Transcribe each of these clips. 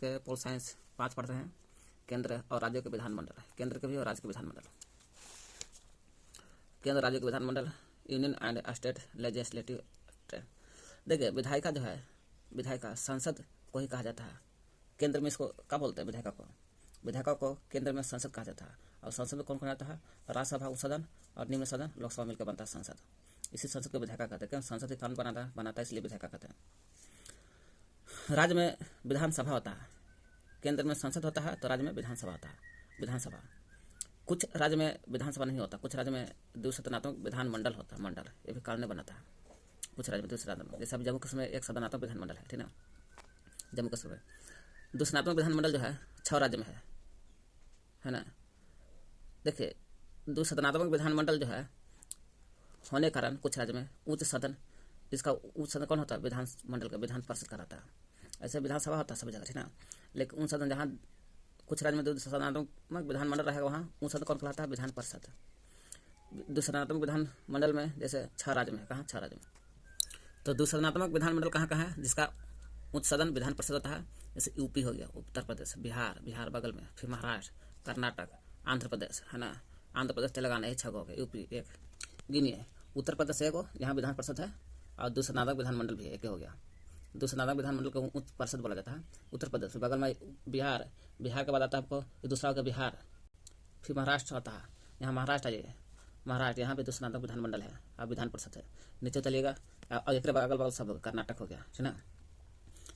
के pol science 5 पढ़ते हैं। केंद्र और राज्यों के विधानमंडल, केंद्र के भी और राज्य के विधानमंडल। केंद्र राज्यों के विधानमंडल, यूनियन एंड स्टेट लेजिस्लेटिव। देखिए विधायिका जो है, विधायिका संसद को ही कहा जाता है। केंद्र में इसको क्या बोलते हैं? विधायिका को। विधायिका को केंद्र में संसद कहा जाता है। और संसद में कौन कौन आता है? राज्यसभा, उच्च सदन और निम्न सदन, लोकसभा मिलकर बनता है संसद। इसी संसद को विधायिका कहते हैं। क्यों? संसद ही कानून बनाता है, इसलिए विधायिका कहते हैं। राज्य में विधानसभा होता है। केंद्र में संसद होता है तो राज्य में विधानसभा होता है। विधानसभा कुछ राज्य में विधानसभा नहीं होता, कुछ राज्य में द्विसदनात्मक विधानमंडल होता है। मंडल ये भी कानून बनाता है। कुछ राज्य में द्विसदनात्मक, जैसे अभी जम्मू कश्मीर में एक सदनात्मक विधानमंडल है, ठीक ना। जम्मू कश्मीर में द्विसदनात्मक विधानमंडल जो है 6 राज्य में है ना। देखिए द्विसदनात्मक विधानमंडल जो है होने के कारण कुछ राज्य में उच्च सदन, इसका उच्च सदन कौन होता है? विधानमंडल का, विधान परिषद का रहता है। ऐसे विधानसभा होता है सभी जगह, ठीक ना। लेकिन उन सदन जहाँ कुछ राज्य में द्विसदनात्मक विधानमंडल रहेगा वहाँ उन सदन कौन कहलाता है? विधान परिषद। द्विसदनात्मक विधानमंडल में जैसे 6 राज्य में, कहाँ 6 राज्य में, तो द्विसदनात्मक विधानमंडल कहाँ कहाँ है? जिसका उच्च सदन विधान परिषद होता है। जैसे यूपी हो गया, उत्तर प्रदेश, बिहार बगल में, फिर महाराष्ट्र, कर्नाटक, आंध्र प्रदेश, है ना। आंध्र प्रदेश, तेलंगाना, ये 6 हो गए। यूपी एक, गिनिए उत्तर प्रदेश एक हो, यहाँ विधान परिषद है। और द्विसदनात्मक विधानमंडल भी एक हो गया। द्विसदनात्मक विधानमंडल को उच्च परिषद बोला जाता है। उत्तर प्रदेश, बगल में बिहार के बाद आता है आपको दूसरा हो गया बिहार, फिर महाराष्ट्र आता है। यहाँ महाराष्ट्र आइए, महाराष्ट्र, यहाँ भी द्विसदनात्मक विधानमंडल है और विधान परिषद है। नीचे चलिएगा और एक अगल बगल सब कर्नाटक हो गया, ठीक ना।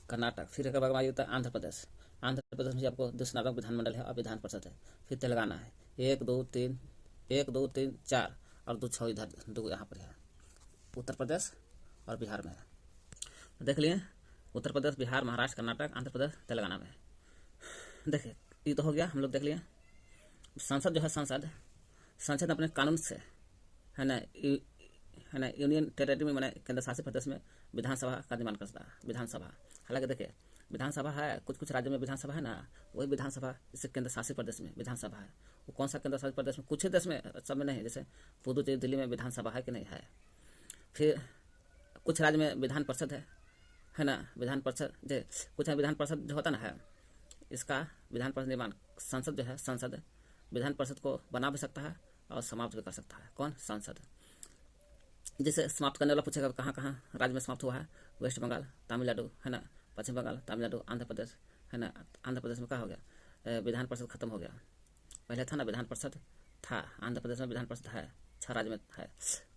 कर्नाटक, फिर एक बगल में आंध्र प्रदेश। आंध्र प्रदेश में आपको द्विसदनात्मक विधानमंडल है और विधान परिषद है। फिर तेलंगाना है, 1 2 3 4 और 2 6 इधर 2 यहाँ पर है। उत्तर प्रदेश और बिहार में है। देख लिए उत्तर प्रदेश, बिहार, महाराष्ट्र, कर्नाटक, आंध्र प्रदेश, तेलंगाना में। देखिए ये तो हो गया, हम लोग देख लिए। संसद जो है, संसद अपने कानून से है ना यूनियन टेरिटरी में, मैंने केंद्र शासित प्रदेश में विधानसभा का निर्माण करता है। विधानसभा, हालांकि देखिए विधानसभा है, कुछ राज्यों में विधानसभा है ना, वही विधानसभा इसे केंद्र शासित प्रदेश में विधानसभा है। वो कौन सा केंद्र शासित प्रदेश में? कुछ ही देश में, सब में नहीं। जैसे पुदुचेरी, दिल्ली में विधानसभा है कि नहीं है। फिर कुछ राज्य में विधान परिषद है ना। विधान परिषद जो कुछ है, विधान परिषद जो होता ना है, इसका विधान परिषद निर्माण संसद जो है, संसद विधान परिषद को बना भी सकता है और समाप्त भी कर सकता है। कौन? संसद। जिसे समाप्त करने वाला पूछेगा कहाँ कहाँ राज्य में समाप्त हुआ है? वेस्ट बंगाल, तमिलनाडु, है ना, पश्चिम बंगाल, तमिलनाडु, आंध्र प्रदेश, है ना। आंध्र प्रदेश में क्या हो गया? विधान परिषद खत्म हो गया। पहले था ना विधान परिषद था, आंध्र प्रदेश में विधान परिषद है, 6 राज्य में है,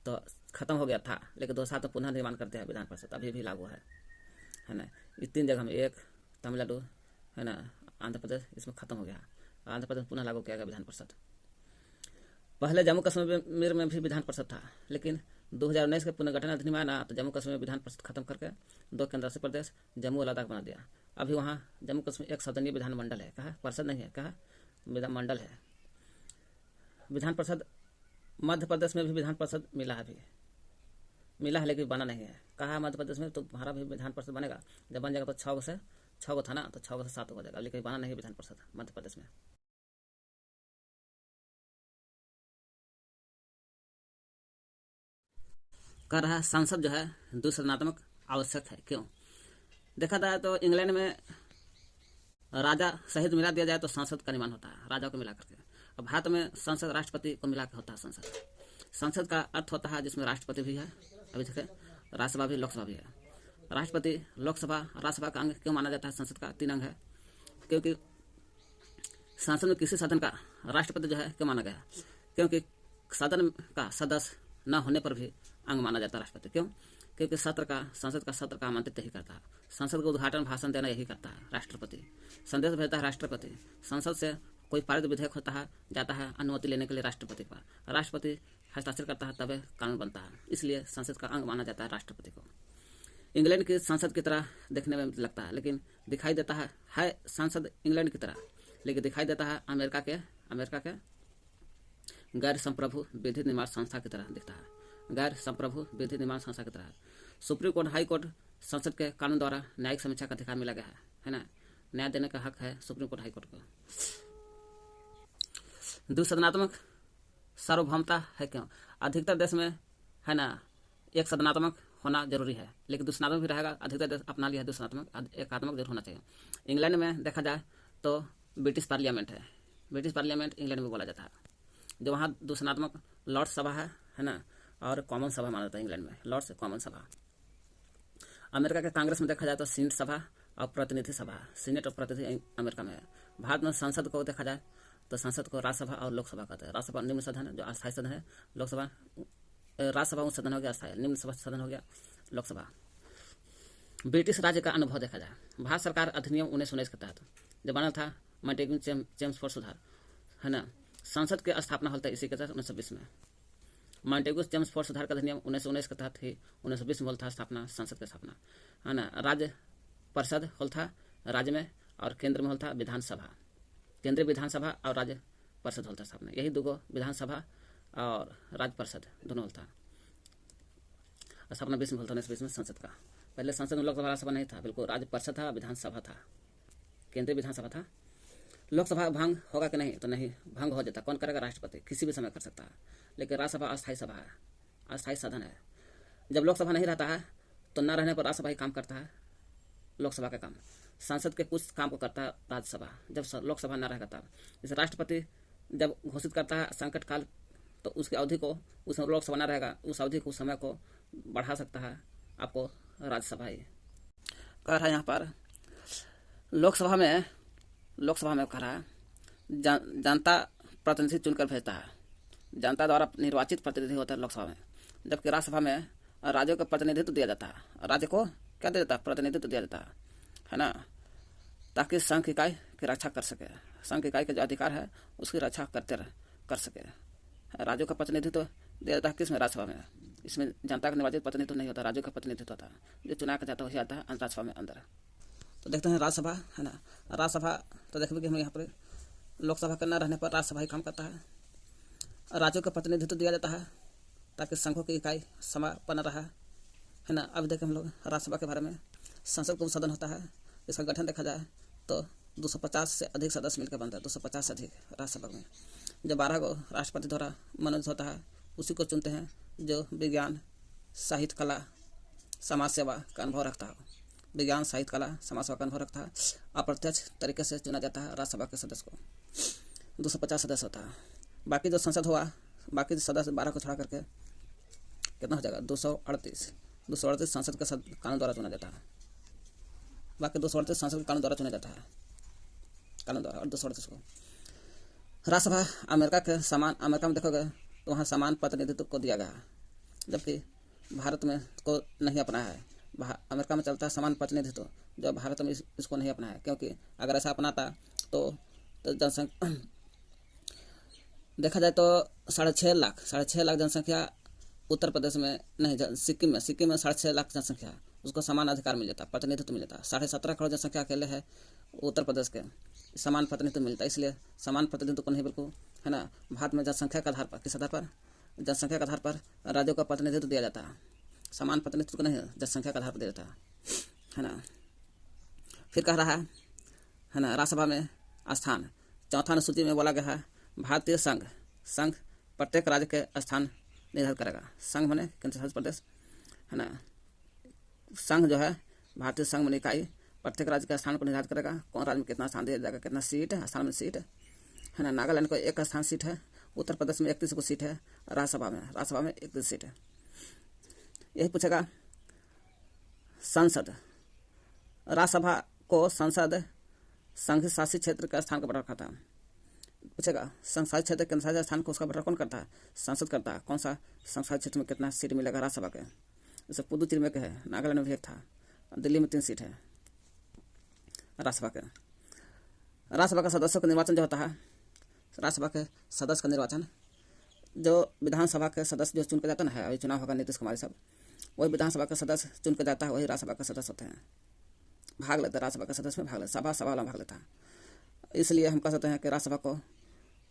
तो खत्म हो गया था। लेकिन 2007 में पुनः निर्माण करते हैं विधान परिषद, अभी भी लागू है ना। ये 3 जगह में, एक तमिलनाडु, है ना, आंध्र प्रदेश, इसमें खत्म हो गया। आंध्र प्रदेश पुनः लागू किया गया विधान परिषद। पहले जम्मू कश्मीर में भी विधान परिषद था, लेकिन 2019 के पुनर्गठन अधिनियम आया ना, तो जम्मू कश्मीर में विधान परिषद खत्म करके 2 केंद्रशासित प्रदेश जम्मू और लद्दाख बना दिया। अभी वहाँ जम्मू कश्मीर एक सदनीय विधानमंडल है, कहा परिषद नहीं है, कहा विधानमंडल है। विधान परिषद मध्य प्रदेश में भी विधान परिषद मिला है, लेकिन बना नहीं है। कहा मध्य प्रदेश में तो हमारा भी विधान परिषद बनेगा, जब बन जाएगा तो 6 गो था ना, तो 6 गो से 7 हो जाएगा, लेकिन बना नहीं विधान परिषद मध्य प्रदेश में। कर रहा संसद जो है द्विसदनात्मक आवश्यक है। क्यों? देखा जाए तो इंग्लैंड में राजा सहित मिला दिया जाए तो संसद का निर्माण होता है, राजा को मिला करके। अब भारत में संसद राष्ट्रपति को मिला के होता है संसद। संसद का अर्थ होता है जिसमें राष्ट्रपति भी है, अभी देखे, राज्यसभा भी, लोकसभा भी है। राष्ट्रपति, लोकसभा, राज्यसभा का अंग क्यों माना जाता है? संसद का 3 अंग है, क्योंकि संसद में किसी सदन का राष्ट्रपति जो है क्यों माना गया? क्योंकि सदन का सदस्य न होने पर भी अंग माना जाता है राष्ट्रपति। क्यों? क्योंकि संसद का सत्र का आमंत्रित यही करता है। संसद का उद्घाटन भाषण देना यही करता है राष्ट्रपति। संदेश भेजता है राष्ट्रपति। संसद से कोई पारित विधेयक होता है, जाता है अनुमति लेने के लिए राष्ट्रपति के पास, राष्ट्रपति हस्ताक्षर करता है, तब कानून बनता है। इसलिए संसद का अंग माना जाता है राष्ट्रपति को। इंग्लैंड की संसद की तरह देखने में लगता है, लेकिन दिखाई देता है संसद इंग्लैंड की तरह, लेकिन दिखाई देता है अमेरिका के गैर संप्रभु विधि निर्माण संस्था की तरह दिखता है। गैर संप्रभु विधि निर्माण संस्था की तरह। सुप्रीम कोर्ट, हाई कोर्ट, संसद के कानून द्वारा न्यायिक समीक्षा का अधिकार मिला गया है ना। न्याय देने का हक है सुप्रीम कोर्ट, हाई कोर्ट को। द्विसदनात्मक सार्वभौमता है। क्यों? अधिकतर देश में है ना एक सदनात्मक होना जरूरी है, लेकिन दूषणात्मक भी रहेगा। अधिकतर देश अपना लिया है दूषणात्मक, एकात्मक जरूर होना चाहिए। इंग्लैंड में देखा जाए तो ब्रिटिश पार्लियामेंट है, ब्रिटिश पार्लियामेंट इंग्लैंड में बोला जाता है, जो वहाँ दूषणात्मक लॉर्ड्स सभा है ना, और कॉमन सभा माना जाता है इंग्लैंड में, लॉर्ड्स कॉमन सभा। अमेरिका के कांग्रेस में देखा जाए तो सीनेट सभा और प्रतिनिधि सभा, सीनेट और प्रतिनिधि अमेरिका में है। भारत में संसद को देखा जाए तो संसद को राज्यसभा और लोकसभा कहते हैं। राज्यसभा निम्न सदन है जो अस्थायी सदन है, लोकसभा राज्यसभा उच्च सदन हो गया अस्थायी, निम्न सदन हो गया लोकसभा। ब्रिटिश राज्य का अनुभव देखा जाए, भारत सरकार अधिनियम 1919 के तहत जब बना था मॉन्टेग्यू जेम्स फॉर सुधार है ना, संसद की स्थापना होता है इसी के तहत 1920 में। मॉन्टेग्यू जेम्स फॉर सुधार का अधिनियम 1919 के तहत ही 1920 में होता था स्थापना, संसद की स्थापना है ना। राज्य परिषद होता था राज्य में, और केंद्र में होता था विधानसभा, केंद्रीय विधानसभा और राज्य परिषद होता था स्थापना। यही दो विधानसभा और राज्य परिषद दोनों होता स्थापना 20 में होता है, 1920 में संसद का। पहले संसद में लोकसभा राज्यसभा नहीं था, बिल्कुल राज्य परिषद था, विधानसभा था, केंद्रीय विधानसभा था। लोकसभा भंग होगा कि नहीं, तो नहीं, भंग हो जाता। कौन करेगा? राष्ट्रपति, किसी भी समय कर सकता है। लेकिन राज्यसभा अस्थायी सभा है, अस्थायी साधन है। जब लोकसभा नहीं रहता है तो न रहने पर राज्यसभा ही काम करता है, लोकसभा का काम। संसद के कुछ काम को करता है राज्यसभा, जब लोकसभा न रहेगा तब। जैसे राष्ट्रपति जब घोषित करता है संकट काल, तो उसकी अवधि को, उसमें लोकसभा न रहेगा, उस अवधि को, समय को बढ़ा सकता है आपको राज्यसभा ही। कह रहा है यहाँ पर लोकसभा में कह रहा है जनता प्रतिनिधि चुनकर भेजता है, जनता द्वारा निर्वाचित प्रतिनिधि होता है लोकसभा में। जबकि राज्यसभा में राज्यों को प्रतिनिधित्व दिया जाता है। राज्य को क्या दिया जाता है? प्रतिनिधित्व दिया जाता है ना, ताकि संघ इकाई की रक्षा कर सके। संघ इकाई के जो अधिकार है उसकी रक्षा कर सके। राज्यों का प्रतिनिधित्व दिया जाता है किसमें? राज्यसभा में। इसमें जनता का निर्वाचित प्रतिनिधित्व नहीं होता, राज्यों का प्रतिनिधित्व होता है, जो चुनाव का जाता है वही आता है राज्यसभा में अंदर। तो देखते हैं राज्यसभा है ना, राज्यसभा तो देखिए कि हमें यहाँ पर लोकसभा के न रहने पर राज्यसभा ही काम करता है। राज्यों का प्रतिनिधित्व दिया जाता है ताकि संघों की इकाई समापन रहा है ना। अब देखें हम लोग राज्यसभा के बारे में। संसद को सदन होता है, इसका गठन देखा जाए तो 250 से अधिक सदस्य मिलकर बनता है, 250 से अधिक राज्यसभा में। जो 12 को राष्ट्रपति द्वारा मनोनीत होता है उसी को चुनते हैं, जो विज्ञान, साहित्य, कला, समाज सेवा का अनुभव रखता है। विज्ञान, साहित्य, कला, समाज सेवा का अनुभव रखता है। अप्रत्यक्ष तरीके से चुना जाता है राज्यसभा के सदस्य को। 250 सदस्य होता है। बाकी जो संसद हुआ, बाकी सदस्य 12 को छोड़ा करके कितना हो जाएगा? 238 संसद के कानून द्वारा चुना जाता है। बाकी 238 संसद के कानून द्वारा चुना जाता है, कानून द्वारा। और 238 को राज्यसभा अमेरिका में देखोगे तो वहाँ समान प्रतिनिधित्व को दिया गया है, जबकि भारत में को नहीं अपनाया है। अमेरिका में चलता है समान प्रतिनिधित्व, जो भारत में इसको नहीं अपनाया है। क्योंकि अगर ऐसा अपनाता तो जनसंख्या देखा जाए तो 6.5 लाख जनसंख्या उत्तर प्रदेश में नहीं, सिक्किम में 6.5 लाख जनसंख्या, उसको समान अधिकार मिल जाता, प्रतिनिधित्व मिल जाता। 17.5 करोड़ जनसंख्या अकेले है उत्तर प्रदेश के, समान प्रतिनिधित्व मिलता है। इसलिए समान प्रतिनिधित्व को नहीं, बिल्कुल है ना। भारत में जनसंख्या के आधार पर, किस आधार पर? जनसंख्या के आधार पर राज्यों का प्रतिनिधित्व दिया जाता है, समान प्रतिनिधित्व को नहीं, जनसंख्या के आधार पर दिया जाता है ना। फिर कह रहा है ना, राज्यसभा में स्थान 4 अनुसूची में बोला गया है भारतीय संघ प्रत्येक राज्य के स्थान निर्धारित करेगा। संघ बने केंद्र शासित प्रदेश है ना। संघ जो है भारतीय संघ बनी इकाई प्रत्येक राज्य के स्थान को निर्धारित करेगा। कौन राज्य में कितना स्थान दिया जाएगा, कितना सीट है, स्थान में सीट है ना। नागालैंड को 1 स्थान सीट है, उत्तर प्रदेश में 31 को सीट है, राज्यसभा में 31 सीट है। यही पूछेगा संसद, राज्यसभा को संसद संघ शासित क्षेत्र का स्थान का बंटवारा करता है। पूछेगा संघ शासित क्षेत्र केंद्र शासित स्थान को उसका बंटवारा कौन करता है? संसद करता है। कौन सा संघ शासित क्षेत्र में कितना सीट मिलेगा राज्यसभा के? जैसे पुदुचेरी में है, नागालैंड में भी 1 था, दिल्ली में 3 सीट है राज्यसभा के। राज्यसभा का सदस्यों का निर्वाचन जो होता है, राज्यसभा के सदस्य का निर्वाचन, जो विधानसभा के सदस्य जो चुन के जाता है, अभी चुनाव होगा नीतीश कुमार सब, वही विधानसभा का सदस्य चुन के जाता है, वही राज्यसभा का सदस्य होते हैं, भाग लेते हैं राज्यसभा के सदस्य में, सभा में भाग लेता है। इसलिए हम कह सकते हैं कि राज्यसभा को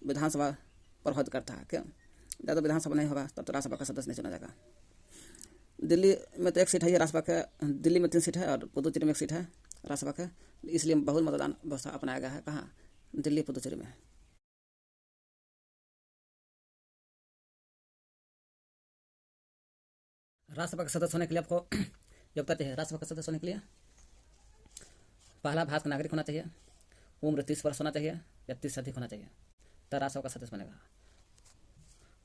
विधानसभा प्रभावित करता है। क्यों? ज़्यादा विधानसभा नहीं होगा तब तो राज्यसभा का सदस्य नहीं चुना जाएगा। दिल्ली में तो 1 सीट है ये राज्यसभा के, दिल्ली में 3 सीट है और पुदुचेरी में 1 सीट है राज्यसभा के। इसलिए बहुल मतदान व्यवस्था अपनाया गया है। कहाँ? दिल्ली, पुदुचेरी में। राज्यसभा का सदस्य होने के लिए आपको योग्यता चाहिए। राज्यसभा का सदस्य होने के लिए पहला भारत का नागरिक होना चाहिए, उम्र 30 वर्ष होना चाहिए या 30 से अधिक होना चाहिए, तब राज्यसभा का सदस्य बनेगा।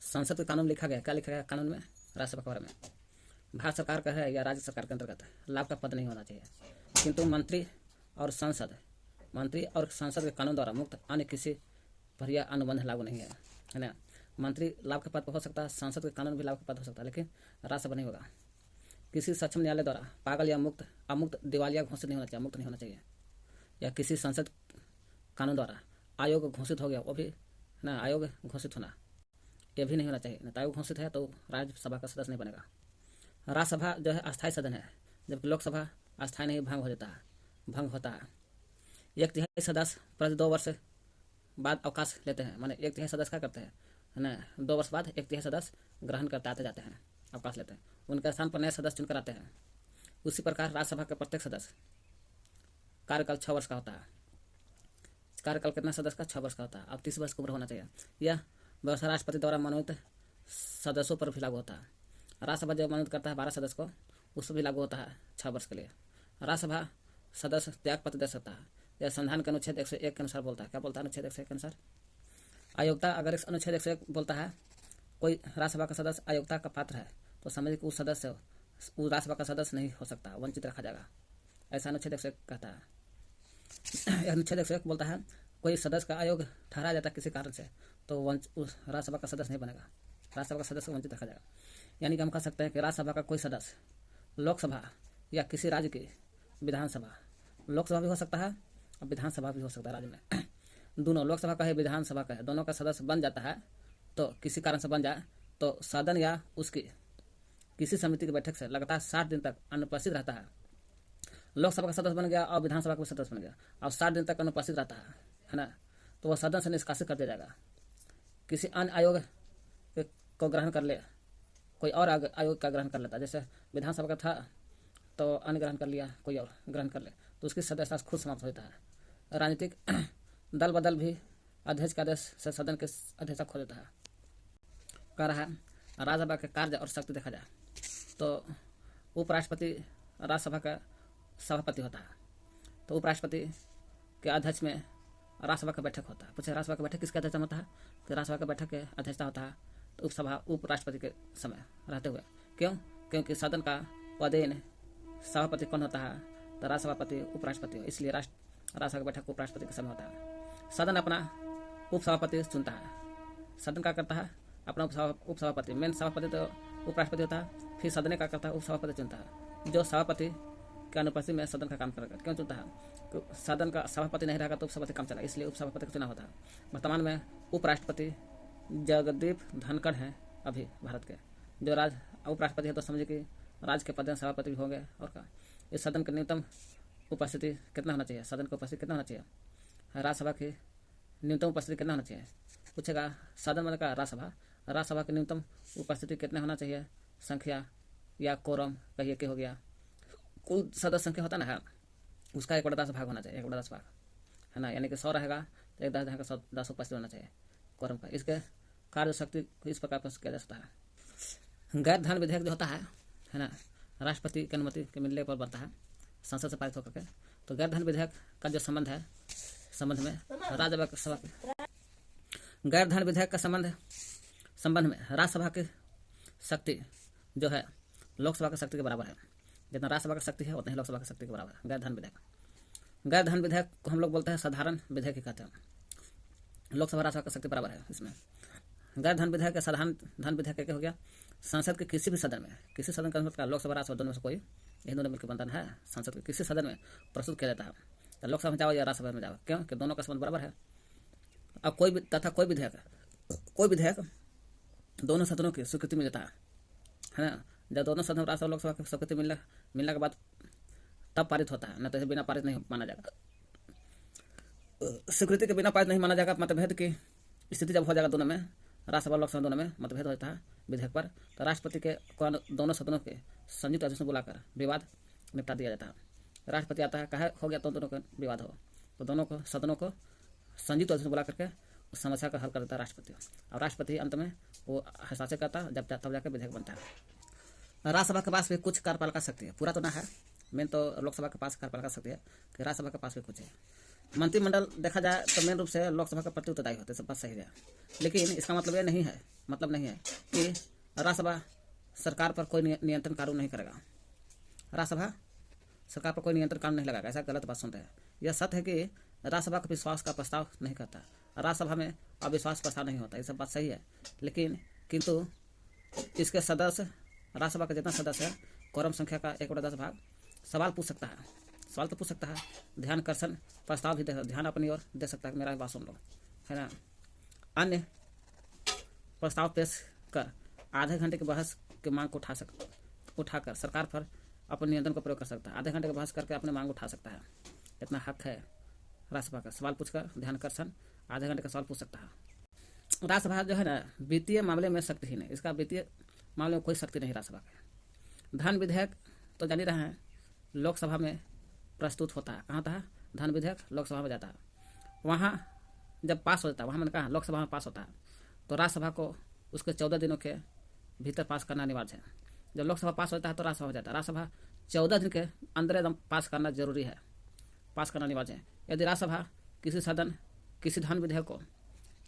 संसद के कानून लिखा गया, क्या लिखा गया कानून में राज्यसभा के बारे में? भारत सरकार का है या राज्य सरकार के अंतर्गत लाभ का पद नहीं होना चाहिए, किंतु मंत्री और संसद के कानून द्वारा मुक्त अन्य किसी पर यह अनुबंध लागू नहीं है ना। मंत्री लाभ के पद पर हो सकता है, संसद के कानून भी लाभ के पद हो सकता है, लेकिन राज्यसभा नहीं होगा। किसी सक्षम न्यायालय द्वारा पागल या अमुक्त दिवालिया घोषित नहीं होना चाहिए, मुक्त नहीं होना चाहिए, या किसी संसद कानून द्वारा आयोग घोषित हो गया, वो भी ना आयोग घोषित होना ये भी नहीं होना चाहिए। न आयोग घोषित है तो राज्यसभा का सदस्य नहीं बनेगा। राज्यसभा जो है अस्थायी सदन है, जबकि लोकसभा अस्थायी नहीं, भंग होता है। 1/3 सदस्य प्रति 2 वर्ष बाद अवकाश लेते हैं, माने 1/3 सदस्य क्या करते हैं ना, 2 वर्ष बाद 1/3 सदस्य ग्रहण करते आते जाते हैं, अवकाश लेते हैं, उनके स्थान पर नए सदस्य चुनकर आते हैं। उसी प्रकार राज्यसभा के प्रत्येक सदस्य कार्यकाल 6 वर्ष का होता है। कार्यकाल कितना सदस्य का? 6 वर्ष का होता है। अब 30 वर्ष की उम्र होना चाहिए। यह व्यवस्था राष्ट्रपति द्वारा मनोनीत सदस्यों पर भी लागू होता है। राज्यसभा जो मनोनीत करता है 12 सदस्य को, उस पर भी लागू होता है 6 वर्ष के लिए। राज्यसभा सदस्य त्यागपत्र दे सकता है, यह संविधान के अनुच्छेद 101 के अनुसार बोलता है। क्या बोलता है अनुच्छेद 101 के अनुसार? अयोग्यता, अगर इस अनुच्छेद 101 बोलता है कोई राज्यसभा का सदस्य अयोग्यता का पात्र है तो समझ कि उस राज्यसभा का सदस्य नहीं हो सकता, वंचित रखा जाएगा, ऐसा अनुच्छेद 101 कहता है। अनुच्छेद 101 बोलता है कोई सदस्य का अयोग्य ठहराया जाता है किसी कारण से तो उस राज्यसभा का सदस्य नहीं बनेगा, राज्यसभा का सदस्य वंचित रखा जाएगा। यानी कि हम कह सकते हैं कि राज्यसभा का कोई सदस्य लोकसभा या किसी राज्य की विधानसभा, लोकसभा भी हो सकता है और विधानसभा भी हो सकता है राज्य में, दोनों लोकसभा का है विधानसभा का है, दोनों का सदस्य बन जाता है तो किसी कारण से बन जाए तो सदन या उसकी किसी समिति की बैठक से लगातार 60 दिन तक अनुपस्थित रहता है। लोकसभा का सदस्य बन गया और विधानसभा का सदस्य बन गया और 60 दिन तक अनुपस्थित रहता है ना, तो वह सदन से निष्कासित कर दिया जाएगा। किसी अन्य आयोग को ग्रहण कर ले, कोई और आयोग का ग्रहण कर लेता, जैसे विधानसभा का था तो अन्य ग्रहण कर लिया, कोई और ग्रहण कर ले तो उसकी सदस्यता खुद समाप्त होता है। राजनीतिक दल बदल भी अध्यक्ष के आदेश से सदन के अध्यक्ष खो देता है। कह रहा है राज्यसभा के कार्य और शक्ति देखा जाए तो उपराष्ट्रपति राज्यसभा का सभापति होता है, तो उपराष्ट्रपति के अध्यक्ष में राज्यसभा का बैठक होता है। पूछे राज्यसभा का बैठक किसके अध्यक्षता में होता है? कि राज्यसभा का बैठक के अध्यक्षता होता है तो उपराष्ट्रपति के समय रहते हुए। क्यों? क्योंकि सदन का पदेन सभापति कौन होता है? तो राज्यसभापति उपराष्ट्रपति हो, इसलिए राज्यसभा की बैठक उपराष्ट्रपति के समय होता है। सदन अपना उपसभापति चुनता है, सदन क्या करता है अपना उपसभापति, मेन सभापति तो उपराष्ट्रपति होता है, फिर सदन क्या करता है उपसभापति चुनता है, जो सभापति के अनुपस्थिति में सदन का काम करेगा। क्यों चुनता है? सदन का सभापति नहीं रहेगा तो उपसभापति काम चलेगा, इसलिए उपसभापति का चुनाव होता है। वर्तमान में उपराष्ट्रपति जगदीप धनखड़ हैं अभी भारत के, जो उपराष्ट्रपति है तो समझिए कि राज्य के पद सभापति भी होंगे। और का इस सदन की न्यूनतम उपस्थिति कितना होना चाहिए? सदन की उपस्थिति कितना होना चाहिए? राज्यसभा की न्यूनतम उपस्थिति कितना होना चाहिए? पूछेगा सदन मतलब का राज्यसभा की न्यूनतम उपस्थिति कितना होना चाहिए? संख्या या कोरम कहिए कि हो गया, कुल सदस्य संख्या होता ना है उसका 1/10 भाग होना चाहिए, 1/10 भाग है ना, यानी कि 100 रहेगा तो 1/10 रहेगा, 10 उपस्थित होना चाहिए कोरम का। इसके कार्य शक्ति इस प्रकार प्रस्तुत किया जा सकता है। गैर धन विधेयक जो होता है ना, राष्ट्रपति की अनुमति के मिलने पर बनता है संसद से पारित होकर के। तो गैर धन विधेयक का जो संबंध है, संबंध में राज्यसभा गैर धन विधेयक का संबंध में राज्यसभा की शक्ति जो है लोकसभा की शक्ति के बराबर है। जितना राज्यसभा की शक्ति है उतना ही लोकसभा की शक्ति के बराबर है गैर धन विधेयक को हम लोग बोलते हैं साधारण विधेयक ही कहते हैं। लोकसभा राज्यसभा की शक्ति बराबर है। इसमें गैर धन विधेयक साधारण धन विधेयक क्या हो गया? संसद के किसी भी सदन में, किसी सदन का लोकसभा राज्यसभा दोनों में से कोई, यही दोनों मिलकर बनता है, संसद के किसी सदन में प्रस्तुत किया जाता है। तो लोकसभा में जाओ या राज्यसभा में जाओ, क्यों कि दोनों का संबंध बराबर है। अब कोई विधेयक दोनों सदनों की स्वीकृति मिल जाता है ना। जब दोनों सदन राज्यसभा लोकसभा की स्वीकृति मिलने के बाद तब पारित होता है, न तो बिना पारित नहीं माना जाएगा। स्वीकृति के बिना पारित नहीं माना जाएगा। मतभेद की स्थिति जब हो जाएगा दोनों में, राज्यसभा लोकसभा दोनों में मतभेद होता है विधेयक पर, तो राष्ट्रपति के दोनों सदनों के संयुक्त अधिवेशन बुलाकर विवाद निपटा दिया जाता है। राष्ट्रपति आता है, कहा हो गया तो दोनों का विवाद हो, तो दोनों को सदनों को संयुक्त अधिवेशन बुला करके उस समस्या का हल कर देता है राष्ट्रपति। और राष्ट्रपति अंत में वो हस्ताक्षर करता है, तब जाकर विधेयक बनता है। राज्यसभा के पास भी कुछ कार्यपालिका शक्ति है, पूरा तो ना है, मेन तो लोकसभा के पास कार्यपालिका शक्ति है कि राज्यसभा के पास भी कुछ है। मंत्रिमंडल देखा जाए तो मेन रूप से लोकसभा के प्रति उत्तरदायी होते, सब बात सही है, लेकिन इसका मतलब ये नहीं है कि राज्यसभा सरकार पर कोई नियंत्रण कानून नहीं करेगा, राज्यसभा सरकार पर कोई नियंत्रण कानून नहीं लगाएगा, ऐसा गलत बात सुन रहे हैं। यह सत्य है कि राज्यसभा का विश्वास का प्रस्ताव नहीं करता, राज्यसभा में अविश्वास प्रस्ताव नहीं होता, ये सब बात सही है, लेकिन किंतु इसके सदस्य, राज्यसभा का जितना सदस्य है, कोरम संख्या का 1/10 भाग सवाल पूछ सकता है, सवाल तो पूछ सकता है, ध्यानाकर्षण प्रस्ताव भी ध्यान अपनी ओर दे सकता है, मेरा बात सुन लो, है ना। अन्य प्रस्ताव पेश कर आधे घंटे की बहस की मांग को उठाकर सरकार पर अपने नियंत्रण का प्रयोग कर सकता है, आधे घंटे की बहस करके अपने मांग उठा सकता है, इतना हक है राज्यसभा का। सवाल पूछकर ध्यानाकर्षण आधे घंटे का सवाल पूछ सकता है। राज्यसभा जो है ना, वित्तीय मामले में शक्तिहीन है, इसका वित्तीय मामले में कोई शक्ति नहीं राज्यसभा का। धन विधेयक तो जान ही रहे हैं लोकसभा में प्रस्तुत होता है, कहाँ था धन विधेयक, लोकसभा में जाता है, वहाँ जब पास हो जाता है, वहाँ मैंने कहा लोकसभा में पास होता है तो राज्यसभा को उसके 14 दिनों के भीतर पास करना अनिवार्य है। जब लोकसभा पास होता है तो राज्यसभा हो जाता है, राज्यसभा 14 दिन के अंदर एकदम पास करना जरूरी है, पास करना अनिवार्य है। यदि राज्यसभा किसी धन विधेयक को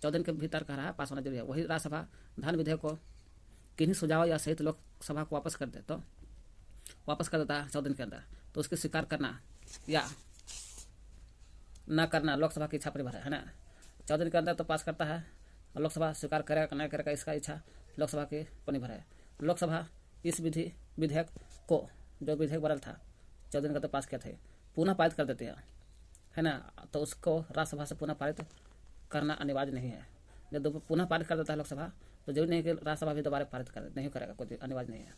14 दिन के भीतर कह रहा है पास होना जरूरी है, वही राज्यसभा धन विधेयक को किन्हीं सुझाव या सहित लोकसभा को वापस कर देता है 14 दिन के अंदर, तो उसकी स्वीकार करना या न करना लोकसभा की इच्छा पर निर्भर है ना। 14 दिन के अंदर तो पास करता है, लोकसभा स्वीकार करेगा नहीं करेगा इसका इच्छा लोकसभा के पर निर्भर है। लोकसभा इस विधेयक को, जो विधेयक बनल था 14 दिन का तो पास किया थे, पुनः पारित कर देते हैं, है ना, तो उसको राज्यसभा से पुनः पारित करना अनिवार्य नहीं है। जब पुनः पारित कर देता है लोकसभा तो जरूरी नहीं कि राज्यसभा भी दोबारा पारित कर नहीं करेगा, कोई अनिवार्य नहीं है।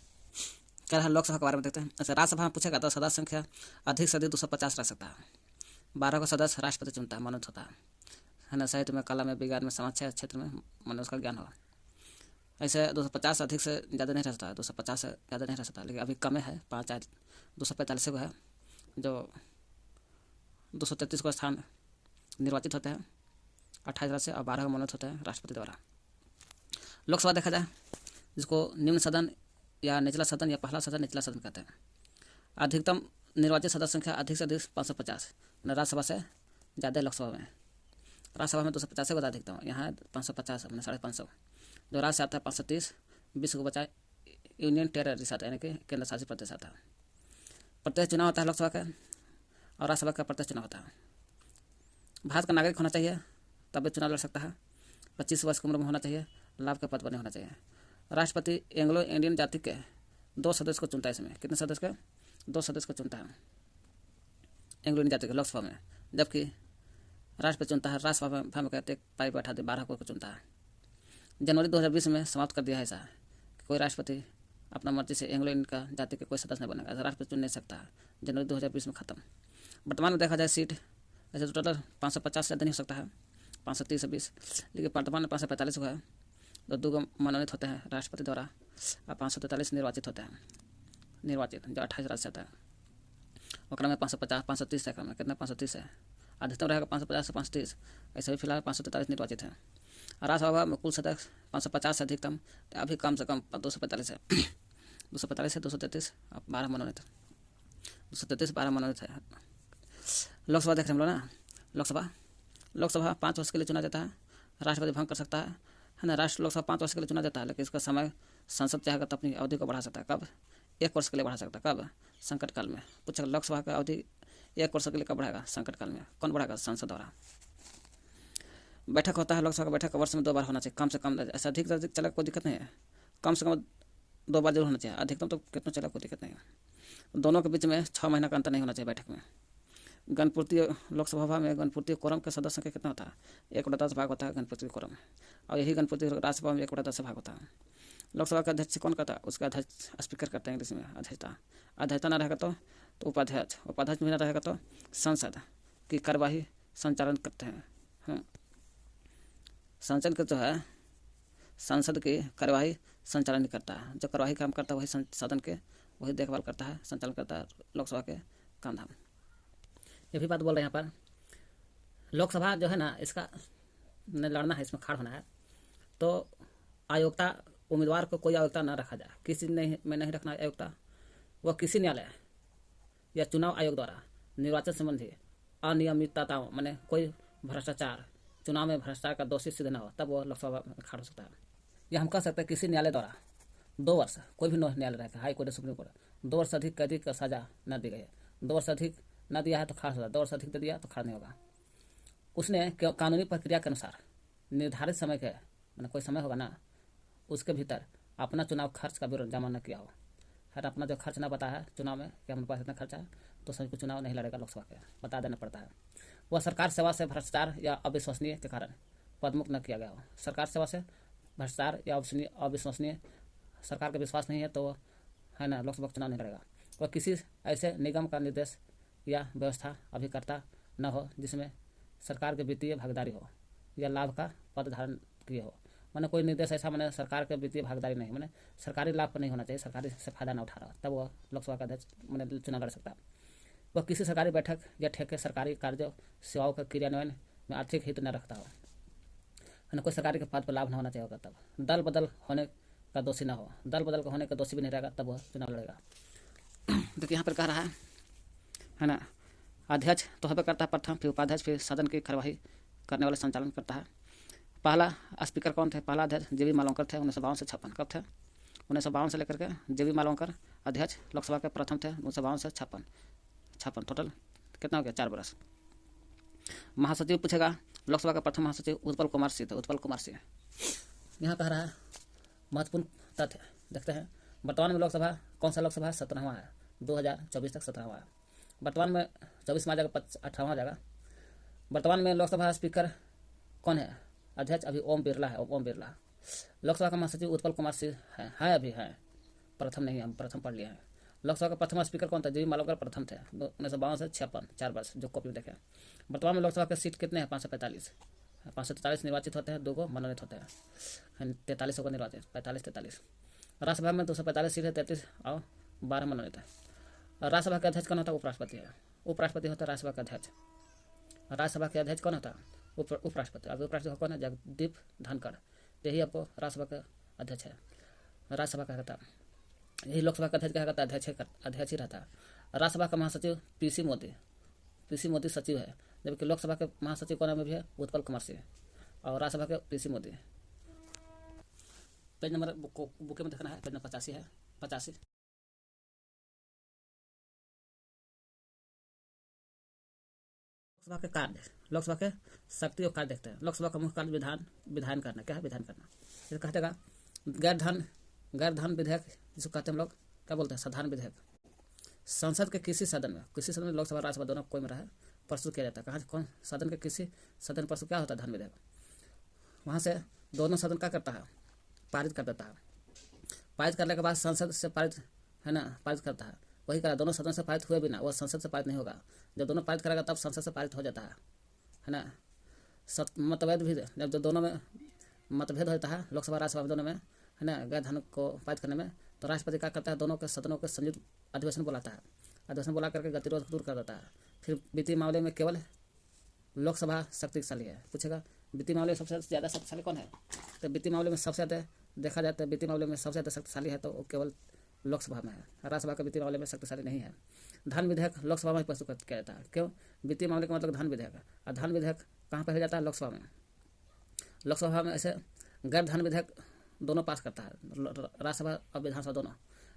कह रहा है लोकसभा के बारे में देखते हैं। अच्छा, राज्यसभा में पूछेगा तो सदस्य संख्या अधिक से अधिक 250 रह सकता है, 12 का सदस्य राष्ट्रपति चुनता है, मनोनीत होता है ना। साहित्य में, कला में, विज्ञान में, समाचार क्षेत्र में मनुष्य का ज्ञान हो, ऐसे 250 अधिक से ज़्यादा नहीं रह सकता, 250 से ज़्यादा नहीं रह सकता, लेकिन अभी कम है 245 को है, जो 233 को स्थान निर्वाचित होते हैं 28 से, और 12 को मनोनीत होते हैं राष्ट्रपति द्वारा। लोकसभा देखा जाए जिसको निम्न सदन या निचला सदन या पहला सदन निचला सदन कहते हैं। अधिकतम निर्वाचित सदस्य संख्या अधिक से अधिक 550, राज्यसभा से ज़्यादा लोकसभा में। राज्यसभा में 250 को अधिकतम, यहाँ 550 मैंने 550। जो राज्य से आता है 530, 20 को बचाए यूनियन टेरिटरीज आता है, यानी कि केंद्र शासित प्रदेश आता है। प्रत्यक्ष चुनाव होता है लोकसभा का, और राज्यसभा का प्रत्यक्ष चुनाव होता है। भारत का नागरिक होना चाहिए तब भी चुनाव लड़ सकता है, 25 वर्ष की उम्र में होना चाहिए, लाभ के पद पर नहीं होना चाहिए। राष्ट्रपति एंग्लो इंडियन जाति के 2 सदस्य को चुनता है, इसमें कितने सदस्य के 2 सदस्य को चुनता है एंग्लो इंडियन जाति के लोकसभा में, जबकि राष्ट्रपति चुनता है राज्यसभा में कहते पाई बैठा दे 12 को चुनता है। जनवरी 2020 में समाप्त कर दिया है ऐसा कि कोई राष्ट्रपति अपना मर्जी से एंग्लो इंडियन का जाति के कोई सदस्य नहीं बनेगा, ऐसा राष्ट्रपति चुन नहीं सकता है। जनवरी 2020 में खत्म। वर्तमान में देखा जाए सीट ऐसे टोटल 550 से ज़्यादा नहीं हो सकता है, 530 से 20, लेकिन वर्तमान में 545 को है, तो 2 मनोनीत होते हैं राष्ट्रपति द्वारा, और 543 निर्वाचित होते हैं, निर्वाचित जो 28 राज्य से आता है। वक्र में 550 530 है, में कितना 530 है, अधिकतम रहेगा 550 से 530, ऐसे भी फिलहाल 543 निर्वाचित है। राज्यसभा में कुल सदस्य 550 से अधिकतम, अभी कम से कम 245 है, 245 से 233, अब 12 मनोनीत, 233 12 मनोनीत है। लोकसभा देख रहे हम लोग ना, लोकसभा 5 वर्ष के लिए चुना जाता है, राष्ट्रपति भंग कर सकता है ना। लोकसभा 5 वर्ष के लिए चुना जाता है, लेकिन इसका समय संसद चाहेगा तो अपनी अवधि को बढ़ा सकता है। कब? 1 वर्ष के लिए बढ़ा सकता है। कब? संकट काल में। पूछेगा लोकसभा का अवधि 1 वर्ष के लिए कब बढ़ाएगा? संकट काल में। कौन बढ़ाएगा? संसद द्वारा। बैठक होता है, लोकसभा का बैठक वर्ष में 2 बार होना चाहिए, कम से कम। ऐसा अधिक से अधिक चला कोई दिक्कत नहीं है, कम से कम 2 बार जरूर होना चाहिए, अधिकतम तो कितना चला कोई दिक्कत नहीं है। दोनों के बीच में 6 महीना का अंतर नहीं होना चाहिए बैठक में। गणपूर्ति लोकसभा में गणपूर्ति कोरम के सदस्य संख्या कितना होता है? 1/10 भाग होता है गणपूर्ति कोरम, और यही गणपूर्ति राज्यसभा में 1/10 भाग होता है। लोकसभा का अध्यक्ष कौन करता है? उसका अध्यक्ष स्पीकर करते हैं इंग्लिश में, अध्यक्षता ना रहेगा तो उपाध्यक्ष भी ना रहेगा तो संसद की कार्यवाही संचालन करते हैं। संसद का जो है संसद की कार्यवाही संचालन करता है, जो कार्यवाही काम करता है वही सदन के वही देखभाल करता है, संचालन करता है लोकसभा के काम धाम। ये भी बात बोल रहे हैं यहाँ पर। लोकसभा जो है ना, इसका लड़ना है, इसमें खाड़ होना है, तो अयोग्यता उम्मीदवार को कोई अयोग्यता न रखा जाए। किसी में नहीं रखना अयोग्यता, वह किसी न्यायालय या चुनाव आयोग द्वारा निर्वाचन संबंधी अनियमितताओं माने कोई भ्रष्टाचार, चुनाव में भ्रष्टाचार का दोषी सिद्ध न हो, तब वह लोकसभा में खड़ा हो सकता है। या हम कह सकते हैं किसी न्यायालय द्वारा 2 वर्ष, कोई भी न्यायालय रहेगा, हाई कोर्ट, सुप्रीम कोर्ट, 2 वर्ष अधिक कैदी का सजा न दी गई है, 2 वर्ष अधिक न दिया है तो खड़ा होगा, 2 वर्ष अधिक दे दिया तो खड़ा नहीं होगा। उसने कानूनी प्रक्रिया के अनुसार निर्धारित समय के मैंने कोई समय होगा ना, उसके भीतर अपना चुनाव खर्च का विवरण जमा न किया हो, है अपना जो खर्च ना बताया है चुनाव में कि हमारे पास इतना खर्चा है, तो सभी को चुनाव नहीं लड़ेगा लोकसभा के, बता देना पड़ता है। वह सरकार सेवा से भ्रष्टाचार या अविश्वसनीय के कारण पदमुक्त न किया गया हो। सरकार सेवा से भ्रष्टाचार या अविश्वसनीय, सरकार का विश्वास नहीं है तो है ना लोकसभा चुनाव नहीं लड़ेगा। वह किसी ऐसे निगम का निर्देश या व्यवस्था अभिकर्ता न हो जिसमें सरकार की वित्तीय भागीदारी हो या लाभ का पद धारण किए हो। मैंने कोई निर्देश ऐसा मैंने सरकार के वित्तीय भागीदारी नहीं, मैंने सरकारी लाभ पर नहीं होना चाहिए, सरकारी से फायदा न उठा रहा, तब वह लोकसभा का अध्यक्ष मैंने चुनाव लड़ सकता है। वह किसी सरकारी बैठक या ठेके सरकारी कार्यों सेवाओं के क्रियान्वयन में आर्थिक हित न रखता हो, है ना कोई सरकारी के पद पर लाभ न होना चाहिए होगा। तब दल बदल होने का दोषी न हो, दल बदल का होने का दोषी भी नहीं रहेगा, तब वह चुनाव लड़ेगा। देखिए यहाँ पर कह रहा है ना, अध्यक्ष तो होबे करता है प्रथम, फिर उपाध्यक्ष, फिर सदन की कार्यवाही करने वाले संचालन करता है। पहला स्पीकर कौन थे? पहला अध्यक्ष JV मालवंकर थे 1952 से 56। कब थे? 1952 से लेकर के JV मालवंकर अध्यक्ष लोकसभा के प्रथम थे 1952 से 56। टोटल कितना हो गया? 4 बरस। महासचिव पूछेगा, लोकसभा का प्रथम महासचिव उत्पल कुमार सिंह थे, उत्पल कुमार सिंह। यहाँ कह रहा है महत्वपूर्ण तथ्य देखते हैं। वर्तमान में लोकसभा कौन सा लोकसभा है? 17वां है, 2024 तक 17वां है। वर्तमान में 24वां आ जाएगा, 18वां आ जाएगा। वर्तमान में लोकसभा स्पीकर कौन है? अध्यक्ष अभी ओम बिरला है, ओम बिरला। लोकसभा का महासचिव उत्पल कुमार सिंह है अभी है, प्रथम नहीं, हम प्रथम पढ़ लिए हैं। लोकसभा का प्रथम स्पीकर कौन था? JV मालवंकर प्रथम थे 1952 से 56, 4 वर्ष जो कॉपी में देखे। वर्तमान में लोकसभा के सीट कितने हैं? 545। 543 निर्वाचित होते हैं, 2 को मनोनीत होते हैं, 43 होकर निर्वाचित, 45-43। राज्यसभा में 245 सीट है, 33 और 12 मनोनीत है। राज्यसभा के अध्यक्ष कौन होता है? उपराष्ट्रपति है, उपराष्ट्रपति होता है राज्यसभा के अध्यक्ष। राज्यसभा के अध्यक्ष कौन होता है? उपराष्ट्रपति। अब उपराष्ट्रपति कौन है? जगदीप धनखड़, यही आपको राज्यसभा का अध्यक्ष है, राज्यसभा का कहता है। यही लोकसभा का अध्यक्ष क्या कहता है? अध्यक्ष ही रहता है। राज्यसभा का महासचिव PC मोदी सचिव है, जबकि लोकसभा के महासचिव कौन भी है? उत्पल कुमार सिंह, और राज्यसभा के PC Modi. Page number bouquet में देखना है, पेज नंबर 85 है, 85। लोकसभा के कार्य, लोकसभा के शक्ति और कार्य देखते हैं। लोकसभा का मुख्य कार्य विधान करना। क्या है? विधान करना। जैसे कहते हैं गैर धन विधेयक जिसको कहते हैं हम लोग क्या बोलते हैं? साधारण विधेयक। संसद के किसी सदन में लोकसभा राज्यसभा दोनों कोई में रहे प्रस्तुत किया जाता है। कहाँ कौन सदन के किसी सदन प्रस्तुत क्या होता है? धन विधेयक। वहाँ से दोनों सदन क्या करता है? पारित कर देता है। पारित करने के बाद संसद से पारित है ना, पारित करता है। वही करा, दोनों सदन से पारित हुए बिना वह संसद से पारित नहीं होगा। जब दोनों पारित करेगा तब संसद से पारित हो जाता है ना। मतभेद भी जब दोनों में मतभेद होता है, लोकसभा राज्यसभा दोनों में है ना, गैर धन को पारित करने में, तो राष्ट्रपति क्या करता है? दोनों के सदनों के संयुक्त अधिवेशन बुलाता है। अधिवेशन बुला करके गतिरोध दूर कर देता है। फिर वित्तीय मामले में केवल लोकसभा शक्तिशाली है। पूछेगा वित्तीय मामले में सबसे ज़्यादा शक्तिशाली कौन है? तो वित्तीय मामले में सबसे ज़्यादा देखा जाता है, वित्तीय मामले में सबसे ज़्यादा शक्तिशाली है तो वो केवल लोकसभा में है। राज्यसभा का वित्तीय मामले में शक्तिशाली नहीं है। धन विधेयक लोकसभा में प्रस्तुत किया जाता है। क्यों? वित्तीय मामले का मतलब धन विधेयक है, और धन विधेयक कहाँ पर हो जाता है? लोकसभा में। लोकसभा में ऐसे गैर धन विधेयक दोनों पास करता है, राज्यसभा और विधानसभा दोनों,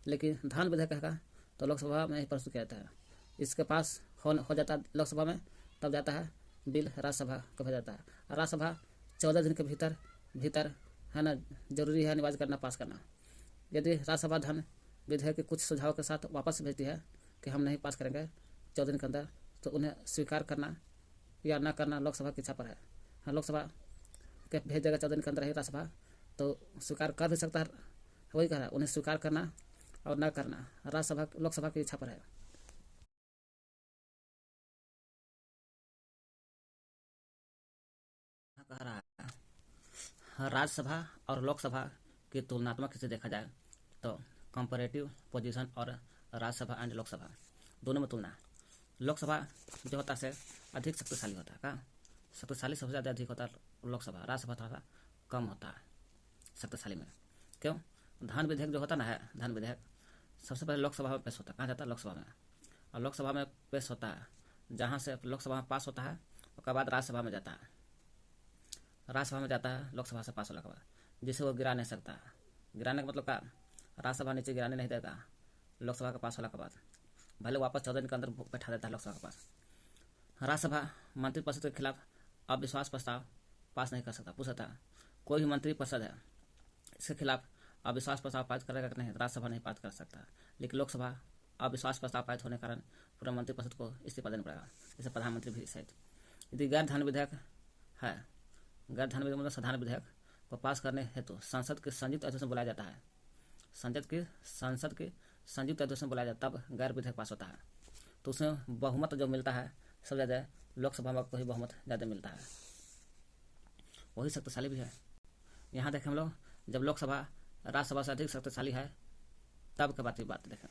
लेकिन धन विधेयक का तो लोकसभा में ही प्रस्तुत किया जाता है। इसके पास हो जाता है लोकसभा में, तब जाता है बिल राज्यसभा को भेजा जाता है। राज्यसभा 14 दिन के भीतर है ना, जरूरी है अनिवार्य करना, पास करना। यदि राज्यसभा धन विधेयक के कुछ सुझाव के साथ वापस भेजती है कि हम नहीं पास करेंगे 14 दिन के अंदर, तो उन्हें स्वीकार करना या ना करना लोकसभा की इच्छा पर है। हाँ, लोकसभा के भेज देगा 14 दिन के अंदर ही राज्यसभा, तो स्वीकार कर भी सकता है। वही कह रहा है, उन्हें स्वीकार करना और ना करना लोकसभा की इच्छा पर है। कह रहा है राज्यसभा और लोकसभा की तुलनात्मक से देखा जाए तो कंपैरेटिव पोजीशन और राज्यसभा एंड लोकसभा दोनों में तुलना। लोकसभा जो होता है अधिक शक्तिशाली होता है। कहाँ शक्तिशाली सबसे ज़्यादा अधिक होता है लोकसभा, राज्यसभा थोड़ा सा कम होता है शक्तिशाली में। क्यों? धन विधेयक जो होता ना है, धन विधेयक सबसे पहले लोकसभा में पेश होता है। कहाँ जाता है? लोकसभा में। और लोकसभा में पेश होता है, जहाँ से लोकसभा में पास होता है उसके बाद राज्यसभा में जाता है। राज्यसभा में जाता है लोकसभा से पास होने के बाद, जिसे वो गिरा नहीं सकता। गिराने का मतलब क्या? राज्यसभा नीचे गिराने नहीं देगा लोकसभा के पास होने के बाद, भले वापस 14 दिन के अंदर बैठा देता है लोकसभा के पास। राज्यसभा मंत्रिपरिषद के खिलाफ अविश्वास प्रस्ताव पास नहीं कर सकता। पूछ सकता है कोई भी मंत्रिपरिषद है, इसके खिलाफ अविश्वास प्रस्ताव पारित करेगा कि नहीं? राज्यसभा नहीं पारित कर सकता, लेकिन लोकसभा अविश्वास प्रस्ताव पारित होने के कारण पूरा मंत्रिपरिषद को इस्तीफा देना पड़ेगा, जैसे प्रधानमंत्री भी सहित। यदि गैर धन विधेयक है, गैर धन विधेयक मतलब साधारण विधेयक को पास करने हेतु संसद के संयुक्त अधिवेशन बुलाया जाता है। संसद के संयुक्त अधिवेशन बुलाया जाता है, तब गैर विधेयक पास होता है। तो उसमें बहुमत जो मिलता है सबसे ज़्यादा लोकसभा में, कोई बहुमत ज़्यादा मिलता है, वही शक्तिशाली भी है। यहाँ देखें हम लोग, जब लोकसभा राज्यसभा से अधिक शक्तिशाली है तब के बात देखें।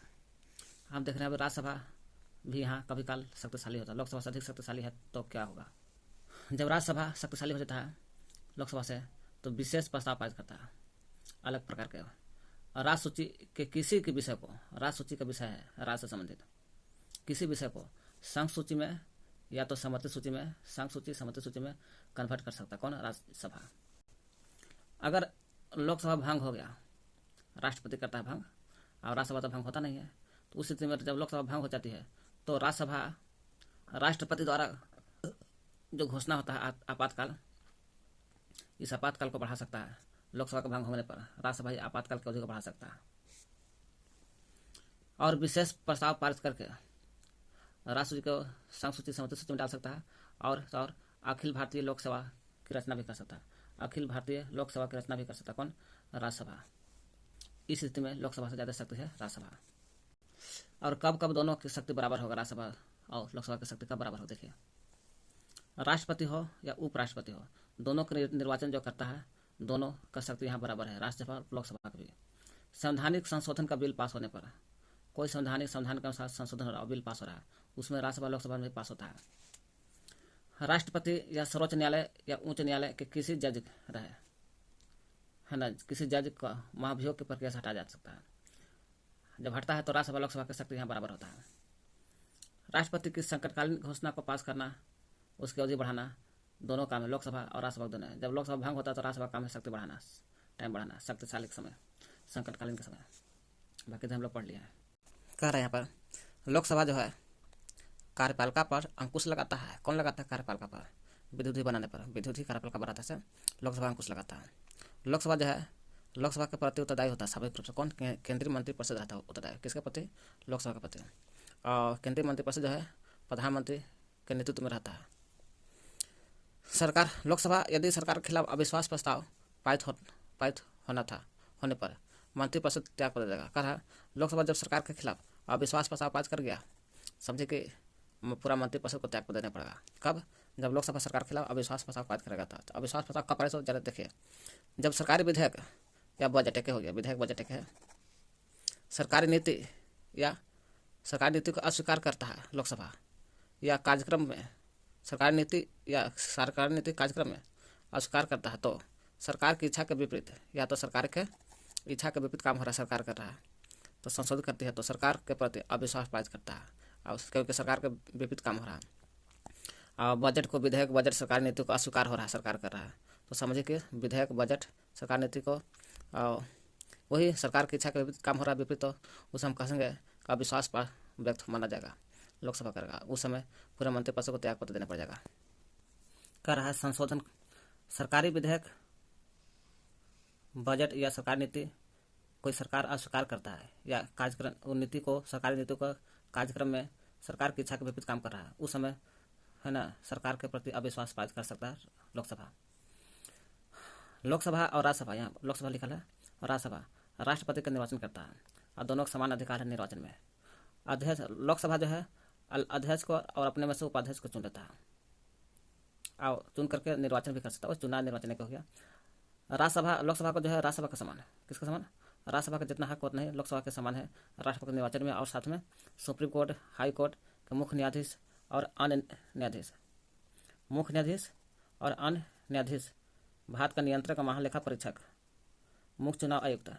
हम देख रहे हैं अभी राज्यसभा भी यहाँ कभी काल शक्तिशाली होता है, लोकसभा से अधिक शक्तिशाली है तो क्या होगा? जब राज्यसभा शक्तिशाली हो जाता है लोकसभा से, तो विशेष प्रस्ताव पारित करता है अलग प्रकार के। राज्य सूची के किसी के विषय को, राज्य सूची का विषय है राज्य से संबंधित किसी विषय को संघ सूची में या तो सम्मति सूची में, संघ सूची सम्मति सूची में कन्वर्ट कर सकता है। कौन? राज्यसभा। अगर लोकसभा भंग हो गया, राष्ट्रपति करता है भंग और राज्यसभा तो भंग होता नहीं है, तो उस स्थिति में जब लोकसभा भंग हो जाती है तो राज्यसभा राष्ट्रपति द्वारा जो घोषणा होता है आपातकाल, इस आपातकाल को बढ़ा सकता है। लोकसभा का भंग होने पर राज्यसभा आपातकाल की अवधि को बढ़ा सकता है और विशेष प्रस्ताव पारित करके राष्ट्रपति को संघ सूची सम्मति सूची में डाल सकता है और अखिल भारतीय लोकसभा की रचना भी कर सकता है। अखिल भारतीय लोकसभा की रचना भी कर सकता है। कौन? राज्यसभा। इस स्थिति में लोकसभा से ज़्यादा शक्ति है राज्यसभा। और कब कब दोनों की शक्ति बराबर होगा? राज्यसभा और लोकसभा की शक्ति कब बराबर हो? देखिए, राष्ट्रपति हो या उपराष्ट्रपति हो, दोनों के निर्वाचन जो करता है, दोनों का शक्ति यहाँ बराबर है, राज्यसभा और लोकसभा का भी। संवैधानिक संशोधन का बिल पास होने पर, कोई संवैधान के अनुसार संशोधन हो रहा है, बिल पास हो रहा है, उसमें राज्यसभा लोकसभा में पास होता है। राष्ट्रपति या सर्वोच्च न्यायालय या उच्च न्यायालय के किसी जज रहे, है ना, किसी जज का महाभियोग की प्रक्रिया से हटा जा सकता है। जब हटता है तो राज्यसभा लोकसभा की शक्ति यहाँ बराबर होता है। राष्ट्रपति की संकटकालीन घोषणा को पास करना, उसकी अवधि बढ़ाना, दोनों काम है लोकसभा और राज्यसभा दोनों है। जब लोकसभा भंग होता है तो राज्यसभा काम है शक्ति बढ़ाना, टाइम बढ़ाना, शक्तिशाली के समय, संकटकालीन के समय। बाकी तो हम लोग पढ़ लिया है। कह रहे हैं यहाँ पर लोकसभा जो है कार्यपालिका पर अंकुश लगाता है। कौन लगाता है? कार्यपालिका पर। विधि बनाने पर, विधि कार्यपालिका बनाने से लोकसभा अंकुश लगाता है। लोकसभा जो है, लोकसभा के प्रति उत्तरदायी होता है स्वाभाविक रूप से। कौन? केंद्रीय मंत्रिपरिषद रहता है उत्तरदायी। किसके प्रति? लोकसभा के प्रति। और केंद्रीय मंत्रिपरिषद जो है प्रधानमंत्री के नेतृत्व में रहता है। सरकार, लोकसभा यदि सरकार के खिलाफ अविश्वास प्रस्ताव पारित होने पर मंत्रिपरिषद त्याग कर देगा। कहा लोकसभा जब सरकार के खिलाफ अविश्वास प्रस्ताव पारित कर गया, समझे कि पूरा मंत्रिपरिषद को त्याग कर देना पड़ेगा। कब? जब लोकसभा सरकार के खिलाफ अविश्वास प्रस्ताव पारित करेगा। तो अविश्वास प्रस्ताव कब पारित हो? जरा देखिए, जब सरकारी विधेयक या बजट के हो गया, विधेयक बजट के है, सरकारी नीति या सरकारी नीति को अस्वीकार करता है लोकसभा, या कार्यक्रम में सरकारी नीति कार्यक्रम में अस्वीकार करता है, तो सरकार की इच्छा के विपरीत, या तो सरकार के इच्छा के विपरीत काम हो रहा है, सरकार कर रहा है तो संशोधित करती है, तो सरकार के प्रति अविश्वास पारित करता है, और क्योंकि सरकार के विपरीत काम हो रहा है। और बजट को, विधेयक बजट सरकारी नीति को अस्वीकार हो रहा है, सरकार कर रहा है, तो समझिए कि विधेयक बजट सरकार नीति को वही सरकार की इच्छा के विपरीत काम हो रहा है, विपरीत, तो उसे हम कहेंगे का अविश्वास व्यक्त माना जाएगा, लोकसभा करेगा। उस समय पूरे मंत्रिपरिषद को त्यागपत्र देना पड़ जाएगा। कर रहा है संशोधन, सरकारी विधेयक बजट या सरकारी नीति कोई सरकार अस्वीकार करता है या कार्यक्रम नीति को, सरकारी नीति को कार्यक्रम में सरकार की इच्छा के विपरीत काम कर रहा है, उस समय है ना सरकार के प्रति अविश्वास पारित कर सकता है लोकसभा। लोकसभा और राज्यसभा, यहाँ लोकसभा लिखा है और राज्यसभा राष्ट्रपति का निर्वाचन करता है और दोनों का समान अधिकार है निर्वाचन में। अध्यक्ष, लोकसभा जो है अध्यक्ष को और अपने में से उपाध्यक्ष को चुन लेता है और चुन करके निर्वाचन भी कर सकता है, चुनाव निर्वाचन का हो गया। राज्यसभा, लोकसभा को जो है राज्यसभा का समान है। किसका समान? राज्यसभा का जितना हक उतना ही लोकसभा के समान है राष्ट्रपति के निर्वाचन में, और साथ में सुप्रीम कोर्ट, हाई कोर्ट के मुख्य न्यायाधीश और अन्य न्यायाधीश, मुख्य न्यायाधीश और अन्य न्यायाधीश, भारत का नियंत्रक, महालेखा परीक्षक, मुख्य चुनाव आयुक्त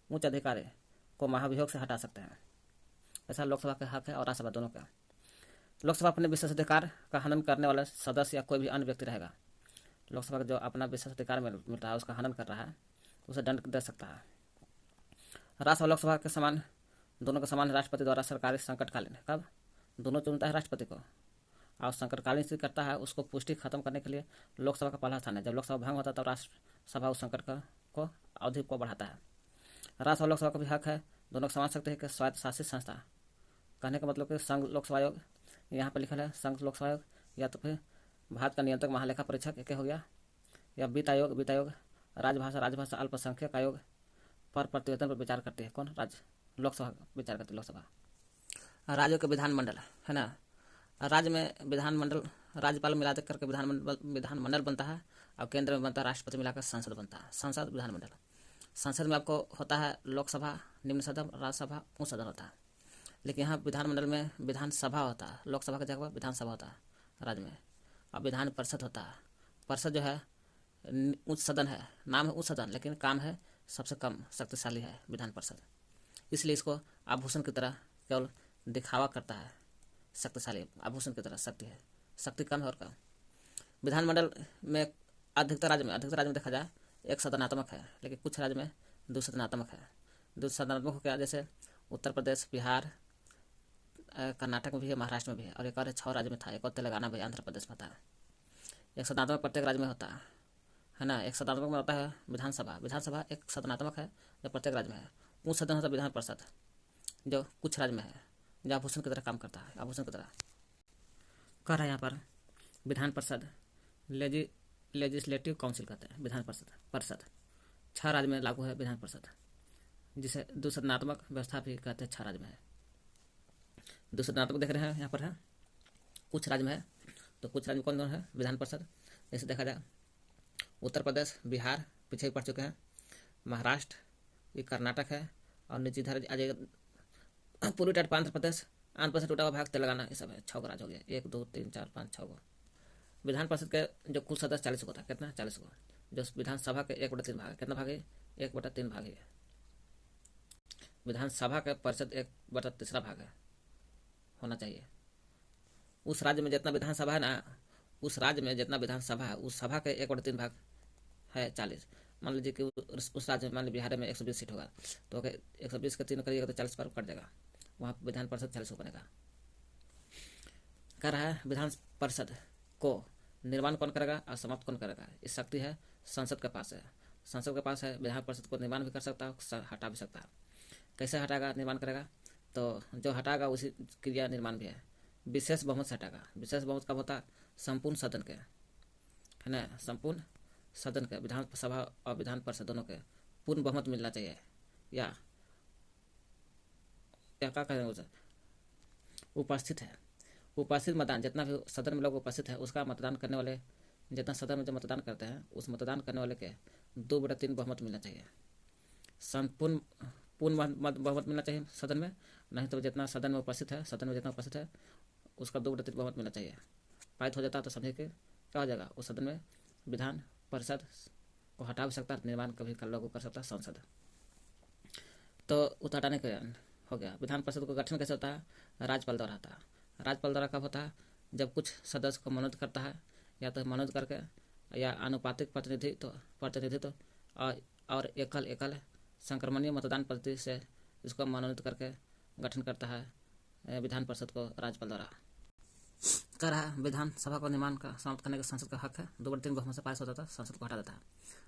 उच्च अधिकारी को महाभियोग से हटा सकते हैं। ऐसा लोकसभा के हक है और राज्यसभा दोनों का। लोकसभा अपने विशेषाधिकार का हनन करने वाला सदस्य या कोई भी अन्य व्यक्ति रहेगा। लोकसभा का जो अपना विशेषाधिकार मिल रहा है उसका हनन कर रहा है उसे दंड दे सकता है। राज्यसभा लोकसभा के समान दोनों के समान राष्ट्रपति द्वारा सरकारी संकटकालीन कब दोनों चुनता है राष्ट्रपति को और संकटकालीन स्थिति करता है उसको पुष्टि खत्म करने के लिए लोकसभा का पहला स्थान है। जब लोकसभा भंग होता है तब राष्ट्रसभा उस संकट को अवधि को बढ़ाता है। राज्यसभा लोकसभा का भी हक है दोनों को समान सकते हैं कि स्वायत्त शासित संस्था कहने का मतलब कि संघ लोकसभा आयोग यहाँ पर लिखा है संघ लोकसभा आयोग या तो फिर भारत का नियंत्रक महालेखा परीक्षक एक हो गया या वित्त आयोग राजभाषा अल्पसंख्यक आयोग पर प्रतिवेदन पर विचार करती है। कौन राज्य लोकसभा विचार करती है लोकसभा। राज्यों के विधानमंडल है ना राज्य में विधानमंडल राज्यपाल मिला करके विधानमंडल बनता है और केंद्र में बनता है राष्ट्रपति मिलाकर संसद बनता है। संसद विधानमंडल संसद में आपको होता है लोकसभा निम्न सदन राज्यसभा उच्च सदन होता है लेकिन यहाँ विधानमंडल में विधानसभा होता है। लोकसभा की जगह विधानसभा होता है राज्य में। अब विधान परिषद होता है। परिषद जो है उच्च सदन है नाम है उच्च सदन लेकिन काम है सबसे कम शक्तिशाली है विधान परिषद इसलिए इसको आभूषण की तरह केवल दिखावा करता है। शक्तिशाली आभूषण की तरह शक्ति कम है और कम। विधानमंडल में अधिकतर राज्य में देखा जाए एक सदनात्मक है लेकिन कुछ राज्य में द्विसदनात्मक है। द्विसदनात्मक हो क्या जैसे उत्तर प्रदेश बिहार कर्नाटक में भी है महाराष्ट्र में भी है और एक और 6 राज्य में था एक और तेलंगाना भी आंध्र प्रदेश में था। एक सदनात्मक प्रत्येक राज्य में होता है ना। एक सदनात्मक में होता है विधानसभा एक सदनात्मक है जो प्रत्येक राज्य में है। उच्च सदन होता है विधान परिषद जो कुछ राज्य में है जो आभूषण की तरह काम करता है आभूषण की तरह कह रहा है। यहाँ पर विधान परिषद लेजिस्लेटिव काउंसिल कहते हैं। विधान परिषद 6 राज्य में लागू है विधान परिषद जिसे द्विसदनात्मक व्यवस्था भी कहते हैं। 6 राज्य में है द्विसदनात्मक देख रहे हैं यहाँ पर है कुछ राज्य में है तो कुछ राज्य में कौन है विधान परिषद जैसे देखा जाए उत्तर प्रदेश बिहार पीछे ही पड़ चुके हैं महाराष्ट्र ये कर्नाटक है और नीचे इधर आ जाएगा पूर्वी तट आंध्र प्रदेश टूटा हुआ भाग तेलंगाना ये सब है। 6 राज्य हो गया 1 2 3 4 5 6 विधान परिषद के जो कुल सदस्य 40 होता है कितना 40 जो विधानसभा के 1/3 भाग है कितना भाग है 1/3 भाग है। विधानसभा के परिषद 1/3 भाग है होना चाहिए। उस राज्य में जितना विधानसभा है ना उस राज्य में जितना विधानसभा है उस सभा के 1/3 भाग है 40। मान लीजिए कि उस राज्य में मान लीजिए बिहार में 120 सीट होगा तो अगर 120 का 3 करिएगा तो 40 पर कट जाएगा वहाँ विधान परिषद 40 बनेगा। कह रहा है विधान परिषद को निर्माण कौन करेगा और समाप्त कौन करेगा इस शक्ति है संसद के पास है। संसद के पास है विधान परिषद को निर्माण भी कर सकता है हटा भी सकता है। कैसे हटाएगा निर्माण करेगा तो जो हटाएगा उसी क्रिया निर्माण भी है। विशेष बहुमत से हटाएगा। विशेष बहुमत कब होता है संपूर्ण सदन के है ना संपूर्ण सदन के विधानसभा और विधान परिषद दोनों के पूर्ण बहुमत मिलना चाहिए या क्या कहेंगे उसे उपस्थित है। उपस्थित मतदान जितना भी सदन में लोग उपस्थित है उसका मतदान करने वाले जितना सदन में जो मतदान करते हैं उस मतदान करने वाले के 2/3 बहुमत मिलना चाहिए। संपूर्ण बहुमत मिलना चाहिए सदन में नहीं तो जितना सदन में उपस्थित है उसका 2/3 बहुमत मिलना चाहिए। पारित हो जाता तो समझे कि क्या हो जाएगा उस सदन में विधान परिषद को हटा भी सकता है निर्माण कभी लागू कर सकता है संसद तो उस हटाने के हो गया। विधान परिषद को गठन कैसे होता है राज्यपाल द्वारा होता है। राज्यपाल द्वारा कब होता है जब कुछ सदस्य को मनोनीत करता है या तो मनोनीत करके या आनुपातिक प्रतिनिधित्व और एकल संक्रमणीय मतदान पद्धति से इसको मनोनीत करके गठन करता है विधान परिषद को राज्यपाल द्वारा। कह रहा है विधानसभा को निर्माण का समाप्त करने का संसद का हक है। 2/3 बहुमत से पास होता है संसद को हटा देता है।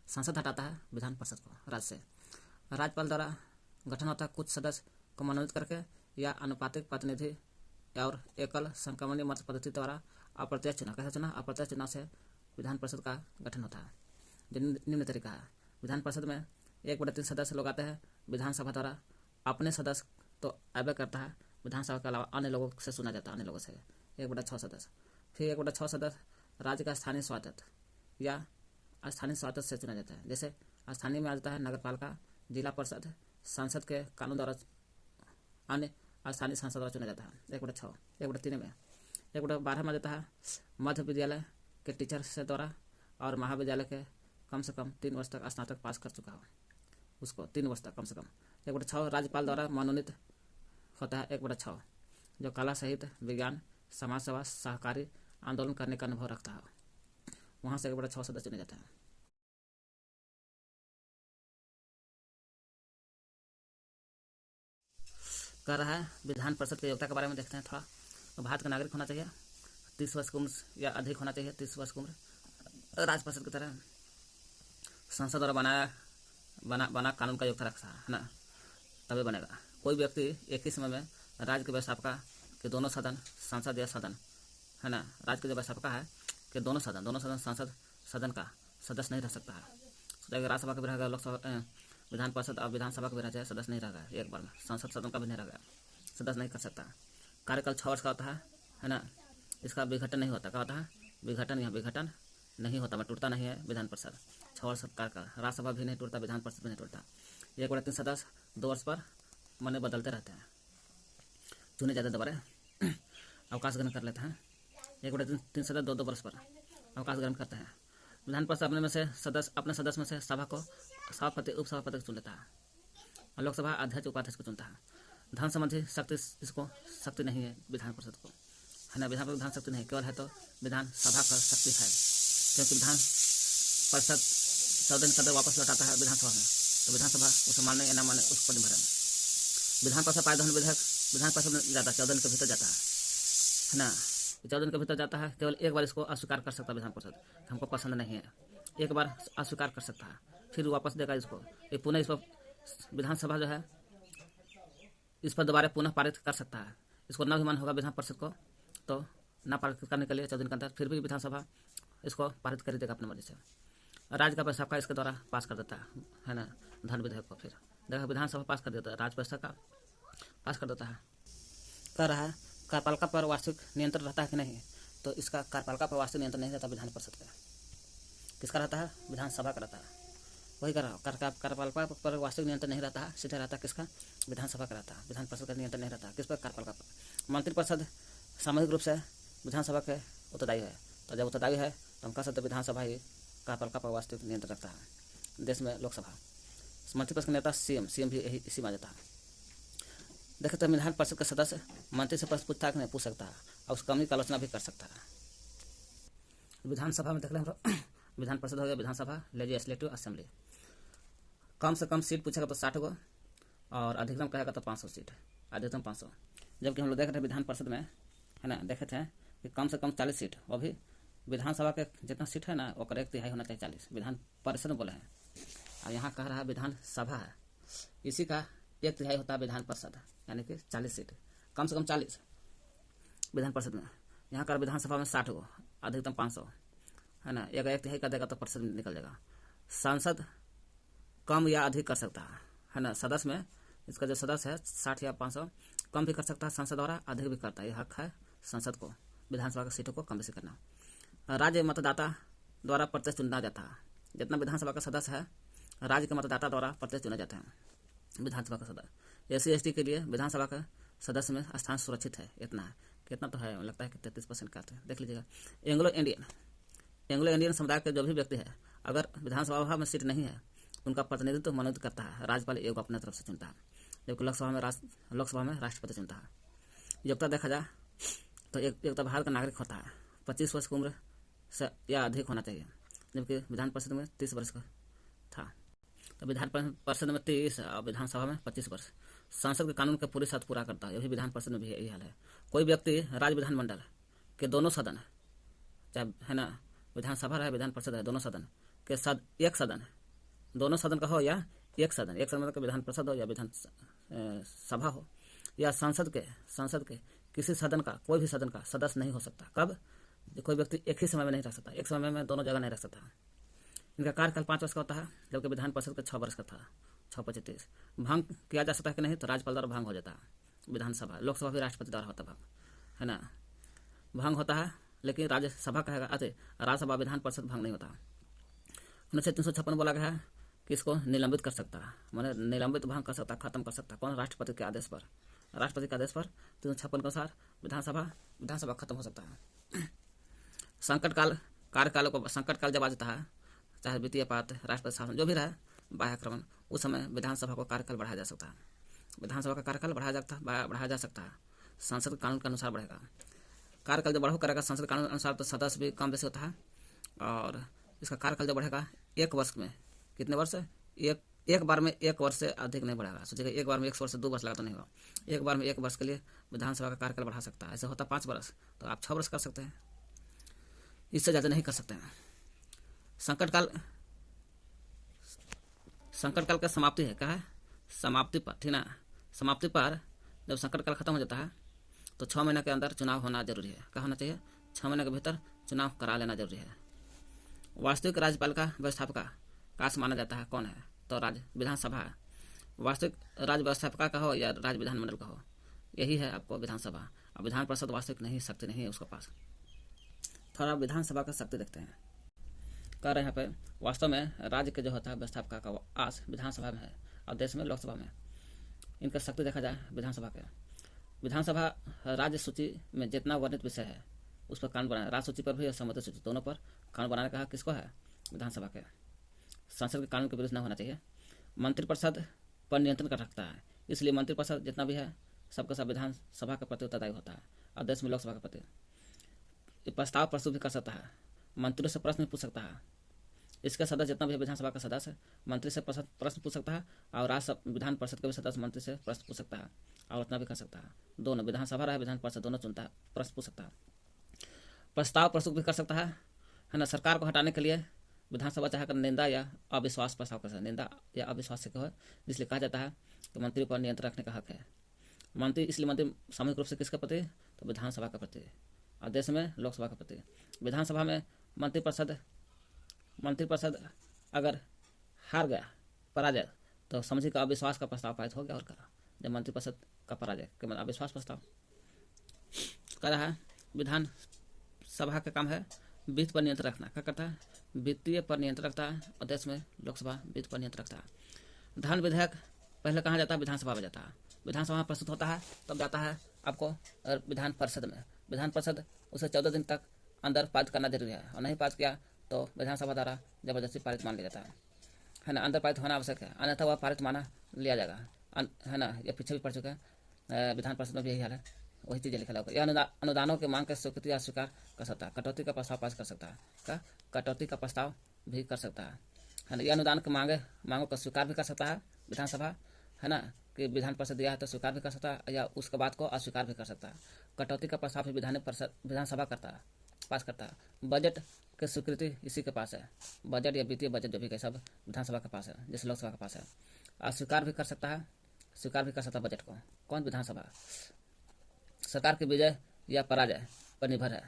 संसद हटाता है विधान परिषद को राज्य से। राज्यपाल द्वारा गठन होता है कुछ सदस्य को मनोनीत करके या आनुपातिक प्रतिनिधि और एकल संक्रमणीय मत पद्धति द्वारा अप्रत्यक्ष चुनाव। कैसे चुनाव अप्रत्यक्ष चुनाव से विधान परिषद का गठन होता है। निम्न तरीका है विधान परिषद में 1/3 सदस्य लोग आते हैं। विधानसभा द्वारा अपने सदस्य तो अवय करता है विधानसभा के अलावा अन्य लोगों से चुना जाता है। अन्य लोगों से 1/6 सदस्य फिर 1/6 सदस्य राज्य का स्थानीय स्वायत्त या स्थानीय स्वायत्त से चुना जाता है। जैसे स्थानीय में आ जाता है नगरपालिका जिला परिषद संसद के कानून द्वारा अन्य स्थानीय सांसद द्वारा चुना जाता है 1/6। 1/3 में 1/12 में जाता है मध्य विद्यालय के टीचर से द्वारा और महाविद्यालय के कम से कम 3 वर्ष तक स्नातक पास कर चुका हो उसको 3 वर्ष तक कम से कम। 1/6 राज्यपाल द्वारा मनोनीत होता है। 1/6 जो कला सहित विज्ञान, समाज सेवा, सहकारी आंदोलन करने का अनुभव रखता है, वहाँ से 1/6 सदस्य चुने जाते हैं। कह रहा है विधान परिषद की योग्यता के बारे में देखते हैं थोड़ा। तो भारत का नागरिक होना चाहिए, 30 वर्ष की उम्र या अधिक होना चाहिए, 30 वर्ष की उम्र, राज्य परिषद की तरह संसद द्वारा बना कानून का योग्यता रखता है ना, तभी बनेगा। कोई व्यक्ति एक ही समय में राज्य के व्यवस्थापिका के दोनों सदन, संसद या सदन है ना, राज्य के जो व्यवस्थापिका है कि दोनों सदन संसद सदन का सदस्य नहीं रह सकता है। तो राज्यसभा का भी रहेगा, लोकसभा विधान परिषद और विधानसभा का भी रह जाए, सदस्य नहीं रहेगा एक बार में। संसद सदन का भी नहीं रहेगा, सदस्य नहीं कर सकता। कार्यकाल 6 वर्ष का होता है ना। इसका विघटन नहीं होता। क्या होता है? विघटन। यहाँ विघटन नहीं होता, मतलब टूटता नहीं है विधान परिषद। 6 वर्ष कार्यकाल। राज्यसभा भी नहीं टूटता, विधान परिषद भी नहीं टूटता। 1/3 सदस्य 2 वर्ष पर मन बदलते रहते हैं, चुने जाते दोबारा अवकाश ग्रहण कर लेते हैं। 1/3 सदस्य 2 वर्ष पर अवकाश ग्रहण करते हैं। विधान परिषद अपने सदस्य में से सभा को सभापति उपसभापति को चुन लेता है और लोकसभा अध्यक्ष उपाध्यक्ष को चुनता है। धन संबंधी शक्ति इसको शक्ति नहीं है विधान परिषद को, है ना। विधान शक्ति नहीं, केवल है तो विधानसभा का शक्ति है, क्योंकि विधान परिषद 14 दिन सदस्य वापस लौटाता है विधानसभा में, तो विधानसभा उसे मानने या ना मानने उस पर निर्भर है। विधान परिषद पारित विधेयक विधान परिषद में जाता है, 14 दिन के भीतर जाता है ना। 14 दिन के भीतर जाता है। केवल एक बार इसको अस्वीकार कर सकता है विधान परिषद, हमको पसंद नहीं है, एक बार अस्वीकार कर सकता है, फिर वापस देगा इसको। ये पुनः इस पर विधानसभा जो है इस पर दोबारा पुनः पारित कर सकता है। इसको न भी मन होगा विधान परिषद को तो ना पारित करने के लिए 14 दिन के अंदर फिर भी विधानसभा इसको पारित कर देगा अपनी मर्जी से। राज्य का पैसा इसके द्वारा पास कर देता है ना, धन विधेयक को। फिर देखा विधानसभा पास कर देता है, राज्य पैसा का पास कर देता है। कह रहा है कार्यपालिका पर वार्षिक नियंत्रण रहता है कि नहीं, तो इसका कार्यपालिका पर वार्षिक नियंत्रण नहीं रहता विधान परिषद का। किसका रहता है? विधानसभा का रहता है। वही कर रहा हूँ, कार्यपालिका पर वार्षिक नियंत्रण नहीं रहता है, सीधा रहता है किसका? विधानसभा का रहता है। विधान परिषद का नियंत्रण नहीं रहता है किस पर? कार्यपालिका पर। मंत्रिपरिषद सामूहिक रूप से विधानसभा के उत्तरदायी है, तो जब उत्तरदायी है तो हम कह सकते विधानसभा ही कार्यपालिका पर वास्तविक नियंत्रण रखता है। देश में लोकसभा मंत्रिपरिषद का नेता सीएम भी इसी में आ जाता है। देखे तो विधान परिषद का सदस्य मंत्री से प्रश्न पूछता है कि नहीं, पूछ सकता है, और उस कमी की आलोचना भी कर सकता है। विधानसभा में देख लें विधान परिषद हो गया विधानसभा, लेजिस्लेटिव असेंबली। कम से कम सीट पूछेगा तो 60 गो और अधिकतम कहेगा तो 500 सीट, अधिकतम 500। जबकि हम लोग देख रहे थे विधान परिषद में है ना, देखे थे कि कम से कम 40 सीट, वो भी विधानसभा के जितना सीट है ना वो 1/3 होना चाहिए 40, विधान परिषद में बोले हैं। और यहाँ कह रहा है विधानसभा है, इसी का 1/3 होता है विधान परिषद, यानी कि 40 सीट, कम से कम 40 विधान परिषद में। यहाँ का विधानसभा में 60 गो, अधिकतम 500 है ना। 1/3 कर देगा तो परिषद में निकल जाएगा। सांसद कम या अधिक कर सकता है ना, सदस्य में इसका जो सदस्य है 60 या 500 कम भी कर सकता है संसद द्वारा, अधिक भी करता है। यह हक है संसद को विधानसभा की सीटों को कम बेसी करना। राज्य मतदाता द्वारा प्रत्यक्ष चुना जाता है। जितना विधानसभा का सदस्य है राज्य के मतदाता द्वारा प्रत्यक्ष चुने जाते हैं विधानसभा का सदस्य। SC/ST के लिए विधानसभा का सदस्य में स्थान सुरक्षित है, इतना है, कितना तो है, लगता है कि 33% का है। देख लीजिएगा। एंग्लो इंडियन समुदाय के जो भी व्यक्ति है, अगर विधानसभा में सीट नहीं है, उनका प्रतिनिधित्व मनोनीत करता है राज्यपाल, एक अपने तरफ से चुनता है, जबकि लोकसभा में राष्ट्रपति चुनता है। योग्यता देखा जाए तो एक तो भारत का नागरिक होता है, 25 वर्ष की उम्र से या अधिक होना चाहिए, जबकि विधान परिषद में 30 वर्ष का था। तो विधान परिषद में 30 और विधानसभा में 25 वर्ष। संसद के कानून का पूरी शर्त पूरा करता है, यह भी विधान परिषद में भी यही हाल है। कोई व्यक्ति राज्य विधानमंडल के दोनों सदन, चाहे है ना विधानसभा रहे विधान परिषद है, दोनों सदन के एक सदन, दोनों सदन का हो या एक सदन मतलब विधान परिषद हो या विधान सभा हो, या संसद के किसी सदन का, कोई भी सदन का सदस्य नहीं हो सकता। कब? कोई व्यक्ति एक ही समय में नहीं रह सकता, एक समय में दोनों जगह नहीं रह सकता। इनका कार्यकाल 5 वर्ष का होता है, जबकि विधान परिषद का 6 वर्ष का था, 6-25। भंग किया जा सकता है कि नहीं, तो राज्यपाल द्वारा भंग हो जाता है। विधानसभा, लोकसभा भी राष्ट्रपति द्वारा होता है भंग, है ना, भंग होता है, लेकिन राज्यसभा कहेगा राज्यसभा, विधान परिषद भंग नहीं होता। 356 बोला गया है कि इसको निलंबित कर सकता है, माने निलंबित भंग कर सकता है, खत्म कर सकता है। कौन? राष्ट्रपति के आदेश पर। राष्ट्रपति के आदेश पर 356 के अनुसार विधानसभा खत्म हो सकता है। संकट काल जब आ जाता है, चाहे वित्तीय आपात, राष्ट्रपति शासन जो भी रहे, बाह्य आक्रमण, उस समय विधानसभा को कार्यकाल बढ़ाया जा सकता है। विधानसभा का कार्यकाल बढ़ाया जा सकता है। संसद कानून के अनुसार बढ़ेगा। कार्यकाल जब बढ़ो करेगा संसद कानून के अनुसार तो सदस्य भी कम बेसी होता है। और इसका कार्यकाल जब बढ़ेगा 1 वर्ष में, कितने वर्ष? एक बार में 1 वर्ष से अधिक नहीं बढ़ेगा। सोचिएगा, एक बार में 1 वर्ष से 2 वर्ष लगा तो नहीं होगा। एक बार में 1 वर्ष के लिए विधानसभा का कार्यकाल बढ़ा सकता है। ऐसे होता 5 वर्ष, तो आप 6 वर्ष कर सकते हैं, इससे ज़्यादा नहीं कर सकते हैं। संकट काल का समाप्ति है, क्या है? समाप्ति पर, ठीक ना? समाप्ति पर जब संकट काल खत्म हो जाता है तो 6 महीने के अंदर चुनाव होना जरूरी है। क्या होना चाहिए? 6 महीने के भीतर चुनाव करा लेना जरूरी है। वास्तविक राज्यपालिका व्यवस्थापिका काश माना जाता है, कौन है? तो विधानसभा है। वास्तविक राज्य व्यवस्थापिका का हो या राज्य विधानमंडल का हो, यही है आपको विधानसभा। अब विधान परिषद वास्तविक नहीं, शक्ति नहीं है उसके पास। थोड़ा विधानसभा का शक्ति देखते हैं। कह रहे हैं यहाँ पे वास्तव में राज्य के जो होता है व्यवस्थापिका का आस विधानसभा में है और देश में लोकसभा में। इनका शक्ति देखा जाए विधानसभा के, विधानसभा राज्य सूची में जितना वर्णित विषय है उस पर कानून बनाना, राज्य सूची पर भी और संबंधित सूची दोनों पर कानून बनाने का किसको है? विधानसभा के। संसद के कानून के विरुद्ध न होना चाहिए। मंत्रिपरिषद पर नियंत्रण कर रखता है, इसलिए मंत्रिपरिषद जितना भी है सबका सब विधानसभा के प्रति उत्तरदायी होता है और देश में लोकसभा के प्रति। प्रस्ताव प्रस्तुत भी कर सकता है, मंत्रियों से प्रश्न पूछ सकता है। इसके सदस्य जितना भी विधानसभा का सदस्य मंत्री से प्रश्न पूछ सकता है और राज्य विधान परिषद के भी सदस्य मंत्री से प्रश्न पूछ सकता है और उतना भी कर सकता है। दोनों विधानसभा रहे विधान परिषद दोनों चुनता है, प्रश्न पूछ सकता है। प्रस्ताव प्रस्तुत भी कर सकता है ना? सरकार को हटाने के लिए विधानसभा चाहेकर निंदा या अविश्वास प्रस्ताव कर सकता है। निंदा या अविश्वास से कहो, जिसलिए कहा जाता है कि मंत्री पर नियंत्रण रखने का हक है। मंत्री इसलिए मंत्री सामूहिक रूप से किसके प्रति? तो विधानसभा के प्रति और देश में लोकसभा के प्रति। विधानसभा में मंत्रिपरिषद अगर हार गया, पराजय, तो समझिए कि अविश्वास का प्रस्ताव पारित हो गया। और कहा जब मंत्रिपरिषद का पराजय के मतलब अविश्वास प्रस्ताव कर रहा है। विधानसभा का काम है वित्त पर नियंत्रण रखना। क्या करता है? वित्तीय पर नियंत्रण रखता है और देश में लोकसभा वित्त पर नियंत्रण रखता है। धन विधेयक पहले कहाँ जाता है? विधानसभा में जाता है। विधानसभा में प्रस्तुत होता है तब जाता है आपको विधान परिषद में। विधान परिषद उसे 14 दिन तक अंदर पारित करना जरूरी है और नहीं पारित किया तो विधानसभा द्वारा जबरदस्ती पारित मान लिया जाता है ना? अंदर पारित होना आवश्यक है, अन्यथा वह पारित माना लिया जाएगा, है ना? ये पीछे भी पढ़ चुके हैं, विधान परिषद में भी यही हाल है, वही चीज़ें लिखा होगा। यह अनुदानों के मांग के स्वीकृति या स्वीकार कर सकता है। कटौती का प्रस्ताव पास कर सकता है। क्या? कटौती का प्रस्ताव भी कर सकता है ना? यह अनुदान के मांगों का स्वीकार भी कर सकता है विधानसभा, है ना? कि विधान परिषद दिया है तो स्वीकार भी कर सकता है या उसके बाद को अस्वीकार भी कर सकता है। कटौती का प्रस्ताव भी विधानसभा करता है, पास करता है। बजट की स्वीकृति इसी के पास है। बजट या वित्तीय बजट जो भी सब विधानसभा के पास है, जैसे लोकसभा के पास है। अस्वीकार भी कर सकता है, स्वीकार भी कर सकता है बजट को। कौन? विधानसभा। सरकार की विजय या पराजय पर निर्भर है।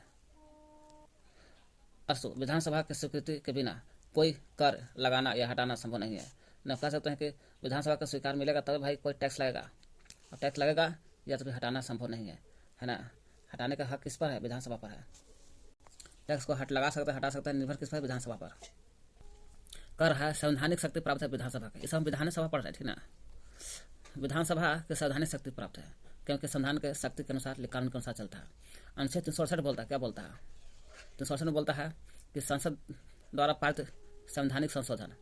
अस्तु विधानसभा की स्वीकृति के बिना कोई कर लगाना या हटाना संभव नहीं है। न कह सकते हैं कि विधानसभा का स्वीकार मिलेगा तब भाई कोई टैक्स लगेगा, और टैक्स लगेगा या तो फिर हटाना संभव नहीं है, है ना? हटाने का हक किस पर है? विधानसभा पर है। टैक्स को लगा सकता है, हटा सकता है, निर्भर किस पर? विधानसभा पर। कर रहा है संवैधानिक शक्ति प्राप्त है विधानसभा की। इस हम विधानसभा पढ़ रहे हैं, ठीक ना? विधानसभा की संवैधानिक शक्ति प्राप्त है क्योंकि संविधान के शक्ति के अनुसार, कानून के अनुसार चलता है। अनुच्छेद 368 बोलता है, क्या बोलता है? 368 में बोलता है कि संसद द्वारा पारित संवैधानिक संशोधन,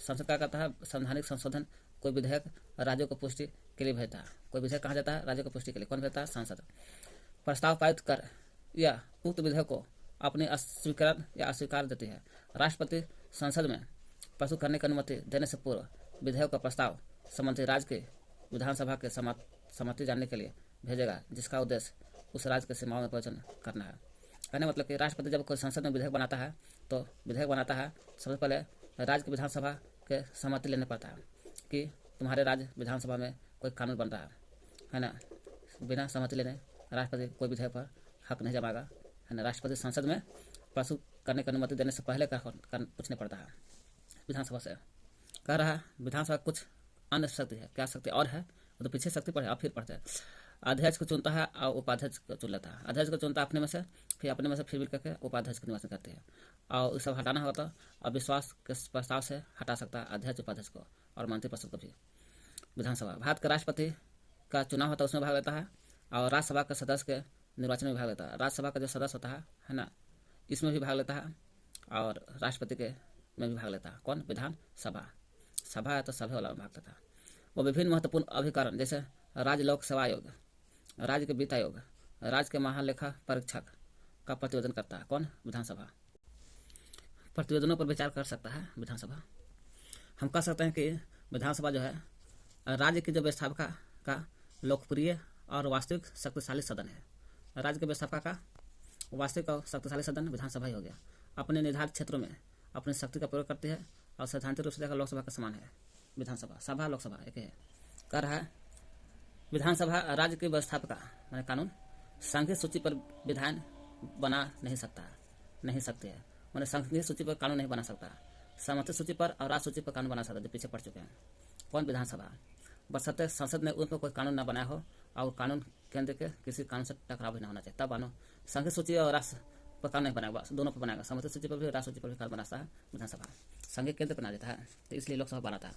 संसद क्या करता है? संवैधानिक संशोधन कोई विधेयक राज्यों को पुष्टि के लिए भेजता है। कोई विधेयक कहा जाता है राज्यों को पुष्टि के लिए, कौन भेजता है? संसद। प्रस्ताव पारित कर या उक्त विधेयक को अपने स्वीकार या अस्वीकार देती है। राष्ट्रपति संसद में प्रस्तुत करने की अनुमति देने से पूर्व विधेयक का प्रस्ताव संबंधित राज्य के विधानसभा के सहमति जानने के लिए भेजेगा, जिसका उद्देश्य उस राज्य के सीमाओं में प्रवचन करना है। कहने मतलब कि राष्ट्रपति जब कोई संसद में विधेयक बनाता है तो विधेयक बनाता है सबसे पहले राज्य की विधानसभा के सहमति लेने पड़ता है कि तुम्हारे राज्य विधानसभा में कोई कानून बन रहा है ना? बिना सहमति लेने राष्ट्रपति कोई विधेयक पर हक नहीं जमाएगा, है ना? राष्ट्रपति संसद में प्रस्तुत करने की अनुमति देने से पहले पूछने पड़ता है विधानसभा से। कह रहा है विधानसभा कुछ अन्य शक्ति है। क्या शक्ति और है? वो तो पीछे शक्ति पढ़े, आप फिर पढ़ते हैं। अध्यक्ष को चुनता है और उपाध्यक्ष को चुन लेता है। अध्यक्ष को चुनता है अपने में से, फिर अपने में से फिर मिल करके उपाध्यक्ष का निर्वाचन करते हैं। और इस सब हटाना होता है अविश्वास के प्रस्ताव से हटा सकता है अध्यक्ष, उपाध्यक्ष को और मंत्रिपरिषद को भी। विधानसभा भारत के राष्ट्रपति का चुनाव होता है, उसमें भाग लेता है और राज्यसभा के सदस्य के निर्वाचन में भाग लेता है। राज्यसभा का जो सदस्य होता है ना, इसमें भी भाग लेता है और राष्ट्रपति के में भी भाग लेता है। कौन? विधानसभा। सभा है तो सभा वाला भाग था। वो विभिन्न महत्वपूर्ण अभिकरण जैसे राज्य लोक सेवा आयोग, राज्य के वित्त आयोग, राज्य के महालेखा परीक्षक का प्रतिवेदन करता है। कौन? विधानसभा। प्रतिवेदनों पर विचार कर सकता है विधानसभा। हम कह सकते हैं कि विधानसभा जो है राज्य की जो व्यवस्थापिका का लोकप्रिय और वास्तविक शक्तिशाली सदन है। राज्य के व्यवस्थापिका का वास्तविक और शक्तिशाली सदन विधानसभा ही हो गया। अपने निर्धारित क्षेत्रों में अपनी शक्ति का प्रयोग करती है और सैद्धांतिक रूप से देखकर लोकसभा के समान है। विधानसभा, सभा लोकसभा एक है। कर रहा है विधानसभा राज्य की व्यवस्थापिका मैंने कानून संघीय सूची पर विधान बना नहीं सकती है। मैंने संघीय सूची पर कानून नहीं बना सकता। सहमति सूची पर और राज्य सूची पर कानून बना सकता, जो पीछे पड़ चुके हैं। कौन? विधानसभा। बशर्ते संसद ने उन पर कोई कानून न बनाया हो और कानून केंद्र के किसी कानून से टकराव भी न होना चाहिए, तब मानो संघीय सूची और राष्ट्र पर कानून नहीं बनाएगा, दोनों पर बनाएगा। सहमति सूची पर भी राष्ट्र सूची पर भी कानून बनाता है विधानसभा। संघीय केंद्र बना देता है, तो इसलिए लोकसभा बनाता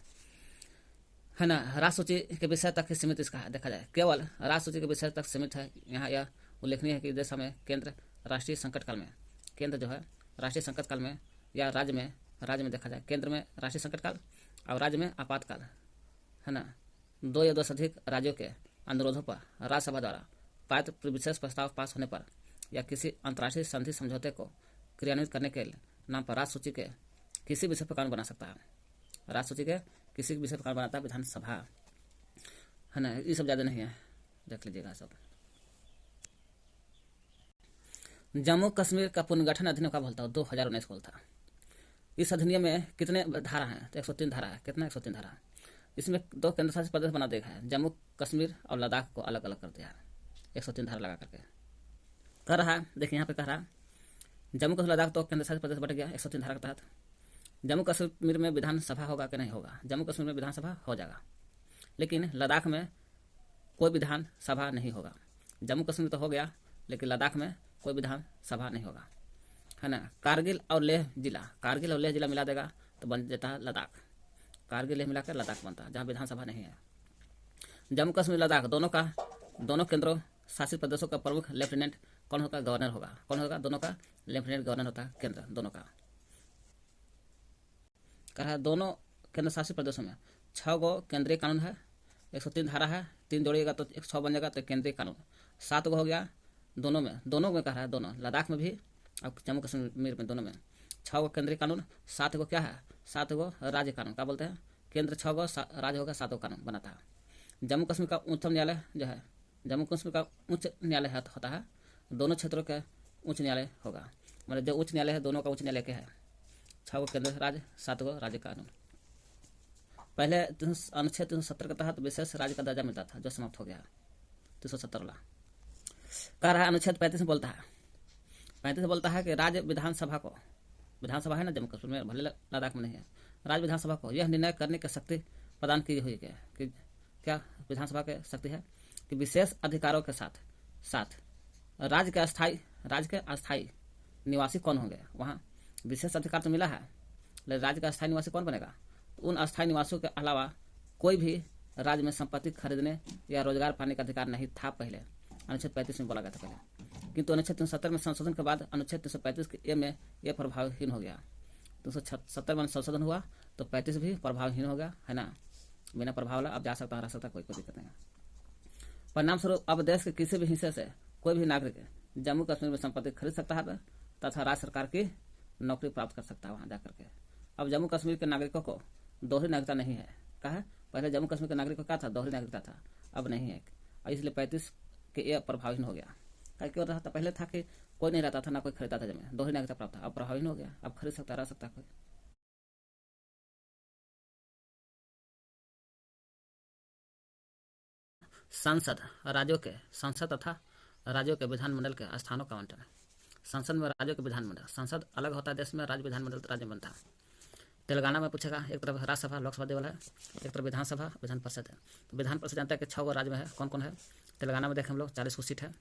है ना। राष्ट्र सूची के विषय तक ही सीमित इसका देखा जाए, केवल राष्ट्र सूची के विषय तक सीमित है। यहाँ यह उल्लेखनीय है कि देश में केंद्र राष्ट्रीय संकट काल में, केंद्र जो है राष्ट्रीय संकट काल में या राज्य में देखा जाए, केंद्र में राष्ट्रीय संकट काल और राज्य में आपातकाल है ना। 2 या 2 से अधिक राज्यों के अनुरोधों पर राज्यसभा द्वारा पारित विशेष प्रस्ताव पास होने पर या किसी अंतर्राष्ट्रीय संधि समझौते को क्रियान्वित करने के नाम पर राष्ट्र सूची के किसी विषय पर कानून बना सकता है। राष्ट्र सूची के किसी विषय पर कानून बनाता है विधानसभा है ना। ये सब ज्यादा नहीं है, देख लीजिएगा सब। जम्मू कश्मीर का पुनर्गठन अधिनियम कब बोलता है? 2019 को बोलता है। इस अधिनियम में कितने धारा हैं? तो 103 धारा है। कितना? 103 धारा। इसमें 2 केंद्र शासित प्रदेश बना दिया है, जम्मू कश्मीर और लद्दाख को अलग अलग कर दिया है 103 धारा लगा करके। कर रहा है, देखिए यहाँ पे कह रहा है जम्मू कश्मीर लद्दाख तो केंद्र शासित प्रदेश बट गया 103 धारा के तहत। जम्मू कश्मीर में विधानसभा होगा कि नहीं होगा? जम्मू कश्मीर में विधानसभा हो जाएगा, लेकिन लद्दाख में कोई विधानसभा नहीं होगा। जम्मू कश्मीर तो हो गया, लेकिन लद्दाख में कोई विधानसभा नहीं होगा है ना। कारगिल और लेह जिला मिला देगा तो बन जाता है लद्दाख। कारगिल लेह मिलाकर लद्दाख बनता है, जहाँ विधानसभा नहीं है। जम्मू कश्मीर लद्दाख दोनों केंद्रों शासित प्रदेशों का प्रमुख लेफ्टिनेंट कौन होगा? गवर्नर होगा। कौन होगा? दोनों का लेफ्टिनेंट गवर्नर होता है, केंद्र दोनों का। कहा दोनों केंद्र शासित प्रदेशों में 6 गो केंद्रीय कानून है, 103 धारा है, 3 जोड़िएगा तो 106 बन जाएगा, तो केंद्रीय कानून 7 गो हो गया। दोनों में कह रहा है, दोनों लद्दाख में भी और जम्मू कश्मीर में दोनों में 6 गो केंद्रीय कानून, 7 गो क्या है? 7 गो राज्य कानून। क्या बोलते हैं? केंद्र 6 गो, राज्य होगा 7 गो कानून बनाता है। जम्मू कश्मीर का उच्चतम न्यायालय जो है, जम्मू कश्मीर का उच्च न्यायालय होता है, दोनों क्षेत्रों के उच्च न्यायालय होगा। मतलब जो उच्च न्यायालय है दोनों का उच्च न्यायालय क्या है? 6 गो केंद्र राज्य, 7 गो राज्य कानून। पहले अनुच्छेद 370 के तहत विशेष राज्य का दर्जा मिलता था, जो समाप्त हो गया 370 वाला। कह रहा है अनुच्छेद 35 में बोलता है कि राज्य विधानसभा है ना जम्मू कश्मीर में, भले लद्दाख में नहीं है, राज्य विधानसभा को यह निर्णय करने की शक्ति प्रदान की हुई है कि क्या विधानसभा की शक्ति है कि विशेष अधिकारों के साथ राज्य के अस्थायी निवासी कौन होंगे। वहाँ विशेष अधिकार तो मिला है, लेकिन राज्य का अस्थायी निवासी कौन बनेगा? उन अस्थायी निवासियों के अलावा कोई भी राज्य में संपत्ति खरीदने या रोजगार पाने का अधिकार नहीं था पहले, अनुच्छेद 35 में बोला गया था पहले। किंतु अनुच्छेद 370 में संशोधन के बाद अनुच्छेद 335 के ए में यह प्रभावहीन हो गया। 370 में संशोधन हुआ तो 35 भी प्रभावहीन हो गया है ना, बिना प्रभाव वाला अब जा सकता है, रह सकता, कोई दिक्कत नहीं है। परिणाम स्वरूप अब देश के किसी भी हिस्से से कोई भी नागरिक जम्मू कश्मीर में संपत्ति खरीद सकता है तथा राज्य सरकार की नौकरी प्राप्त कर सकता है वहां जाकर के। अब जम्मू कश्मीर के नागरिकों को दोहरी नागरिकता नहीं है। कहा है पहले जम्मू कश्मीर के नागरिकों का था दोहरी नागरिकता था, अब नहीं है, इसलिए 35 के ये प्रभावहीन हो गया। क्यों रहा था? पहले था कि कोई नहीं रहता था, ना कोई खरीदता था जमीन, दोहरी नागरिकता प्राप्त था, अब प्रभावहीन हो गया, अब खरीद सकता, रह सकता कोई। संसद तथा राज्यों के विधानमंडल के स्थानों का आवंटन। संसद में राज्यों के विधानमंडल, संसद अलग होता है देश में, राज्य विधानमंडल राज्य बनता है। तेलंगाना में पूछेगा, एक तरफ राज्यसभा लोकसभा देवल है, एक तरफ विधानसभा विधान परिषद है। तो विधान परिषद जानता है कि 6 गो राज्य में है, कौन कौन है? तेलंगाना में देखें हम लोग 40 को सीट है।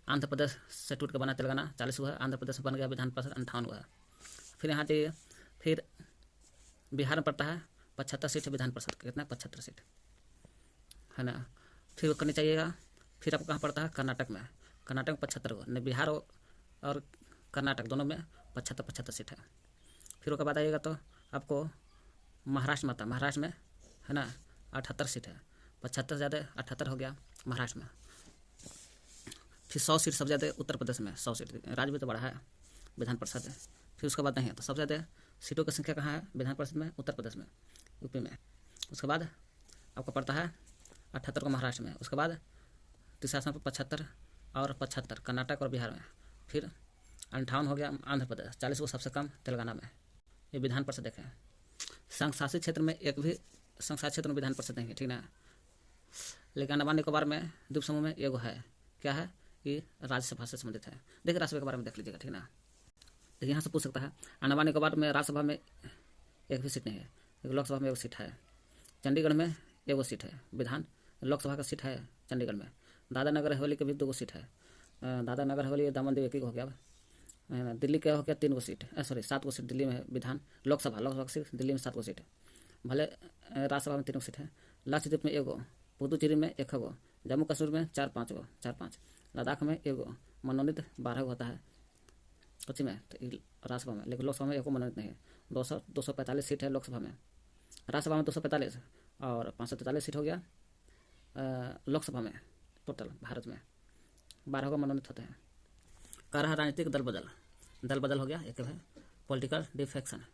आंध्र प्रदेश से टूट के बना तेलंगाना, 40 हुआ है। आंध्र प्रदेश में बन गया विधान परिषद 58 हुआ है। फिर यहाँ जाइए, फिर बिहार में पड़ता है 75 सीट है विधान परिषद, कितना? 75 सीट है ना। फिर करनी चाहिएगा, फिर आपको कहाँ पड़ता है? कर्नाटक में 75 को, बिहार और कर्नाटक दोनों में 75 सीट है। फिर उसके बाद आइएगा तो आपको महाराष्ट्र में आता है, महाराष्ट्र में है ना 78 सीट है, 75 ज़्यादा 78 हो गया महाराष्ट्र में। फिर 100 सीट सबसे ज़्यादा उत्तर प्रदेश में, 100 सीट, राज्य भी तो बड़ा है विधान परिषद है। फिर उसके बाद नहीं है, तो सबसे ज़्यादा सीटों की संख्या कहाँ है विधान परिषद में, उत्तर प्रदेश में, यूपी में। उसके बाद आपको पड़ता है 78 को महाराष्ट्र में। उसके बाद तीसरा स्थान पर 75 और 75 कर्नाटक और बिहार में। फिर 58 हो गया आंध्र प्रदेश, 40 को सबसे कम तेलंगाना में। ये विधान परिषद देखें। संघ शासित क्षेत्र में एक भी संघ शासित क्षेत्र में विधान परिषद नहीं है, ठीक ना। लेकिन अंडमान निकोबार में द्वीप समूह में एगो है, क्या है, ये राज्यसभा से संबंधित है। देखिए राज्यसभा के बारे में देख लीजिएगा, ठीक ना। देखिए यहाँ से पूछ सकता है, अंडमान निकोबार में राज्यसभा में एक भी सीट नहीं है, लोकसभा में एक सीट है। चंडीगढ़ में एगो सीट है, विधान लोकसभा का सीट है चंडीगढ़ में। दादरा नगर हवेली के भी 2 सीट है, दादरा नगर हवेली दामन दीव 1 हो गया। दिल्ली का हो गया 3 सीट, सॉरी 7 सीट दिल्ली में विधान लोकसभा की सीट, दिल्ली में 7 सीट है। भले राज्यसभा में 3 सीट है। लक्षद्वीप में एगो, पुदुचेरी में 1 गो, जम्मू कश्मीर में 4-5, लद्दाख में एगो, मनोनीत 12 होता है कोची में, तो राज्यसभा में। लेकिन लोकसभा में एको मनोनीत नहीं है। 245 सीट है लोकसभा में, राज्यसभा में 245 और 543 सीट हो गया लोकसभा में। टोटल भारत में 12 मनोनीत होते हैं। कर रहा राजनीतिक दल बदल हो गया, एक है पॉलिटिकल डिफेक्शन।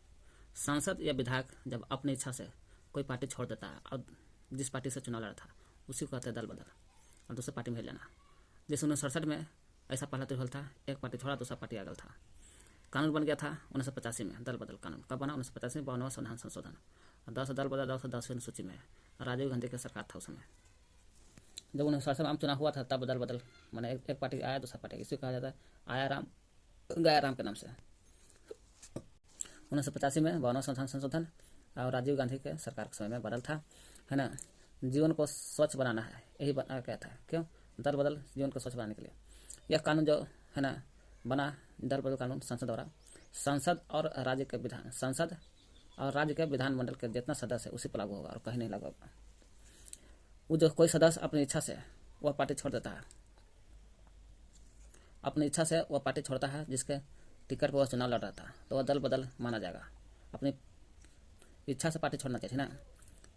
सांसद या विधायक जब अपनी इच्छा से कोई पार्टी छोड़ देता है और जिस पार्टी से चुनाव लड़ा था उसी को कहते हैं दल बदल, और दूसरे पार्टी में जाना। जैसे 1967 में ऐसा पहला त्रिभुवन था, एक पार्टी छोड़ा दूसरा पार्टी आगल था। कानून बन गया था 1985 में, दल बदल कानून कब बना, 1985 में 52वां संविधान संशोधन। 10 दल बदल 1010वीं सूची में, राजीव गांधी की सरकार था उस समय। जब 1967 में आम चुनाव हुआ था तब दल बदल मैंने एक पार्टी आया दूसरा पार्टी, इसी कहा जाता है आया राम गया राम के नाम से। 1985 में 52वां संविधान संशोधन और राजीव गांधी के सरकार के समय में बदल था, है ना। जीवन को स्वच्छ बनाना है, यही कहता है। क्यों दल बदल, जीवन को स्वच्छ बनाने के लिए। यह कानून जो है ना बना, दल बदल कानून संसद द्वारा। संसद और राज्य के विधान, संसद और राज्य के विधानमंडल के जितना सदस्य है उसी पर लागू होगा और कहीं नहीं लागू होगा। वो जो कोई सदस्य अपनी इच्छा से वह पार्टी छोड़ देता है, अपनी इच्छा से वह पार्टी छोड़ता है जिसके टिकट पर वह चुनाव लड़ रहा था, तो वह दल बदल माना जाएगा। अपनी इच्छा से पार्टी छोड़ना चाहिए ना,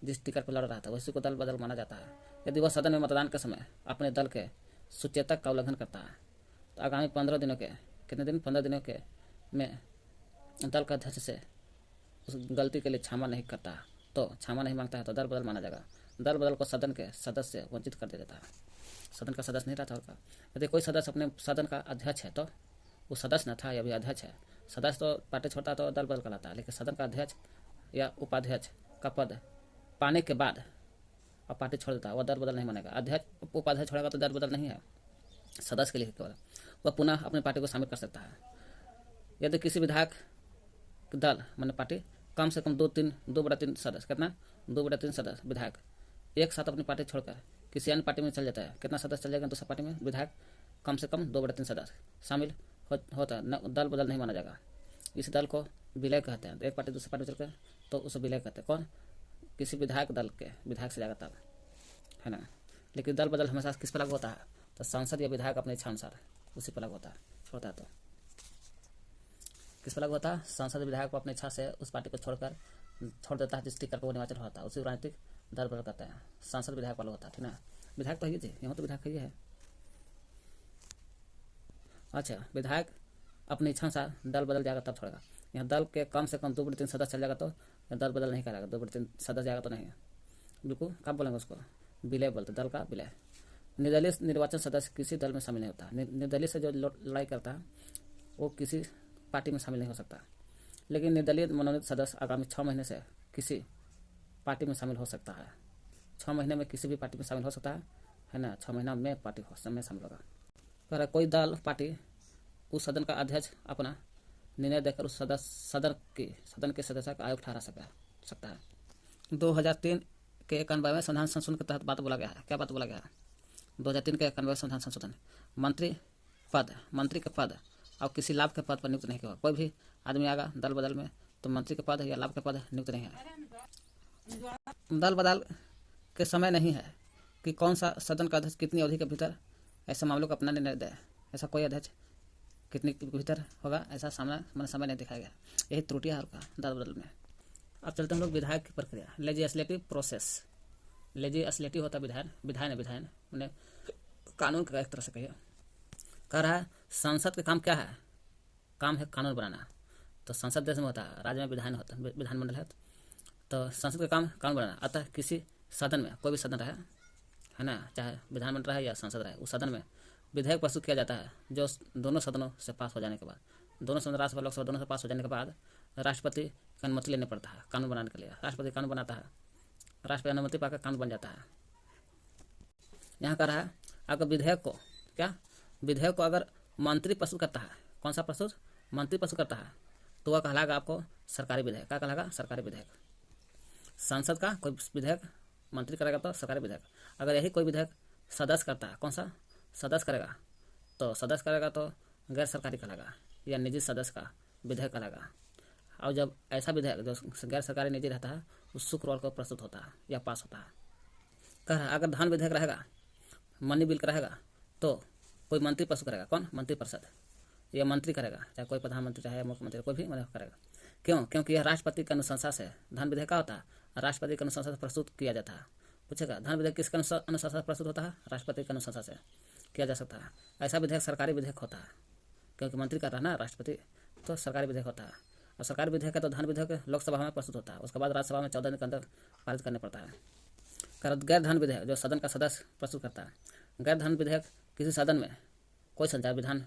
जिस टिकट पर लड़ रहा था उसी को दल बदल माना जाता है। यदि वह सदन में मतदान के समय अपने दल के सूचेतक का उल्लंघन करता है तो आगामी 15 दिनों के, कितने दिन, 15 दिनों के में दल का अध्यक्ष से उस गलती के लिए क्षमा नहीं करता, तो क्षमा नहीं मांगता है तो दल बदल माना जाएगा। दल बदल को सदन के सदस्य वंचित कर देता है, सदन का सदस्य नहीं रहता होगा। यदि कोई सदस्य अपने सदन का अध्यक्ष है तो वो सदस्य न था या भी अध्यक्ष है, सदस्य तो पार्टी छोड़ता तो दल बदल कहलाता है। लेकिन सदन का अध्यक्ष या उपाध्यक्ष का पद पाने के बाद अब पार्टी छोड़ देता है, वह दल बदल नहीं मानेगा। अध्यक्ष उपाध्यक्ष छोड़ेगा तो दल बदल नहीं है, सदस्य के लिए केवल। वह पुनः अपनी पार्टी को शामिल कर सकता है। यदि किसी विधायक दल माने पार्टी कम से कम 2/3 सदस्य, कितना 2/3 सदस्य विधायक एक साथ अपनी पार्टी छोड़कर किसी अन्य पार्टी में चल जाता है, कितना सदस्य चल जाएगा दूसरा पार्टी में, विधायक कम से कम 2/3 सदस्य शामिल होता है, दल बदल नहीं माना जाएगा। इस दल को विलय कहते हैं। एक पार्टी दूसरी पार्टी में चलकर तो उसे विलय कहते हैं। कौन, किसी विधायक दल के विधायक से जाएगा तब, है ना। लेकिन दल बदल हमेशा किस पर लागू होता है, तो सांसद या विधायक अपने इच्छा अनुसार उसी पर लागू होता है। छोड़ता है तो किस पर लागू होता है, सांसद विधायक को अपनी इच्छा से उस पार्टी को छोड़ देता है जिस टिकट पर वो निर्वाचित होता है, उसी राजनीतिक दल बदल करते हैं। सांसद विधायक वाला होता है, ठीक ना। विधायक तो है जी, यहाँ तो विधायक है। अच्छा, विधायक अपनी इच्छा अनुसार दल बदल जाएगा तब छोड़ेगा। यहाँ दल के कम से कम 2/3 सदस्य चल जाएगा तो दल बदल नहीं करेगा, 2/3 सदस्य जाएगा तो नहीं है, बिल्कुल। कब बोलेंगे उसको, विलय बोलते, दल का विलय। निर्दलीय निर्वाचन सदस्य किसी दल में शामिल नहीं होता। निर्दलीय से जो लड़ाई करता है वो किसी पार्टी में शामिल नहीं हो सकता। लेकिन निर्दलीय मनोनीत सदस्य आगामी 6 महीने से किसी पार्टी में शामिल हो सकता है। 6 महीने में किसी भी पार्टी में शामिल हो सकता है ना। 6 महीना में पार्टी में शामिल होगा। अगर कोई दल पार्टी उस सदन का अध्यक्ष अपना निर्णय देकर उस सदन के सदस्य का आयोग ठहरा सकता है। 2003 के 91वें संविधान संशोधन के तहत बात बोला गया है। क्या बात बोला गया है, 2003 के 91वें संविधान संशोधन, मंत्री के पद और किसी लाभ के पद पर नियुक्त नहीं होगा। कोई भी आदमी आएगा दल बदल में तो मंत्री के पद या लाभ के पद नियुक्त नहीं है। दल बदल के समय नहीं है कि कौन सा सदन का अध्यक्ष कितनी अवधि के भीतर ऐसे मामलों को अपना निर्णय दे। ऐसा कोई अध्यक्ष कितनी के भीतर होगा ऐसा समय नहीं दिखाया गया। यही त्रुटियां है दल बदल में। अब चलते हम लोग विधायक की प्रक्रिया, लेजिस्लेटिव प्रोसेस। लेजिस्लेटिव होता है विधायन मैंने कानून का एक तरह से कहिए। कह रहा है संसद का काम क्या है, काम है कानून बनाना। तो संसद देश में होता है, राज्य में विधानमंडल है, तो संसद का काम कानून बनाना। अतः किसी सदन में, कोई भी सदन रहे है ना, चाहे विधानमंडल रहे या संसद रहे, उस सदन में विधेयक प्रस्तुत किया जाता है जो दोनों सदनों से पास हो जाने के बाद, दोनों सदन राज्यसभा लोकसभा दोनों से पास हो जाने के बाद राष्ट्रपति की अनुमति लेनी पड़ता है कानून बनाने के लिए। राष्ट्रपति कानून बनाता है, राष्ट्रपति अनुमति पाकर कानून बन जाता है। यहाँ कह रहा है अगर विधेयक को अगर मंत्री प्रस्तुत करता है, कौन सा प्रस्तुत, मंत्री प्रस्तुत करता है, तो वह कहलाएगा आपको सरकारी विधेयक। क्या कहलाएगा, सरकारी विधेयक। संसद का कोई विधेयक मंत्री करेगा तो सरकारी विधेयक। अगर यही कोई विधेयक सदस्य करता है, कौन सा सदस्य करेगा, तो सदस्य करेगा तो गैर सरकारी कहलाएगा या निजी सदस्य का विधेयक कहलाएगा। और जब ऐसा विधेयक जो गैर सरकारी निजी रहता है वो शुक्रवार को प्रस्तुत होता है या पास होता है। कह रहा है अगर धन विधेयक रहेगा, मनी बिल का रहेगा, तो कोई मंत्री प्रस्तुत करेगा, कौन, मंत्रिपरिषद, या मंत्री करेगा, चाहे कोई प्रधानमंत्री चाहे मुख्यमंत्री, कोई भी करेगा। क्यों, क्योंकि यह राष्ट्रपति की अनुशंसा से, धन विधेयक का होता है राष्ट्रपति की अनुशंसा से प्रस्तुत किया जाता है। पूछेगा धन विधेयक किसके अनुशंसा से प्रस्तुत होता है, राष्ट्रपति की अनुशंसा से किया जा सकता है। ऐसा विधेयक सरकारी विधेयक होता है, क्योंकि मंत्री कर रहा है ना राष्ट्रपति, तो सरकारी विधेयक होता है। और सरकारी विधेयक है तो धन विधेयक लोकसभा में प्रस्तुत होता है, उसके बाद राज्यसभा में 14 दिन के अंदर पारित करने पड़ता है। गैर धन विधेयक जो सदन का सदस्य प्रस्तुत करता है, गैर धन विधेयक किसी सदन में, कोई संचार विधान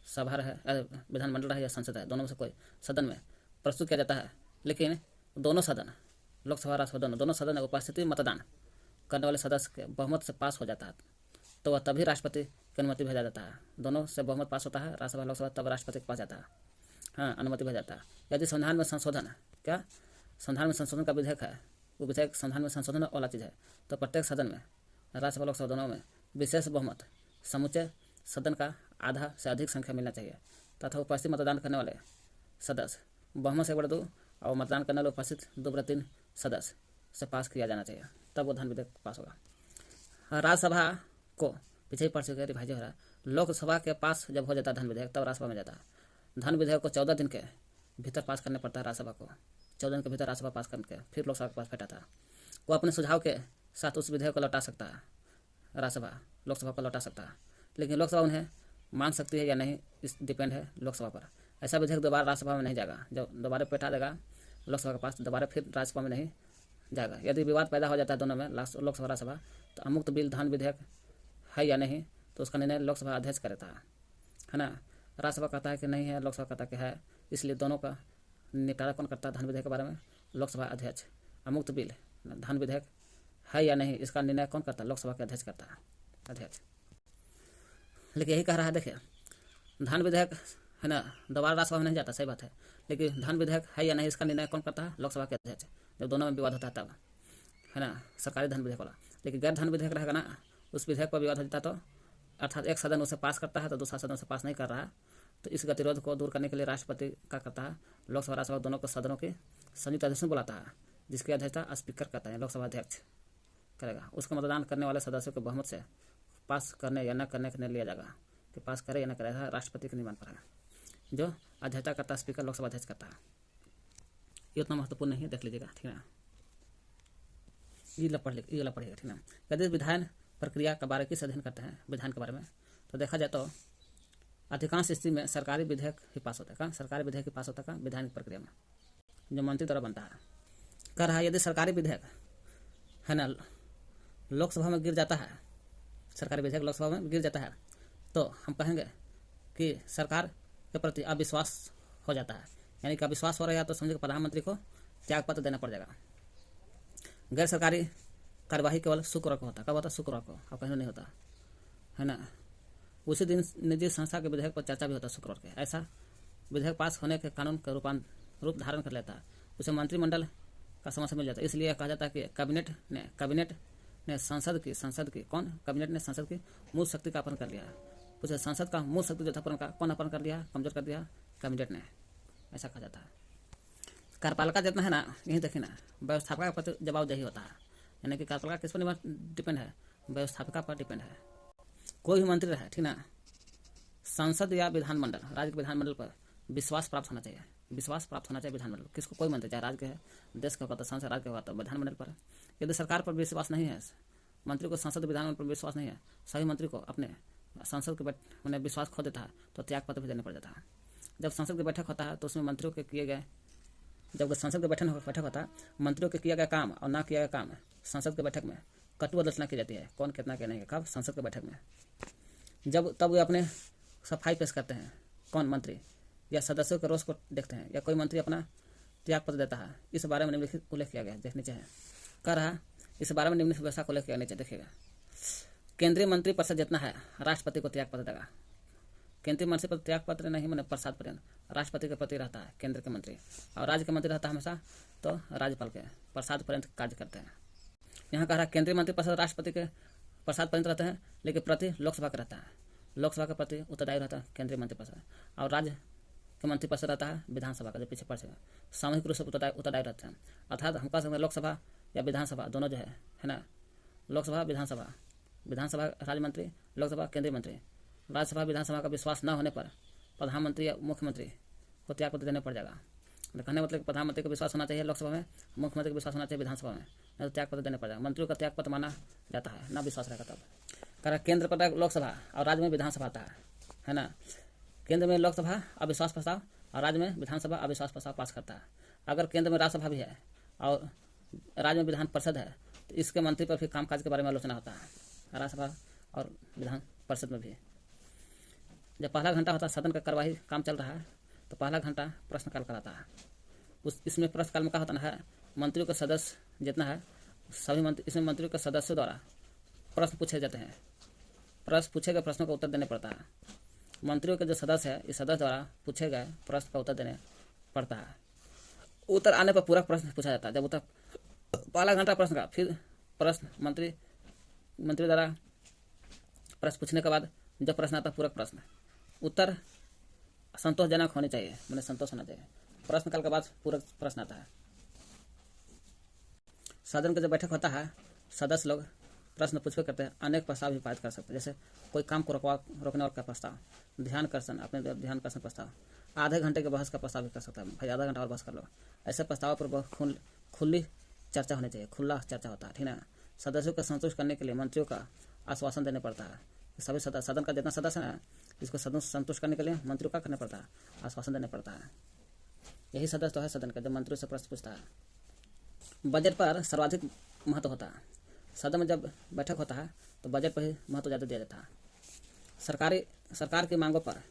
सभा रहे, विधानमंडल रहे या संसद है, दोनों में से कोई सदन में प्रस्तुत किया जाता है, लेकिन दोनों सदन, लोकसभा राज्यसभा दोनों सदन में उपस्थिति मतदान करने वाले सदस्य के बहुमत से पास हो जाता है, तो वह तभी राष्ट्रपति की अनुमति भेजा जाता है। दोनों से बहुमत पास होता है, राज्यसभा लोकसभा, तब राष्ट्रपति के पास जाता है, हाँ, अनुमति भेजा जाता है। यदि संविधान में संशोधन, क्या संविधान में संशोधन का विधेयक है, वो विधेयक संविधान में संशोधन वाला चीज़ है, तो प्रत्येक सदन में, राज्यसभा लोकसभा दोनों में विशेष बहुमत, समूचे सदन का आधा से अधिक संख्या मिलना चाहिए, तथा उपस्थित मतदान करने वाले सदस्य बहुमत से 1/2 और मतदान करने वाले उपस्थित 2/3 सदस्य से पास किया जाना चाहिए, तब वो धन विधेयक पास होगा। राज्यसभा को पीछे ही पढ़ चुके, रिवाइज हो रहा है। लोकसभा के पास जब हो जाता है धन विधेयक, तब राज्यसभा में जाता है। धन विधेयक को 14 दिन के भीतर पास करने पड़ता है राज्यसभा को, 14 दिन के भीतर राज्यसभा पास करके फिर लोकसभा के पास बैठा था। वो अपने सुझाव के साथ उस विधेयक को लौटा सकता है, राज्यसभा लोकसभा को लौटा सकता है, लेकिन लोकसभा उन्हें मान सकती है या नहीं, इस डिपेंड है लोकसभा पर। ऐसा विधेयक दोबारा राज्यसभा में नहीं जाएगा, जब दोबारा बैठा देगा लोकसभा के पास, दोबारा फिर राज्यसभा में नहीं जाएगा। यदि विवाद पैदा हो जाता है दोनों में, लोकसभा राज्यसभा, तो अमुक्त बिल धन विधेयक है या नहीं, तो उसका निर्णय लोकसभा अध्यक्ष करता है ना। राज्यसभा कहता है कि नहीं है, लोकसभा कहता है कि है, इसलिए दोनों का निपटारा कौन करता है धन विधेयक के बारे में, लोकसभा अध्यक्ष। अमुक्त बिल धन विधेयक है या नहीं, इसका निर्णय कौन करता है, लोकसभा के अध्यक्ष करता है, अध्यक्ष। लेकिन यही कह रहा है, देखिए धन विधेयक है ना, दोबारा राज्यसभा में नहीं जाता, सही बात है, लेकिन धन विधेयक है या नहीं इसका निर्णय कौन करता है, लोकसभा के अध्यक्ष। जब दोनों में विवाद होता है तब, है ना, सरकारी धन विधेयक वाला। लेकिन गैर धन विधेयक रहेगा ना, उस विधेयक पर विवाद हो जाता तो, अर्थात एक सदन उसे पास करता है तो दूसरा सदन उसे पास नहीं कर रहा है, तो इस गतिरोध को दूर करने के लिए राष्ट्रपति क्या करता है, लोकसभा राज्यसभा दोनों को सदनों के संयुक्त अधिवेशन बुलाता है, जिसकी अध्यक्षता स्पीकर करता है, लोकसभा अध्यक्ष करेगा। उसका मतदान करने वाले सदस्यों के बहुमत से पास करने या न करने के निर्णय लिया जाएगा, कि पास करे या न करे, राष्ट्रपति के निर्माण पर है, जो अध्यक्षता करता है स्पीकर, लोकसभा अध्यक्ष करता है। ये उतना महत्वपूर्ण नहीं है, देख लीजिएगा, ठीक है। ये पढ़िएगा, ठीक है। यदि विधायन प्रक्रिया के बारे किस अध्ययन करते हैं, विधान के बारे में, तो देखा जाए तो अधिकांश स्थिति में सरकारी विधेयक ही पास होता है। सरकारी विधेयक ही पास होता है विधान प्रक्रिया में, जो मंत्री द्वारा बनता है। कह रहा है यदि सरकारी विधेयक है ना लोकसभा में गिर जाता है, सरकारी विधेयक लोकसभा में गिर जाता है, तो हम कहेंगे कि सरकार के प्रति अविश्वास हो जाता है। यानी कि अविश्वास हो रहा है तो समझिए प्रधानमंत्री को त्यागपत्र देना पड़ जाएगा। गैर सरकारी कार्यवाही केवल शुक्रवार को होता है। कब होता है? शुक्रवार को, और कहीं नहीं होता, है ना। उसी दिन निजी संस्था के विधेयक पर चर्चा भी होता है शुक्रवार के। ऐसा विधेयक पास होने के कानून का रूप धारण कर लेता है, उसे मंत्रिमंडल का समर्थन मिल जाता है। इसलिए कहा जाता है कि कैबिनेट ने संसद की मूल शक्ति का अपहरण कर लिया है। उसे संसद का मूल शक्ति जो था कौन अपहरण कर लिया, कमजोर कर दिया, कैबिनेट ने, ऐसा कहा जाता है। कार्यपालिका जितना है ना, यही देखिए ना, व्यवस्थापिका पर जवाबदेही होता है। यानी कि कार्यपालिका किस पर डिपेंड है, व्यवस्थापिका पर डिपेंड है। कोई भी मंत्री रहे, ठीक ना, संसद या विधानमंडल, राज्य के विधानमंडल पर विश्वास प्राप्त होना चाहिए। विश्वास प्राप्त होना चाहिए विधानमंडल। किसको? कोई मंत्री, चाहे राज्य के है, देश का होगा तो सांसद, राज्य का होगा तो विधानमंडल पर। यदि सरकार पर विश्वास नहीं है, मंत्री को संसद विधानमंडल पर विश्वास नहीं है, सभी मंत्री को अपने संसद के मैंने विश्वास खो देता है तो त्याग पत्र भी देने पड़ जाता है। जब संसद की बैठक होता है तो उसमें मंत्रियों के किए गए, जब संसद की बैठक होता है, मंत्रियों के किया गया काम और ना किया गया काम संसद की बैठक में कटु आलोचना की जाती है। कौन कितना क्या नहीं है, कब? संसद की बैठक में। तब वे अपने सफाई पेश करते हैं। कौन? मंत्री। या सदस्यों के रोष को देखते हैं, या कोई मंत्री अपना त्याग पत्र देता है। इस बारे में निम्नलिखित उल्लेख किया गया है, देखने चाहिए। कह रहा इस बारे में निम्नलिखित व्यवस्था को उल्लेख किया नीचे देखिएगा। केंद्रीय मंत्री परिषद जितना है राष्ट्रपति को त्याग पत्र देगा। केंद्रीय मंत्री पर त्याग पत्र नहीं, मैंने प्रसाद पर्यंत राष्ट्रपति के प्रति रहता है केंद्र के मंत्री, और राज्य के मंत्री रहता है हमेशा तो राज्यपाल के प्रसाद पर्यंत कार्य करते हैं। यहाँ कह रहा केंद्रीय मंत्री परिषद राष्ट्रपति के प्रसाद पर्यंत रहते हैं, लेकिन प्रति लोकसभा का रहता है। लोकसभा के प्रति उत्तरदायी रहता है केंद्रीय मंत्री परिषद, और राज्य के मंत्री परिषद रहता है विधानसभा का, जो पीछे पड़ सामूहिक रूप से उत्तरदायी रहते हैं। अर्थात हम कह सकते हैं लोकसभा या विधानसभा दोनों जो है ना, लोकसभा विधानसभा, विधानसभा राज्य मंत्री, लोकसभा केंद्रीय मंत्री। राज्यसभा विधानसभा का विश्वास न होने पर प्रधानमंत्री या मुख्यमंत्री को त्याग पत्र देने पड़ जाएगा। कहने मतलब प्रधानमंत्री का विश्वास होना चाहिए लोकसभा में, मुख्यमंत्री का विश्वास होना चाहिए विधानसभा में, नहीं तो त्याग पत्र देने पड़ जाएगा। मंत्रियों का त्याग पत्र माना जाता है, ना विश्वास रहेगा तब। कह रहा केंद्र पर लोकसभा और राज्य में विधानसभा आता है ना। केंद्र में लोकसभा अविश्वास प्रस्ताव और राज्य में विधानसभा अविश्वास प्रस्ताव पास करता है। अगर केंद्र में राज्यसभा भी है और राज्य में विधान परिषद है तो इसके मंत्री पर भी कामकाज के बारे में आलोचना होता है, राज्यसभा और विधान परिषद में भी। जब पहला घंटा होता है सदन का कार्यवाही काम चल रहा है तो पहला घंटा प्रश्नकाल कराता है। इसमें प्रश्नकाल में क्या होता है, मंत्रियों के सदस्य जितना है सभी मंत्री, इसमें मंत्रियों के सदस्यों द्वारा प्रश्न पूछे जाते हैं। पूछे गए प्रश्नों का उत्तर देने पड़ता है। मंत्रियों के जो सदस्य है इस सदस्य द्वारा पूछे गए प्रश्न का उत्तर देने पड़ता है। उत्तर आने पर पूरा प्रश्न पूछा जाता है। जब उत्तर पहला घंटा प्रश्न का, फिर प्रश्न मंत्री द्वारा प्रश्न पूछने के बाद जब प्रश्न आता है पूरक प्रश्न, उत्तर संतोषजनक होने चाहिए, मैंने संतोष होना चाहिए। प्रश्नकाल के बाद पूरक प्रश्न आता है। सदन का जब बैठक होता है सदस्य लोग प्रश्न पूछे करते हैं, अनेक प्रस्ताव भी पारित कर सकते हैं। जैसे कोई काम को रोकने और का प्रस्ताव, ध्यानाकर्षण, अपने ध्यानाकर्षण प्रस्ताव, आधे घंटे के बहस का प्रस्ताव भी कर सकता है। भाई आधा घंटा और बहस कर लो। ऐसे प्रस्ताव पर खुली चर्चा होनी चाहिए, खुला चर्चा होता है, ठीक ना। सदस्यों को संतुष्ट करने के लिए मंत्रियों का आश्वासन देने पड़ता है। सभी सदन का जितना सदस्य है इसको संतुष्ट करने के लिए मंत्रियों का करना पड़ता है, आश्वासन देने पड़ता है। यही सदस्य तो है सदन का, जो मंत्रियों से प्रश्न पूछता है। बजट पर सर्वाधिक महत्व होता है। सदन में जब बैठक होता है तो बजट पर ही महत्व ज़्यादा दिया जाता है। सरकार की मांगों पर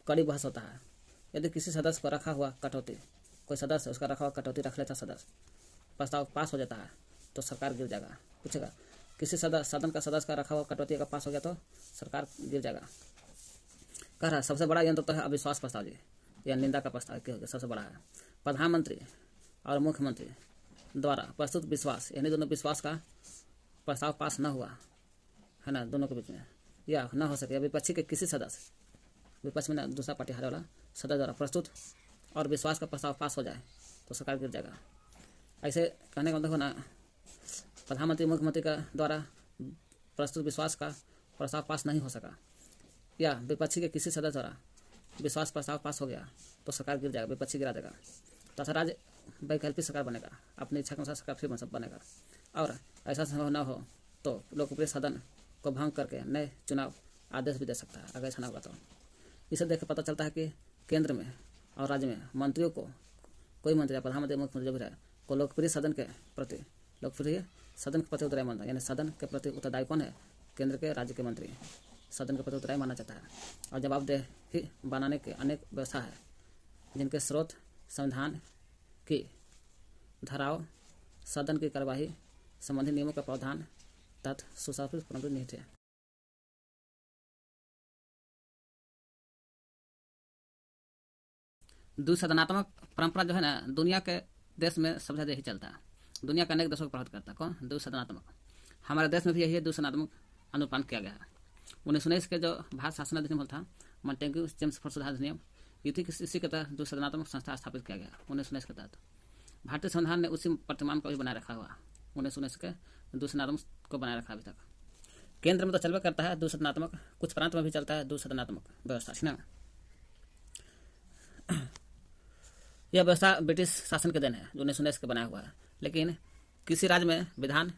कड़ी बहस होता है। यदि किसी सदस्य को रखा हुआ कटौती, कोई सदस्य उसका रखा हुआ कटौती रख लेता सदस्य, प्रस्ताव पास हो जाता है तो सरकार गिर जाएगा। पूछेगा किसी सदन का सदस्य का रखा हुआ कटौती का पास हो गया तो सरकार गिर जाएगा। कह रहा सबसे बड़ा यंत्र तो है अविश्वास प्रस्ताव जी, या निंदा का प्रस्ताव सबसे बड़ा है। प्रधानमंत्री और मुख्यमंत्री द्वारा प्रस्तुत विश्वास, यानी दोनों विश्वास का प्रस्ताव पास न हुआ है ना, दोनों के बीच में, या न हो सके, विपक्षी के किसी सदस्य, विपक्ष में दूसरा पार्टी हारे वाला सदस्य द्वारा प्रस्तुत और विश्वास का प्रस्ताव पास हो जाए तो सरकार गिर जाएगा। ऐसे कहने का मतलब होना, प्रधानमंत्री मुख्यमंत्री का द्वारा प्रस्तुत विश्वास का प्रस्ताव पास नहीं हो सका, या विपक्षी के किसी सदस्य द्वारा विश्वास प्रस्ताव पास हो गया तो सरकार गिर जाएगा, विपक्षी गिरा देगा। तथा राज्य वैकल्पिक सरकार बनेगा, अपनी इच्छा के अनुसार सरकार फिर बनेगा। और ऐसा संभव न हो तो लोकप्रिय सदन को भंग करके नए चुनाव आदेश भी दे सकता है, अगर ऐसा न होगा तो। इसे देख के पता चलता है कि केंद्र में और राज्य में मंत्रियों को, कोई मंत्री, प्रधानमंत्री, मुख्यमंत्री जो भी रहे, को लोकप्रिय सदन के प्रति उत्तरदायी मानता है। यानी सदन के प्रति उत्तरदायी कौन है? केंद्र के, राज्य के मंत्री सदन के प्रति उत्तरदायी माना जाता है। और जवाबदेही बनाने के अनेक व्यवस्था है जिनके स्रोत संविधान की धाराओं, सदन की कार्यवाही संबंधी नियमों का प्रावधान तथा सुशासित परंतु निहित है। द्विसदनात्मक परंपरा जो है ना, दुनिया के देश में सबसे ज़्यादा यही चलता है। दुनिया के अनेक देशों को प्रभावित करता है। कौन? द्विसदनात्मक। हमारे देश में भी यही द्विसदनात्मक अनुपालन किया गया है। 1919 के जो भारत शासन अधिनियम था, मॉन्टेग्यू चेम्सफोर्ड सुधार अधिनियम, इसी के तहत द्विसदनात्मक संस्था स्थापित किया गया 1919 के तहत। भारतीय संविधान ने उसी प्रतिमान को भी बनाए रखा हुआ 1919 के द्विसदनात्मक को बनाए रखा अभी तक। केंद्र में तो चलवे करता है द्विसदनात्मक, कुछ प्रांत में भी चलता है द्विसदनात्मक व्यवस्था, है ना। यह व्यवस्था ब्रिटिश शासन के देन है जो 1919 के बनाया हुआ है। लेकिन किसी राज्य में विधान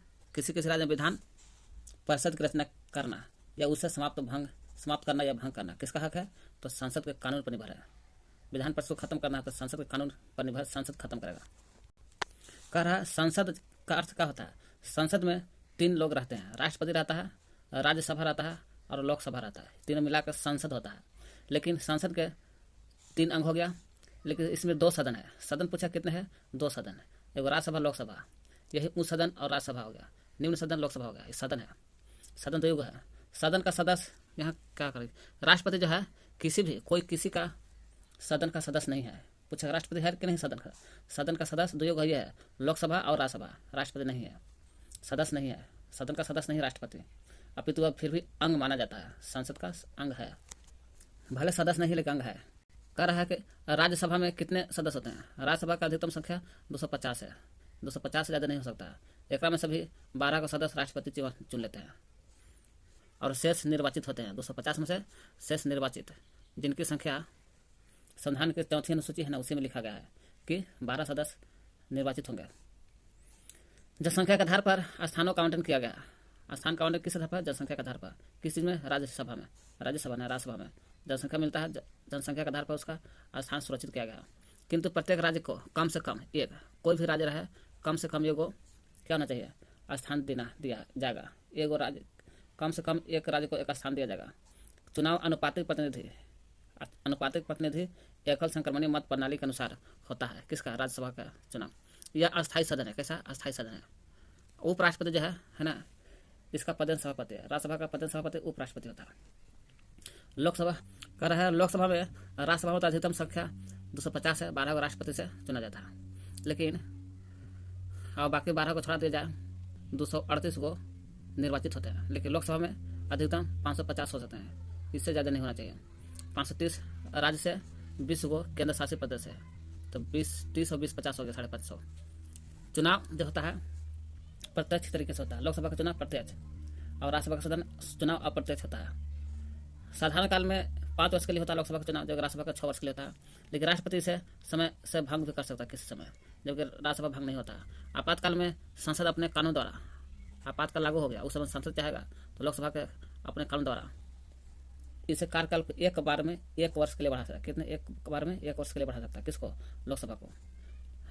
परिषद की रचना करना या उसे समाप्त करना या भंग करना किसका हक है? तो संसद के कानून पर निर्भर है। विधान परिषद को खत्म करना है तो संसद के कानून पर निर्भर संसद खत्म करेगा। कह रहा है संसद का अर्थ क्या होता है? संसद में 3 लोग रहते हैं, राष्ट्रपति रहता है, राज्यसभा रहता है और लोकसभा रहता है। तीनों मिलाकर संसद होता है। लेकिन संसद के 3 अंग हो गया, लेकिन इसमें 2 सदन है। सदन पूछा कितने हैं? 2 सदन है, एगो राज्यसभा लोकसभा। यही उच्च सदन और राज्यसभा हो गया, निम्न सदन लोकसभा हो गया। ये सदन है, सदन तो युग है। सदन का सदस्य यहाँ क्या करेगी? राष्ट्रपति जो है किसी का सदन का सदस्य नहीं है। पूछा राष्ट्रपति है कि नहीं सदन का सदस्य 2 युग है, लोकसभा और राज्यसभा। राष्ट्रपति नहीं है, सदस्य नहीं है, सदन का सदस्य नहीं राष्ट्रपति, अपितु अब फिर भी अंग माना जाता है, संसद का अंग है, भले सदस्य नहीं लेकिन अंग है। कह रहा है कि राज्यसभा में कितने सदस्य होते हैं? राज्यसभा का अधिकतम संख्या 250 है, 250 से ज़्यादा नहीं हो सकता। एक में सभी 12 का सदस्य राष्ट्रपति चुन लेते हैं और शेष निर्वाचित होते हैं। 250 में से शेष निर्वाचित, जिनकी संख्या संविधान की 4वीं अनुसूची है ना, उसी में लिखा गया है कि 12 सदस्य निर्वाचित होंगे। जनसंख्या के आधार पर स्थानों का आवंटन किया गया। स्थान का आवंटन किस आधार पर? जनसंख्या के आधार पर। किस चीज़ में? राज्यसभा में राज्यसभा में जनसंख्या मिलता है, जनसंख्या के आधार पर उसका स्थान सुरक्षित किया गया। किंतु प्रत्येक राज्य को कम से कम एक, कोई भी राज्य रहे कम से कम एगो क्या होना चाहिए? स्थान दिया जाएगा। एगो राज्य कम से कम एक राज्य को एक स्थान दिया जाएगा। चुनाव अनुपातिक प्रतिनिधि एकल संक्रमणीय मत प्रणाली के अनुसार होता है। किसका? राज्यसभा का चुनाव। यह अस्थायी सदन है। कैसा? अस्थायी सदन है। उपराष्ट्रपति जो है ना, इसका पदेन सभापति है। राज्यसभा का पदेन सभापति उपराष्ट्रपति होता है। लोकसभा कर रहा है, लोकसभा में राज्यसभा में अधिकतम संख्या 250 है, 12 को राष्ट्रपति से चुना जाता है। लेकिन और बाकी 12 को छोड़ा दिया जाए, 238 को निर्वाचित होते हैं। लेकिन लोकसभा में अधिकतम 550 हो सकते हैं, इससे ज़्यादा नहीं होना चाहिए। 530 राज्य से, 20 को केंद्र शासित प्रदेश है, तो 30 और 20 50 हो गया, 550। चुनाव जो होता है प्रत्यक्ष तरीके से होता है। लोकसभा का चुनाव प्रत्यक्ष और राज्यसभा का सदन चुनाव अप्रत्यक्ष होता है। साधारण काल में 5 वर्ष के लिए होता है लोकसभा का चुनाव, जबकि राज्यसभा का 6 वर्ष के लिए होता है। लेकिन राष्ट्रपति से समय से भंग भी कर सकता है किसी समय, जबकि राज्यसभा भंग नहीं होता। आपातकाल में संसद अपने कानून द्वारा, आपातकाल लागू हो गया, उस समय संसद चाहेगा तो लोकसभा के अपने कानून द्वारा इसे कार्यकाल को एक बार में 1 वर्ष के लिए बढ़ा सकता है। कितने? एक बार में 1 वर्ष के लिए बढ़ा सकता है। किसको? लोकसभा को,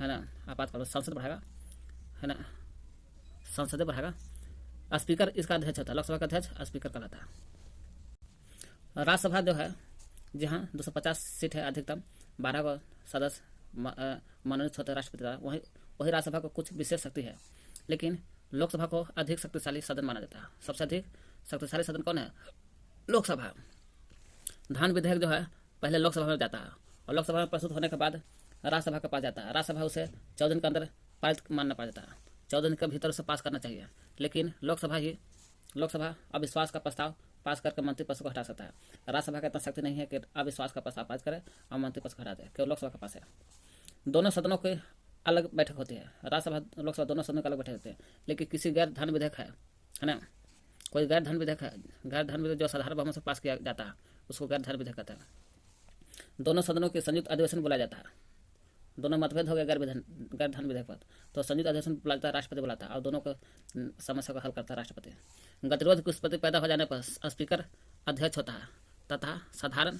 है ना। आपातकाल में संसद बढ़ाएगा, है ना, संसद बढ़ाएगा। स्पीकर इसका अध्यक्ष होता है। लोकसभा का अध्यक्ष स्पीकर कहलाता है। राज्यसभा जो है, जहाँ 250 सीट है अधिकतम, 12 को सदस्य मनोनीत होते हैं राष्ट्रपति द्वारा, वही राज्यसभा को कुछ विशेष शक्ति है। लेकिन लोकसभा को अधिक शक्तिशाली सदन माना जाता है। सबसे अधिक शक्तिशाली सदन कौन है? लोकसभा। धन विधेयक जो है पहले लोकसभा में जाता है और लोकसभा में प्रस्तुत होने के बाद राज्यसभा के पास जाता है। राज्यसभा उसे 14 दिन के अंदर पारित मानना पड़ जाता है, 14 दिन के भीतर उसे पास करना चाहिए। लेकिन लोकसभा अविश्वास का प्रस्ताव पास करके मंत्रिपरिषद को हटा सकता है। राज्यसभा का इतना शक्ति नहीं है कि अविश्वास का प्रस्ताव पास करे और मंत्रिपरिषद को हटा दे, केवल लोकसभा के पास है। दोनों सदनों की अलग बैठक होती है, राज्यसभा लोकसभा दोनों सदनों की अलग बैठक होती है। लेकिन किसी गैर धन विधेयक है ना, कोई गैर धन विधेयक है, गैर धन विधेयक जो साधारण बहुमत से पास किया जाता है उसको गैर धन विधेयक कहते हैं। दोनों सदनों के संयुक्त अधिवेशन बुलाया जाता है। दोनों मतभेद हो गया गैर धन विधेयक पर, तो संयुक्त अधिवेशन बुलाता है, राष्ट्रपति बुलाता है और दोनों को समस्या को हल करता है राष्ट्रपति। गतिरोध की स्थिति पैदा हो जाने पर स्पीकर अध्यक्ष होता है तथा साधारण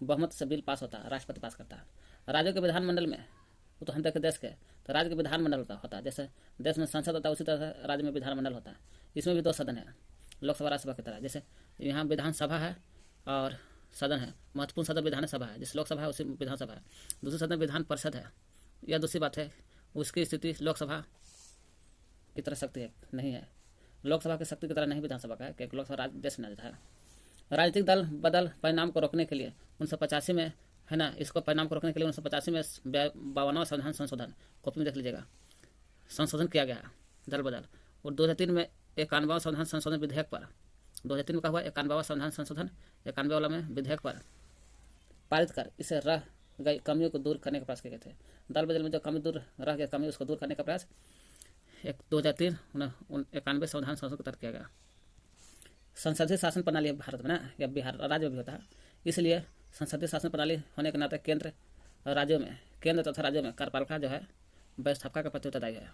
बहुमत से बिल पास होता है, राष्ट्रपति पास करता है। राज्यों के विधानमंडल में, वो तो हम देखे देश के, तो राज्य के विधानमंडल होता है। जैसे देश में संसद होता है उसी तरह राज्य में विधानमंडल होता है। इसमें भी 2 सदन है, लोकसभा राज्यसभा की तरह। जैसे यहाँ विधानसभा है और सदन है, महत्वपूर्ण सदन विधानसभा है, जिस लोकसभा है उसी विधानसभा है। दूसरी सदन विधान परिषद है। यह दूसरी बात है, उसकी स्थिति लोकसभा की तरह शक्ति है नहीं है, लोकसभा की शक्ति की तरह नहीं विधानसभा का है, क्योंकि लोकसभा राज्य देश में है। राजनीतिक दल बदल परिणाम को रोकने के लिए 1985 में, है ना, इसको परिणाम को रोकने के लिए 1985 में 52वां संविधान संशोधन, कॉपी में देख लीजिएगा, संशोधन किया गया दल बदल। और 2003 में 91वां संविधान संशोधन विधेयक पर, 2003 में क्या हुआ? 91वां संविधान संशोधन 91 वाला में विधेयक पर पारित कर इसे रह गई कमियों को दूर करने का प्रयास किए गए थे। दल बदल में जो कमी दूर रह गई कमी, उसको दूर करने का प्रयास 2003-91 संविधान संशोधन के तहत किया गया। संसदीय शासन प्रणाली भारत में ना, या बिहार राज्य में भी होता है, इसलिए संसदीय शासन प्रणाली होने के नाते केंद्र राज्यों में, केंद्र तथा राज्यों में कार्यपालिका जो है व्यवस्थापिका के प्रति उत्तरदायी है।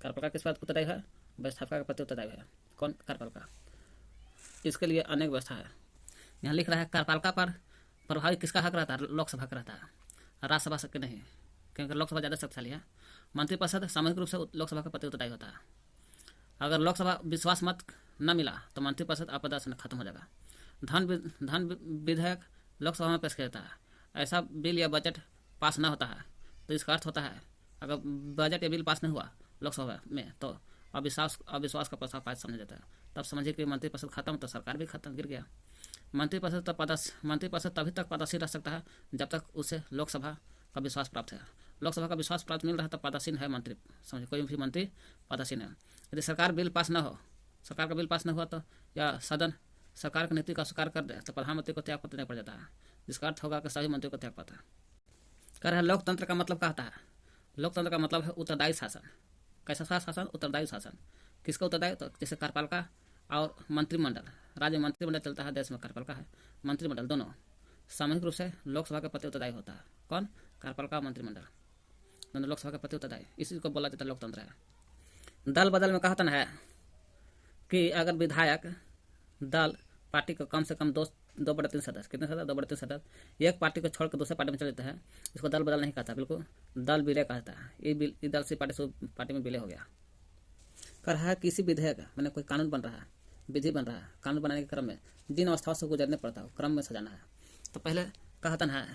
कार्यपालिका किस बात उत्तरदायी है? व्यवस्थापिका के प्रति उत्तरदायी है। कौन? कार्यपालिका। इसके लिए अनेक व्यवस्था है। यहाँ लिख रहा है कार्यपालिका पर प्रभावी किसका हक रहता है? लोकसभा का रहता है, राज्यसभा के नहीं, क्योंकि लोकसभा ज़्यादा शक्तिशाली है। मंत्रिपरिषद सामूहिक रूप से लोकसभा के प्रति उत्तरदायी होता है। अगर लोकसभा विश्वास मत न मिला तो मंत्रिपरिषद आपदा से खत्म हो जाएगा। धन विधेयक लोकसभा में पेश किया जाता है। ऐसा बिल या बजट पास न होता है तो इसका अर्थ होता है अगर बजट या बिल पास नहीं हुआ लोकसभा में तो अविश्वास का प्रस्ताव पारित समझा जाता है। तब समझिए कि मंत्रिपरिषद खत्म तो सरकार भी खत्म, गिर गया। मंत्रिपरिषद तभी तक पदासीन रह सकता है जब तक उसे लोकसभा का विश्वास प्राप्त है। लोकसभा का विश्वास प्राप्त मिल रहा है तब पदासीन है मंत्री। समझिए, कोई भी मंत्री पदासीन है। यदि सरकार का बिल पास न हुआ तो या सदन सरकार की नीति का स्वीकार कर दे तो प्रधानमंत्री को त्याग पत्र नहीं पड़ जाता है, जिसका अर्थ होगा कि सभी मंत्रियों को त्याग पत्र। कह रहे हैं लोकतंत्र का मतलब क्या होता है? लोकतंत्र का मतलब है उत्तरदायी शासन। कैसा शासन? उत्तरदायी शासन। किसका उत्तरदायी? तो जैसे कार्यपालिका और मंत्रिमंडल, राज्य मंत्रिमंडल चलता है, देश में कार्यपालिका है, मंत्रिमंडल दोनों सामूहिक रूप से लोकसभा के प्रति उत्तरदायी होता है। कौन? कार्यपालिका, मंत्रिमंडल दोनों लोकसभा के प्रति उत्तरदायी। इसी को बोला जाता है लोकतंत्र है। दल बदल में कहा है कि अगर विधायक दल पार्टी को कम से कम 2/3 सदस्य, कितने सदस्य? 2/3 सदस्य एक पार्टी को छोड़कर दूसरे पार्टी में चले जाते हैं, इसको दल बदल नहीं कहता, बिल्कुल दल विलय कहता है। ये दल से पार्टी में विलय हो गया। कर रहा है किसी विधेयक मैंने कोई कानून बन रहा है, विधि बन रहा है, कानून बनाने के क्रम में जिन अवस्थाओं से गुजरने पड़ता है क्रम में सजाना है। तो पहले कहतन है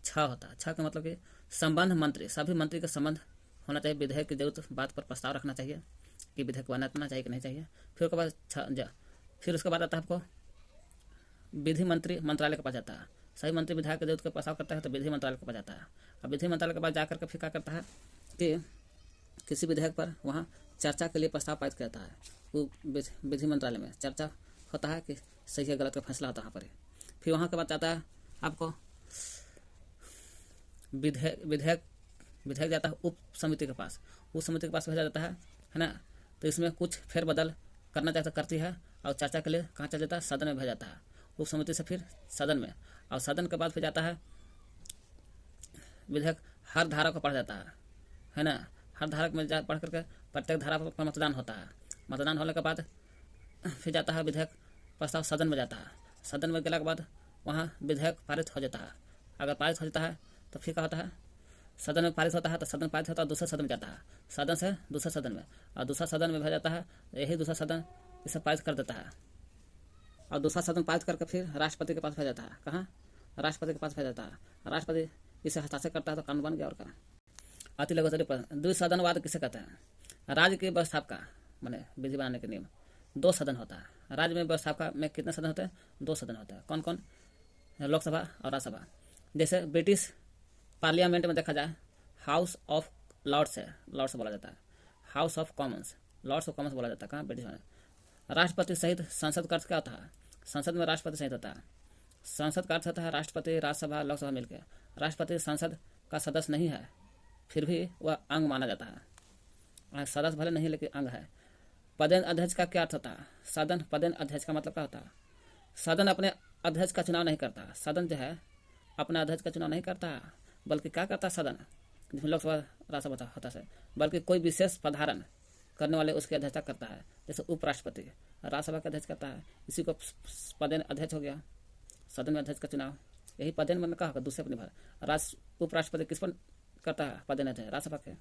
6 होता है। 6 का मतलब कि संबंध मंत्री, सभी मंत्री का संबंध होना चाहिए। विधेयक की जरूरत बात पर प्रस्ताव रखना चाहिए कि विधेयक बनाना चाहिए कि नहीं चाहिए। फिर उसके बाद आता है आपको विधि मंत्री मंत्रालय के पास जाता है। सही मंत्री विधायक की जरूरत का प्रस्ताव करता है तो विधि मंत्रालय के पास जाता है। अब विधि मंत्रालय के पास जाकर के फिर क्या करता है कि किसी विधेयक पर वहाँ चर्चा के लिए प्रस्ताव पारित करता है। वो विधि मंत्रालय में चर्चा होता है कि सही है गलत का फैसला होता है वहाँ पर। फिर वहाँ के बाद जाता है आपको विधेयक जाता है उप समिति के पास। उस समिति के पास भेजा जाता है ना। तो इसमें कुछ फेरबदल करना चाहता करती है और चर्चा के लिए कहाँ चल जाता है? सदन में भेजा जाता है। उप समिति से फिर सदन में, और सदन के बाद फिर जाता है विधेयक हर धारा को पढ़ा जाता है ना। हर धारा में पढ़ करके प्रत्येक धारा पर मतदान होता है। मतदान होने के बाद फिर जाता है विधेयक प्रस्ताव सदन में जाता है। सदन में गया के बाद वहाँ विधेयक पारित हो जाता है। अगर पारित हो जाता है तो फिर क्या होता है? सदन में पारित होता है तो सदन पारित होता है, दूसरे सदन में जाता है, सदन से दूसरे सदन में, और दूसरा सदन में भेजा जाता है। यही दूसरा सदन इसे पारित कर देता है और दूसरा सदन पारित करके फिर राष्ट्रपति के पास भेजा जाता है। कहाँ? राष्ट्रपति के पास भेजा जाता है। राष्ट्रपति इसे हस्ताक्षर करता है तो कानून बन गया। और का अति लघु द्विसदनवाद किसे कहते हैं? राज्य की व्यवस्थापिका माने विधि बनाने के नियम 2 सदन होता है। राज्य में व्यवस्थापिका में कितने सदन होते हैं? 2 सदन होते हैं। कौन कौन? लोकसभा और राज्यसभा। जैसे ब्रिटिश पार्लियामेंट में देखा जाए हाउस ऑफ लॉर्ड्स है, लॉर्ड्स बोला जाता है। House of Commons, Lords of Commons बोला जाता है। कहाँ? ब्रिटिश में। राष्ट्रपति सहित संसद का अर्थ क्या होता है? संसद में राष्ट्रपति सहित होता है। संसद का अर्थ होता है राष्ट्रपति, राज्यसभा, लोकसभा मिलकर। राष्ट्रपति संसद का सदस्य नहीं है फिर भी वह अंग माना जाता है। सदस्य भले नहीं लेकिन अंग है। पदेन अध्यक्ष का क्या अर्थ होता है? सदन पदेन अध्यक्ष का मतलब क्या होता है? सदन अपने अध्यक्ष का चुनाव नहीं करता। सदन जो है अपना अध्यक्ष का चुनाव नहीं करता, बल्कि क्या करता है सदन, जिसमें लोकसभा राज्यसभा होता है, बल्कि कोई विशेष पधारण करने वाले उसकी अध्यक्षता करता है। जैसे उपराष्ट्रपति राज्यसभा का अध्यक्ष करता है, इसी को पदेन अध्यक्ष हो गया। सदन में अध्यक्ष का चुनाव, यही पदेन में कहा दूसरे पर निर्भर। उपराष्ट्रपति किस पर करता है? पदेन अध्यक्ष राज्यसभा के।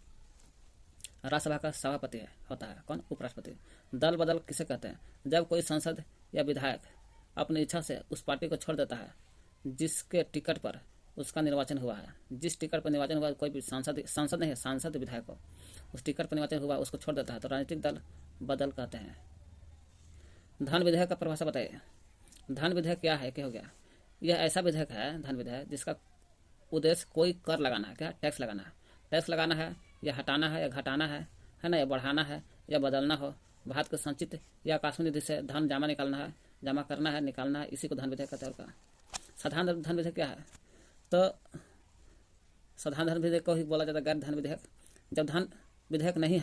राज्यसभा का सभापति होता है कौन? उपराष्ट्रपति। दल बदल किसे कहते हैं? जब कोई सांसद या विधायक अपनी इच्छा से उस पार्टी को छोड़ देता है जिसके टिकट पर उसका निर्वाचन हुआ है। जिस टिकट पर निर्वाचन हुआ, कोई भी सांसद नहीं है, सांसद विधायक को उस टिकट पर निर्वाचन हुआ उसको छोड़ देता है तो राजनीतिक दल बदल कहते हैं। धन विधेयक का परिभाषा बताइए। धन विधेयक क्या है? क्या हो गया? यह ऐसा विधेयक है, धन विधेयक, जिसका उद्देश्य कोई कर लगाना है। क्या? टैक्स लगाना है। टैक्स लगाना है या हटाना है या घटाना है ना, या बढ़ाना है या बदलना हो। भारत के संचित या आकस्मिक निधि से धन जमा निकालना है, जमा करना है, निकालना है, इसी को धन विधेयक कहते हैं। साधारण धन विधेयक क्या है? तो साधारण धन विधेयक को ही बोला जाता है गैर धन विधेयक। जब धन विधेयक नहीं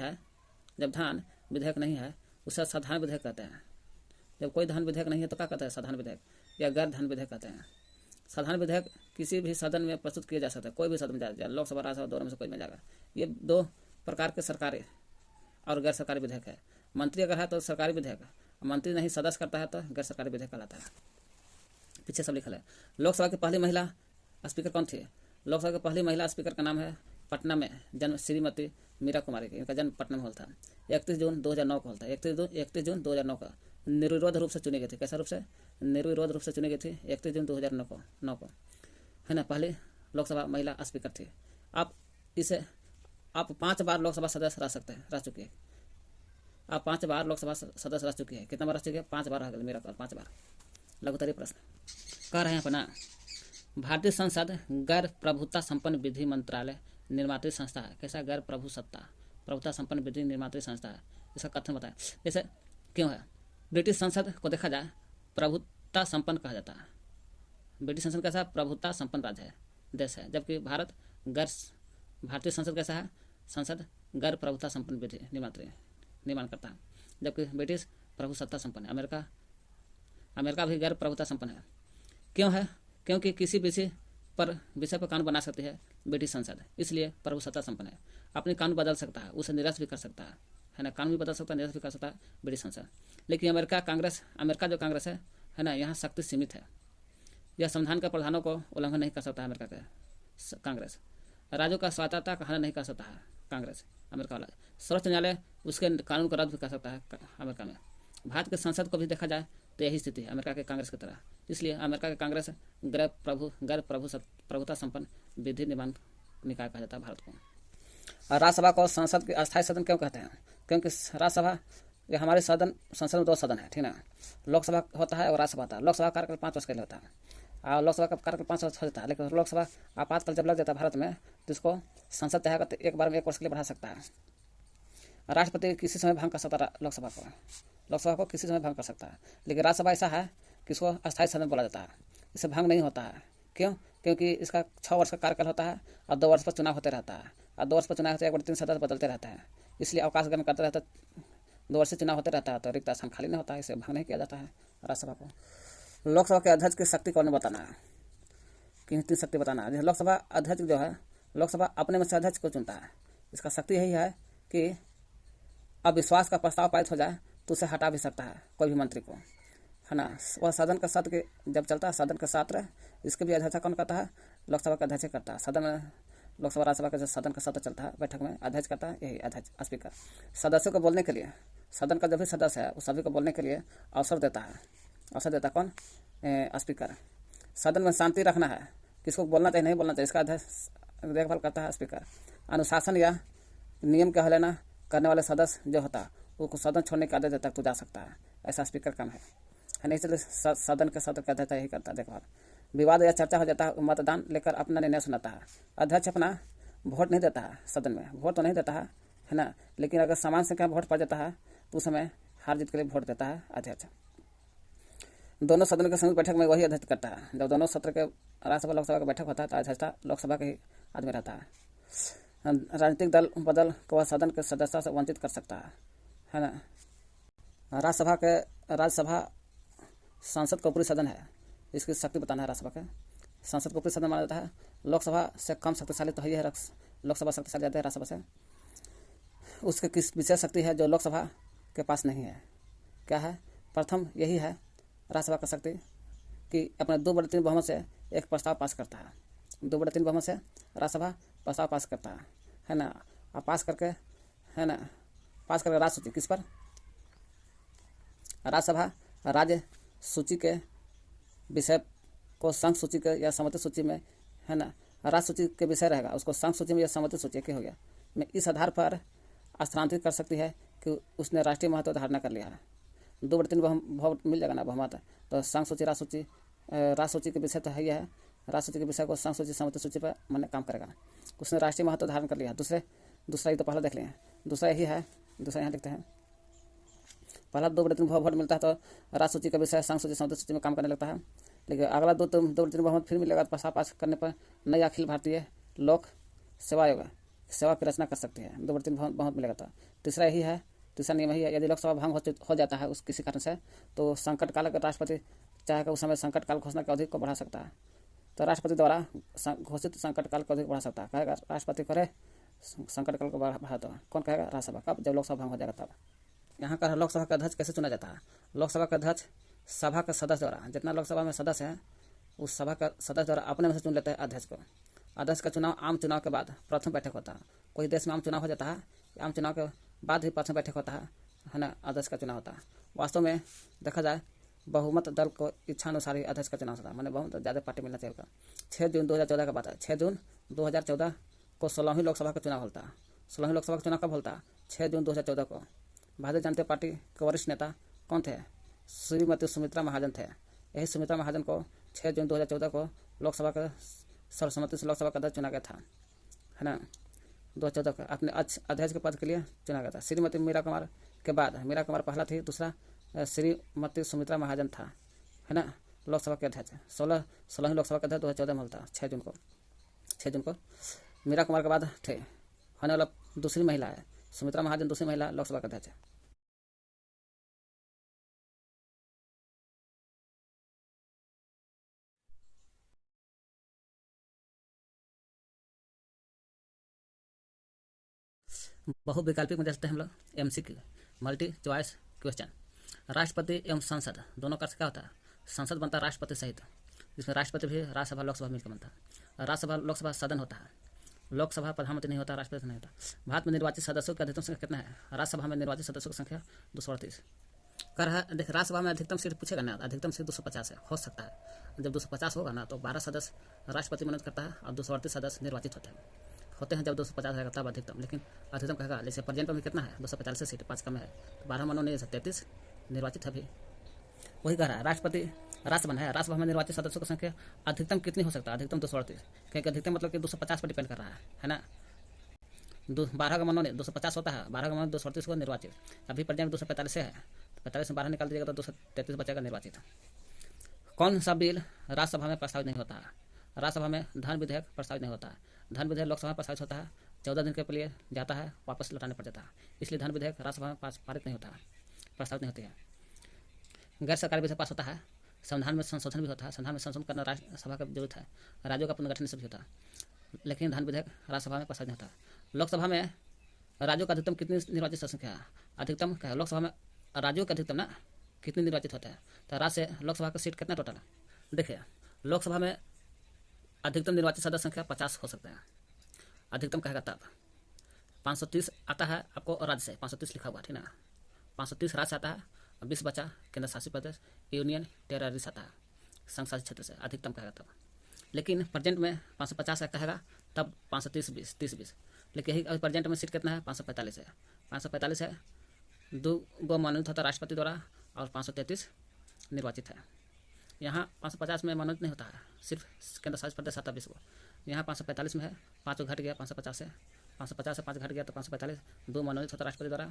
है उसे साधारण विधेयक कहते हैं। जब कोई धन विधेयक नहीं है तो क्या कहते हैं? साधारण विधेयक या गैर धन विधेयक कहते हैं। साधारण विधेयक किसी भी सदन में प्रस्तुत किए जा सकते हैं, कोई भी सदन में जाए, लोकसभा राज्यसभा दोनों में से कोई में जाएगा। ये दो प्रकार के सरकारी और गैर सरकारी विधेयक है। मंत्री अगर है तो सरकारी विधेयक, मंत्री नहीं सदस्य करता है तो गैर सरकारी विधेयक कहलाता है। पीछे सब लिखा है। लोकसभा की पहली महिला स्पीकर कौन थी? लोकसभा की पहली महिला स्पीकर का नाम है, पटना में जन्म श्रीमती मीरा कुमारी की। इनका जन्म पटना में हुआ था, 31 जून 2009 को हुआ था। 31 जून 2009 का निर्विरोध रूप से चुनी गई थी। कैसा रूप से? निर्विरोध रूप से चुनी गई थी 31 जून 2009 को, है ना। पहली लोकसभा महिला स्पीकर थी। आप 5 बार लोकसभा सदस्य रह सकते हैं, रह चुकी है। आप 5 बार लोकसभा सदस्य रह चुकी है। कितना बार रह चुकी है? 5 बार रह गई मेरा 5 बार। लघुत्तरीय प्रश्न कह रहे हैं अपना, भारतीय संसद गैर प्रभुता संपन्न विधि मंत्रालय निर्मात्री संस्था है। कैसा? गैर प्रभुता संपन्न विधि निर्मात्री संस्था है। इसका कथन बताएं। जैसे क्यों है? ब्रिटिश संसद को देखा जाए प्रभुता संपन्न कहा जाता है। ब्रिटिश संसद कैसा? प्रभुता संपन्न राज्य है, देश है। जबकि भारतीय संसद कैसा है? संसद गैर प्रभुता संपन्न विधि निर्माण करता है। जबकि ब्रिटिश प्रभुसत्ता संपन्न है। अमेरिका भी गैर प्रभुता संपन्न है। क्यों है? क्योंकि किसी विषय पर कानून बना सकती है ब्रिटिश संसद, इसलिए प्रभुसत्ता संपन्न है। अपने कानून बदल सकता है, उसे निरस्त भी कर सकता है ना। कानून भी बदल सकता है, निरस्त भी कर सकता है ब्रिटिश संसद। लेकिन अमेरिका जो कांग्रेस है ना, यहाँ शक्ति सीमित है। यह संविधान के प्रावधानों को उल्लंघन नहीं कर सकता है अमेरिका का कांग्रेस। राज्यों का स्वायत्तता का हनन नहीं कर सकता है कांग्रेस, अमेरिका वाला। सर्वोच्च न्यायालय उसके कानून को रद्द भी कर सकता है अमेरिका में। भारत के संसद को भी देखा जाए तो यही स्थिति है अमेरिका के कांग्रेस की तरह। इसलिए अमेरिका के कांग्रेस गैर प्रभुता संपन्न विधि निर्माण निकाय कहा जाता है भारत को। और राज्यसभा को संसद के अस्थायी सदन क्यों कहते हैं? क्योंकि राज्यसभा ये हमारे संसद में 2 सदन है, ठीक ना। लोकसभा होता है और राज्यसभा होता है। लोकसभा कार्यकाल 5 वर्ष के लिए होता है और लोकसभा का कार्यकाल 5 वर्ष हो जाता है। लेकिन लोकसभा आपातकाल जब लग जाता है भारत में तो इसको संसद चाहेगा तो एक बार में 1 वर्ष के लिए बढ़ा सकता है। राष्ट्रपति किसी समय भंग कर सकता है लोकसभा को किसी समय भंग कर सकता है। लेकिन राज्यसभा ऐसा है कि इसको अस्थायी सदन बोला जाता है, इससे भंग नहीं होता है। क्यों? क्योंकि इसका 6 वर्ष का कार्यकाल होता है और 2 वर्ष पर चुनाव होते रहता है। और 2 वर्ष पर चुनाव होते 1 बार 3 सदस्य बदलते रहते हैं, इसलिए अवकाश ग्रहण करते रहता है। 2 वर्ष से चुनाव होते रहता है तो रिक्त स्थान खाली नहीं होता है, इसे भंग नहीं किया जाता है राज्यसभा को। लोकसभा के अध्यक्ष की शक्ति कौन बताना है? किन 3 शक्ति बताना है। जैसे लोकसभा अध्यक्ष जो है, लोकसभा अपने में से अध्यक्ष को चुनता है। इसका शक्ति यही है कि अविश्वास का प्रस्ताव पारित हो जाए तो उसे हटा भी सकता है कोई भी मंत्री को, है ना। वह सदन का सत्र के जब चलता है, सदन का सत्र इसके भी अध्यक्षता कौन करता है? लोकसभा का अध्यक्ष करता है। सदन में लोकसभा राज्यसभा का जो सदन का सत्र चलता है, बैठक में अध्यक्ष करता है यही अध्यक्ष स्पीकर। सदस्यों को बोलने के लिए, सदन का जो भी सदस्य है उस सभी को बोलने के लिए अवसर देता कौन? स्पीकर। सदन में शांति रखना है, किसको बोलना चाहिए नहीं बोलना चाहिए, इसका अध्यक्ष देखभाल करता है स्पीकर। अनुशासन या नियम का हलेना करने वाले सदस्य जो होता है वो सदन छोड़ने के आदेश देता तक तो जा सकता है, ऐसा स्पीकर काम है नहीं। चलिए सदन के सदस्य का अध्यक्ष यही करता है देखभाल। विवाद या चर्चा हो जाता है, मतदान लेकर अपना निर्णय सुनाता है। अध्यक्ष अपना वोट नहीं देता है, सदन में वोट तो नहीं देता है ना। लेकिन अगर समान संख्या वोट पड़ जाता है तो उस समय हार जीत के लिए वोट देता है अध्यक्ष। दोनों सदन के संयुक्त बैठक में वही अध्यक्ष करता है। जब दोनों सत्र के राज्यसभा लोकसभा का बैठक होता है तो अध्यक्षता लोकसभा के ही आदमी रहता है। राजनीतिक दल बदल को वह सदन के सदस्यता से वंचित कर सकता है ना। राज्यसभा संसद का ऊपरी सदन है, इसकी शक्ति बताना है। राज्यसभा के संसद को ऊपरी सदन माना जाता है। लोकसभा से कम शक्तिशाली तो है, लोकसभा शक्तिशाली जाता है राज्यसभा से। उसके किस विशेष शक्ति है जो लोकसभा के पास नहीं है? क्या है? प्रथम यही है राज्यसभा का शक्ति कि अपने 2/3 बहुमत से एक प्रस्ताव पास करता है। 2/3 बहुमत से राज्यसभा प्रस्ताव पास करता है ना। और पास करके राज्य सूची किस पर? राज्यसभा राज्य सूची के विषय को संघ सूची के या सम्मति सूची में, है ना, राज्य सूची के विषय रहेगा, उसको संघ सूची में या सम्मति सूची के हो गया में इस आधार पर स्थानांतरित कर सकती है कि उसने राष्ट्रीय महत्व धारणा कर लिया है। 2/3 वोट मिल जाएगा ना बहुमत, तो संघ सूची राज्य सूची के विषय तो है ही है। राज्य सूची के विषय को संघ सूची सम्मति सूची पर मान्य काम करेगा, उसने राष्ट्रीय महत्व धारण कर लिया। दूसरा ही तो पहला देख लें, दूसरा यही है। दूसरा यहाँ लिखते हैं, पहला 2/3 वोट मिलता है तो राज्य सूची का विषय संघ सूची सम्मति सूची में काम करने लगता है। लेकिन अगला 2/3 बहुमत फिर मिलेगा, प्रस्ताव पास करने पर नई अखिल भारतीय लोक सेवा आयोग सेवा की रचना कर सकती है। 2/3 बहुमत मिलेगा तो तीसरा यही है। तीसरा नियम यही है, यदि लोकसभा भंग हो जाता है उस किसी कारण से तो संकट काल का राष्ट्रपति चाहेगा उस समय संकट काल घोषणा की अवधि को बढ़ा सकता है। तो राष्ट्रपति द्वारा घोषित संकट काल को अधिक बढ़ा सकता है। कहेगा राष्ट्रपति करे संकट काल को बढ़ा दो। कौन कहेगा? राज्यसभा। कब? जब लोकसभा भंग हो जाएगा तब। यहाँ का लोकसभा का अध्यक्ष कैसे चुना जाता है? लोकसभा का अध्यक्ष सभा के सदस्य द्वारा, जितना लोकसभा में सदस्य हैं उस सभा का सदस्य द्वारा अपने में से चुन लेते हैं अध्यक्ष को। अध्यक्ष का चुनाव आम चुनाव के बाद प्रथम बैठक होता है। कोई देश में आम चुनाव हो जाता है, आम चुनाव के बाद ही प्रथम बैठक होता है ना, अध्यक्ष का चुनाव होता है। वास्तव में देखा जाए बहुमत दल को इच्छानुसार ही अध्यक्ष का चुनाव होता है, मैंने बहुत ज़्यादा पार्टी मिलना चाहिए होगा। 6 जून 2014 का बात है। 6 जून 2014 को 16वीं लोकसभा का चुनाव होता है। 16वीं लोकसभा का चुनाव कब होता है? 6 जून 2014 को। भारतीय जनता पार्टी के वरिष्ठ नेता कौन थे? श्रीमती सुमित्रा महाजन थे। यही सुमित्रा महाजन को 6 जून 2014 को लोकसभा का सर्वसम्मति से लोकसभा का अध्यक्ष चुना गया था, है ना। 2014 का अपने अध्यक्ष के पद के लिए चुना गया था। श्रीमती मीरा कुमार के बाद मीरा कुमार पहला थी, दूसरा श्रीमती सुमित्रा महाजन था, है ना, लोकसभा के अध्यक्ष। 16वीं लोकसभा का अध्यक्ष 2014 में होता, 6 जून को मीरा कुमार के बाद थे होने वाला दूसरी महिला है सुमित्रा महाजन, दूसरी महिला लोकसभा का अध्यक्ष है। बहुविकल्पी में देखते हैं हम लोग MCQ, मल्टी चॉइस क्वेश्चन। राष्ट्रपति एवं संसद दोनों का क्या होता है? संसद बनता है राष्ट्रपति सहित, जिसमें राष्ट्रपति भी राज्यसभा लोकसभा मिलकर बनता है। राज्यसभा लोकसभा सदन होता है। लोकसभा प्रधानमंत्री नहीं होता, राष्ट्रपति नहीं होता। भारत में निर्वाचित सदस्यों की अधिकतम संख्या कितना है? राज्यसभा में निर्वाचित सदस्यों की संख्या 238 कर है। देख, राज्यसभा में अधिकतम सीट पूछेगा ना, अधिकतम सीट 250 है, हो सकता है। जब 250 होगा ना तो 12 सदस्य राष्ट्रपति मनोनीत करता है और 238 सदस्य निर्वाचित होते हैं। जब 250 रहेगा तब अधिकतम, लेकिन अधिकतम कहेगा। जैसे प्रेजेंट में कितना है? 245 सीट, 5 कम है, तो 12 मनोनीत है, 33 निर्वाचित है अभी। वही कह रहा है राष्ट्रपति राज्यसभा है, राज्यसभा में निर्वाचित सदस्यों की संख्या अधिकतम कितनी हो सकता है? अधिकतम 238, क्योंकि अधिकतम मतलब कि 250 पर डिपेंड कर रहा है ना। 12 का मनोनीत 250 होता है, 12 का मनोनीत 238 को निर्वाचित। अभी प्रेजेंट 245 है, तो 45 में 12 निकाल दीजिएगा तो 233 बचेगा निर्वाचित। कौन सा बिल राज्यसभा में प्रस्तावित नहीं होता है? राज्यसभा में धन विधेयक प्रस्तावित नहीं होता है। धन विधेयक लोकसभा में प्रस्तावित होता है, 14 दिन के लिए जाता है, वापस लौटाने पड़ जाता है, इसलिए धन विधेयक राज्यसभा में पारित नहीं होता है, प्रस्तावित नहीं होती है। गैर सरकारी विधेयक पास होता है। संविधान में संशोधन भी होता है, संविधान में संशोधन करना राज्यसभा का जरूरत है, राज्यों का पुनर्गठन से भी होता है, लेकिन धन विधेयक राज्यसभा में प्रस्तावित नहीं होता है। लोकसभा में राज्यों का अधिकतम कितनी निर्वाचित संख्या है? अधिकतम क्या है? लोकसभा में राज्यों का अधिकतम ना कितनी निर्वाचित होता है? तो राज्य से लोकसभा का सीट कितना टोटल है? देखिए, लोकसभा में अधिकतम निर्वाचित सदस्य संख्या 50 हो सकते हैं। अधिकतम कहेगा तब 530 आता है आपको राज्य से, 530 लिखा हुआ, ठीक ना। 530 राज्य से आता है, 20 बचा केंद्र शासित प्रदेश, यूनियन टेरिटरीज आता है, संघ शासित क्षेत्र से, अधिकतम कहेगा तब। लेकिन प्रेजेंट में 550 कहेगा तब 530 30-20, लेकिन यही प्रेजेंट में सीट कितना है? 545 है। 545 है, 2 गो मनोनीत होता है राष्ट्रपति द्वारा और 533 निर्वाचित है। यहाँ 550 में मनोनीत नहीं होता है, सिर्फ केंद्र शासित प्रदेश आता है 20 को। यहाँ 545 में है, 5 घट गया 550 से, 550 से 5 घट गया तो 545, 2 मनोनीत होता है राष्ट्रपति द्वारा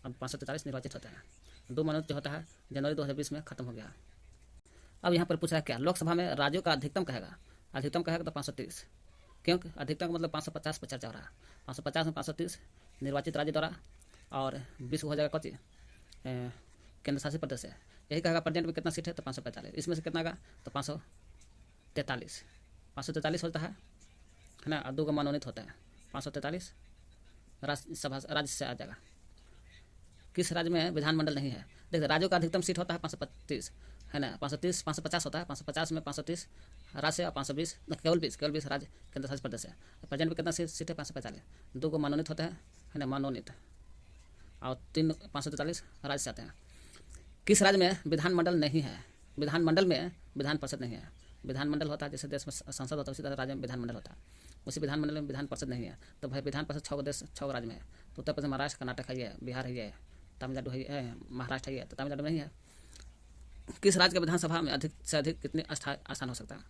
और 543 निर्वाचित होता है। 2 मनोनीत जो होता है जनवरी 2020 में खत्म हो गया। अब यहाँ पर पूछा है क्या? लोकसभा में राज्यों का अधिकतम कहेगा, अधिकतम कहेगा तो 530, क्योंकि अधिकतम का मतलब 550 पर चर्चा हो रहा है। 550 में 530 निर्वाचित राज्य द्वारा और 20 हो जाएगा कौची केंद्र शासित प्रदेश है। यही कहेगा प्रेजेंट में कितना सीट है? तो 545, इसमें से कितना का? तो 543 होता है ना, और 2 का मनोनीत होता है, 543 राज्य से आ जाएगा। किस राज्य में विधानमंडल नहीं है? देखिए, राज्यों का अधिकतम सीट होता है 535, है ना। 550 होता है, 550 में 530 राज्य और 520 केवल 20 राज्य केंद्र शासित प्रदेश है। प्रेजेंट में कितना सीट है? 545, 2 को मनोनीत होते हैं, है ना, मनोनीत, और 3 543 राज्य से आते हैं। किस राज्य में विधानमंडल नहीं है? विधानमंडल में विधान परिषद नहीं है। विधानमंडल होता है जैसे देश में संसद होता है, उसी तरह राज्य में विधानमंडल होता है। उसी विधानमंडल में विधान परिषद नहीं है, तो भाई विधान परिषद 6 राज्य में है। तो उत्तर प्रदेश, महाराष्ट्र, कर्नाटक है ये, बिहार है ये, तमिलनाडु है, महाराष्ट्र है ये, तो तमिलनाडु नहीं है। किस राज्य के विधानसभा में अधिक से अधिक कितने स्थान हो सकता है?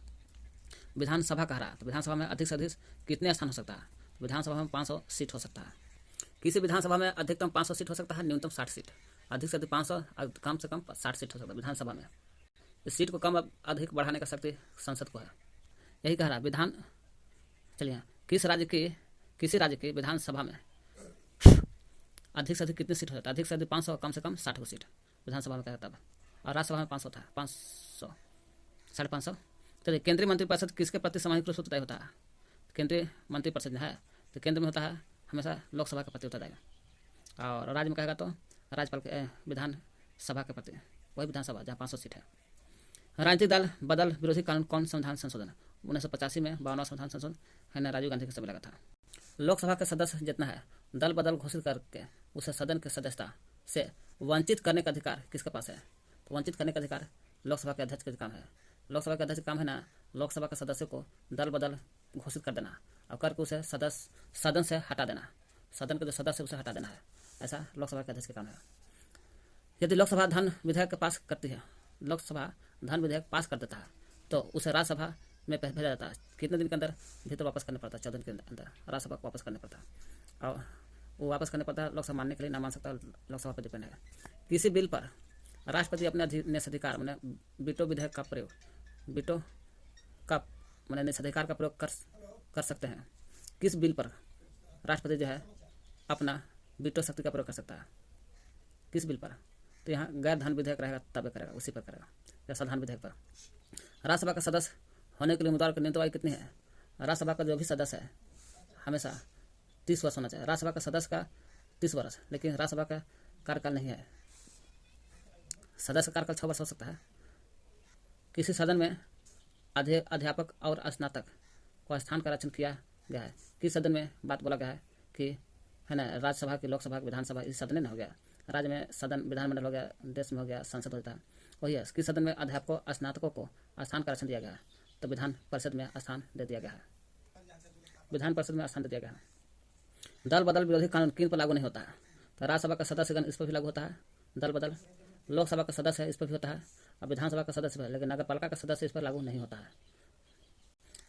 विधानसभा कह रहा है, तो विधानसभा में अधिक से अधिक कितने स्थान हो सकता है? विधानसभा में 500 सीट हो सकता है। किसी विधानसभा में अधिकतम 500 सीट हो सकता है, न्यूनतम 60 सीट। अधिक से अधिक 500, कम से कम 60 सीट हो सकता है विधानसभा में। इस सीट को कम अधिक बढ़ाने का शक्ति संसद को है। यही कह रहा है विधान। चलिए, किसी राज्य की विधानसभा में अधिक से अधिक कितनी सीट हो जाता है? अधिक से अधिक 500, कम से कम 60 सीट विधानसभा में कहेगा तब। और राज्यसभा में 500 था, 500 550, चलिए, केंद्रीय मंत्रिपरिषद किसके प्रति सामाजिक रूप से तय होता है? केंद्रीय मंत्रिपरिषद है तो केंद्र में होता है हमेशा लोकसभा के प्रति होता है, और राज्य में कहेगा तो राज्यपाल के विधान सभा के प्रति, वही विधानसभा जहाँ 500 सीट है। राजनीतिक दल बदल विरोधी कानून कौन संविधान संशोधन? 1985 में 52वां संविधान संशोधन है ना, राजीव गांधी के समय लगा था। लोकसभा के सदस्य जितना है दल बदल घोषित करके उसे सदन के सदस्यता से वंचित करने का अधिकार किसके पास है? तो वंचित करने का अधिकार लोकसभा के अध्यक्ष का काम है। लोकसभा के अध्यक्ष का काम है ना, लोकसभा के सदस्य को दल बदल घोषित कर देना और करके उसे सदन से हटा देना, सदन के जो सदस्य उसे हटा देना है, ऐसा लोकसभा के अध्यक्ष का काम है। यदि लोकसभा धन विधेयक पास करती है, लोकसभा धन विधेयक पास कर देता है तो उसे राज्यसभा में भेजा जाता है। कितने दिन के अंदर भीतर वापस करना पड़ता है? 14 दिन के अंदर राज्यसभा को वापस करना पड़ता है, और वो वापस करना पड़ता है। लोकसभा मानने के लिए ना मान सकता, लोकसभा पर डिपेंड है। किसी बिल पर राष्ट्रपति अपने निषेधाधिकार मैंने वीटो विधेयक का प्रयोग, वीटो का मैंने निषेधाधिकार का प्रयोग कर सकते हैं। किस बिल पर राष्ट्रपति जो है अपना वीटो शक्ति का प्रयोग कर सकता है? किस बिल पर? तो यहाँ गैर धन विधेयक रहेगा तब करेगा, उसी पर करेगा, या साधारण विधेयक पर। राज्यसभा का सदस्य होने के लिए उम्मीदवार की न्यूनतम आयु कितनी है? राज्यसभा का जो भी सदस्य है हमेशा 30 वर्ष होना चाहिए। राज्यसभा का सदस्य का 30 वर्ष, लेकिन राज्यसभा का कार्यकाल नहीं है। सदस्य का कार्यकाल 6 वर्ष हो सकता है। किसी सदन में अध्यापक और स्नातक को स्थान का आरक्षण किया गया है। किस सदन में बात बोला गया है कि है ना, राज्यसभा की, लोकसभा की, विधानसभा, इस सदन में हो गया। राज्य में सदन विधानमंडल हो गया, देश में हो गया संसद होता है, वही है। किस सदन में अध्यापकों स्नातकों को स्थान का आरक्षण दिया गया है? तो विधान परिषद में स्थान दे दिया गया है, विधान परिषद में स्थान दे दिया गया है। दल बदल विरोधी कानून किन पर लागू नहीं होता है? तो राज्यसभा का सदस्यगण इस पर भी लागू होता है दल बदल। लोकसभा का सदस्य है इस पर भी होता है, और विधानसभा का सदस्य है, लेकिन नगरपालिका का सदस्य इस पर लागू नहीं होता है।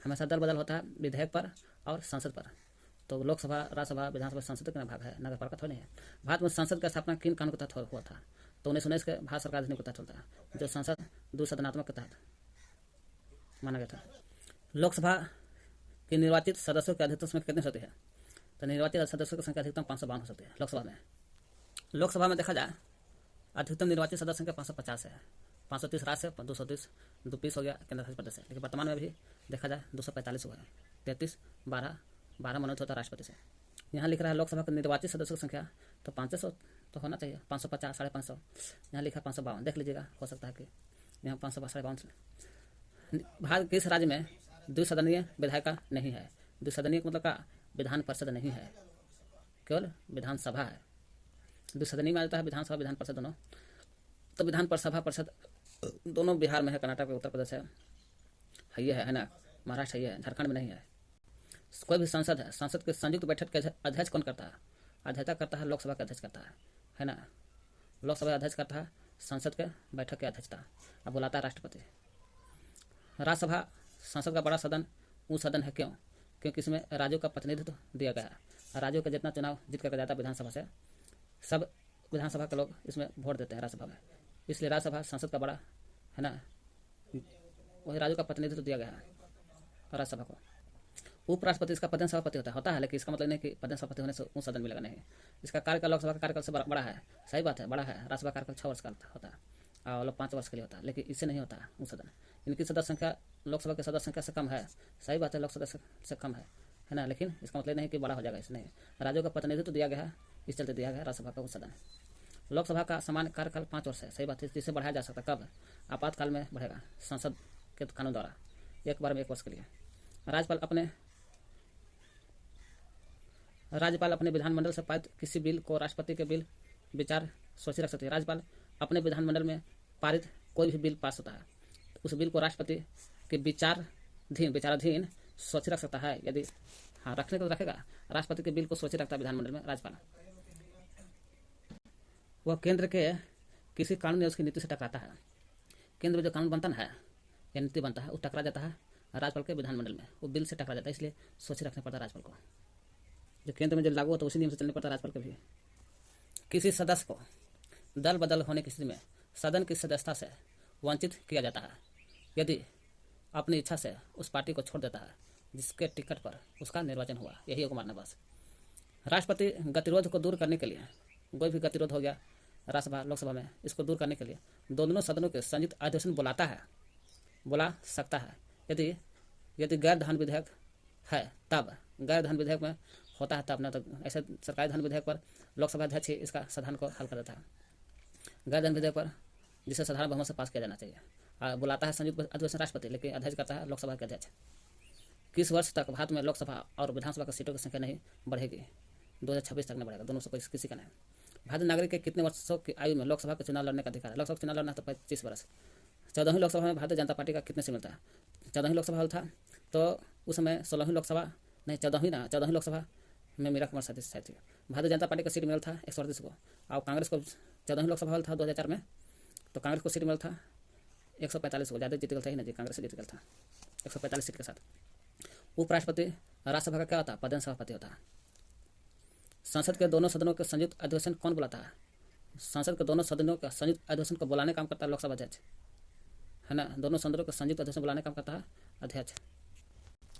हमेशा दल बदल होता है विधेयक पर और संसद पर। तो लोकसभा, राज्यसभा, विधानसभा संसद का भाग है, नगरपालिका थोड़ी नहीं है। भारत में संसद का स्थापना किन कानून के तहत हुआ था? तो 1919 के भारत सरकार अधिनियम के तहत चलता है, जो संसद द्विसदनात्मक के तहत माना गया था। लोकसभा के निर्वाचित सदस्यों की अधिकतम संख्या कितनी होती है? तो निर्वाचित सदस्यों की संख्या अधिकतम 552 हो सकती है लोकसभा में। लोकसभा में देखा जाए अधिकतम निर्वाचित सदस्य संख्या 550 है। 530 राज्य से, 230 220 हो गया केंद्र शासित प्रदेश से, लेकिन वर्तमान में भी देखा जाए 245 हुआ है। 33 12 मनोनीत होता है राष्ट्रपति से। यहाँ लिख रहा है लोकसभा के निर्वाचित सदस्यों की संख्या, तो 500 तो होना चाहिए, 550 550। यहाँ लिखा 552, देख लीजिएगा, हो सकता है कि यहाँ 552 552। भारत किस राज्य में द्विसदनीय विधायिका नहीं है? द्विसदनीय मतलब का विधान परिषद नहीं है, केवल विधानसभा है। द्विसदनीय में आता है विधानसभा विधान परिषद दोनों। तो विधान परिषद दोनों बिहार में है, कर्नाटक उत्तर प्रदेश है ये है ना, महाराष्ट्र है, झारखंड में नहीं है। कोई भी संसद है, संसद के संयुक्त बैठक के अध्यक्ष कौन करता है? अध्यक्षता करता है लोकसभा का अध्यक्ष करता है ना, लोकसभा अध्यक्ष करता है संसद के बैठक की अध्यक्षता, अब बुलाता है राष्ट्रपति। राज्यसभा संसद का बड़ा सदन वो सदन है, क्यों? क्योंकि इसमें राज्यों का प्रतिनिधित्व दिया गया है। राज्यों का जितना चुनाव जीत करके जाता है विधानसभा से, सब विधानसभा के लोग इसमें वोट देते हैं राज्यसभा में, इसलिए राज्यसभा संसद का बड़ा है ना, वही राज्यों का प्रतिनिधित्व दिया गया है राज्यसभा को। उपराष्ट्रपति इसका पदेन सभापति होता है, लेकिन इसका मतलब नहीं कि पदेन सभापति होने से उस सदन मिलेगा, नहीं। इसका कार्यकाल लोकसभा का कार्यकाल से बड़ा है, सही बात है, बड़ा है। राज्यसभा कार्यकाल 6 वर्ष का होता है और 5 वर्ष के लिए होता है, लेकिन इससे नहीं होता है उस सदन। इनकी सदस्य संख्या लोकसभा के सदस्य संख्या से कम है, सही बात है, लोकसभा से कम है ना, लेकिन इसका मतलब नहीं कि बड़ा हो जाएगा, इससे नहीं। राज्यों का प्रतिनिधित्व दिया गया है, इस चलते दिया गया राज्यसभा का उस सदन। लोकसभा का सामान्य कार्यकाल 5 वर्ष है, सही बात है, जिससे बढ़ाया जा सकता है। कब? आपातकाल में बढ़ेगा, संसद के कानून द्वारा, एक बार में 1 वर्ष के लिए। राज्यपाल अपने विधानमंडल से पारित किसी बिल को राष्ट्रपति के बिल विचार सोची रख सकती है। राज्यपाल अपने विधानमंडल में पारित कोई भी बिल पास होता है, उस बिल को राष्ट्रपति के विचाराधीन सोची रख सकता है। यदि हाँ रखने को तो रखेगा, राष्ट्रपति के बिल को सोची रखता है विधानमंडल में राज्यपाल। वह केंद्र के किसी कानून या उसकी नीति से टकराता है। केंद्र में जो कानून बनता है या नीति बनता है वो टकरा जाता है राज्यपाल के विधानमंडल में, वो बिल से टकरा जाता है, इसलिए सोचे रखना पड़ता है राज्यपाल को। जो केंद्र में जो लागू होता है उसी नियम से चलने पड़ता है राज्यपाल को भी। किसी सदस्य को दल बदल होने की स्थिति में सदन की सदस्यता से वंचित किया जाता है यदि अपनी इच्छा से उस पार्टी को छोड़ देता है जिसके टिकट पर उसका निर्वाचन हुआ, यही एक मानना बस। राष्ट्रपति गतिरोध को दूर करने के लिए, कोई भी गतिरोध हो गया राज्यसभा लोकसभा में, इसको दूर करने के लिए दोनों सदनों के संयुक्त अधिवेशन बुला सकता है। यदि यदि गैर धन विधेयक है तब, गैर धन विधेयक में होता है तब ना, तो ऐसे सरकारी धन विधेयक पर लोकसभा अध्यक्ष ही इसका समाधान को हल कर देता है। गैर धन विधेयक पर जिसे साधारण बहुमत से पास किया जाना चाहिए, बुलाता है संयुक्त अधिवेशन राष्ट्रपति, लेकिन अध्यक्ष करता है लोकसभा के अध्यक्ष। किस वर्ष तक भारत में लोकसभा और विधानसभा की सीटों की संख्या नहीं बढ़ेगी? 2026 तक नहीं बढ़ेगा, दोनों से किसी का नहीं। भारतीय नागरिक के कितने वर्षों की आयु में लोकसभा के चुनाव लड़ने का अधिकार है? लोकसभा चुनाव लड़ना तो 25 वर्ष। 14वीं लोकसभा में भारतीय जनता पार्टी का कितने से मिलता है? 14वीं लोकसभा हल था तो उस समय 16वीं लोकसभा नहीं 14वीं लोकसभा में मेरा कुमार साथी थी। भारतीय जनता पार्टी का सीट मिल था 138 को, और कांग्रेस को 14वीं लोकसभा हल था 2004 में, तो कांग्रेस को सीट मिल था 145 को, ज़्यादा जीत गया था ही नहीं, कांग्रेस से जीत गया था 145 सीट के साथ। उपराष्ट्रपति राज्यसभा का क्या होता है? पदेन सभापति होता है। संसद के दोनों सदनों के संयुक्त अधिवेशन कौन बुलाता है? संसद के दोनों सदनों का संयुक्त अधिवेशन को बुलाने काम करता है लोकसभा अध्यक्ष, है ना। दोनों सदनों का संयुक्त अधिवेशन बुलाने काम करता है अध्यक्ष,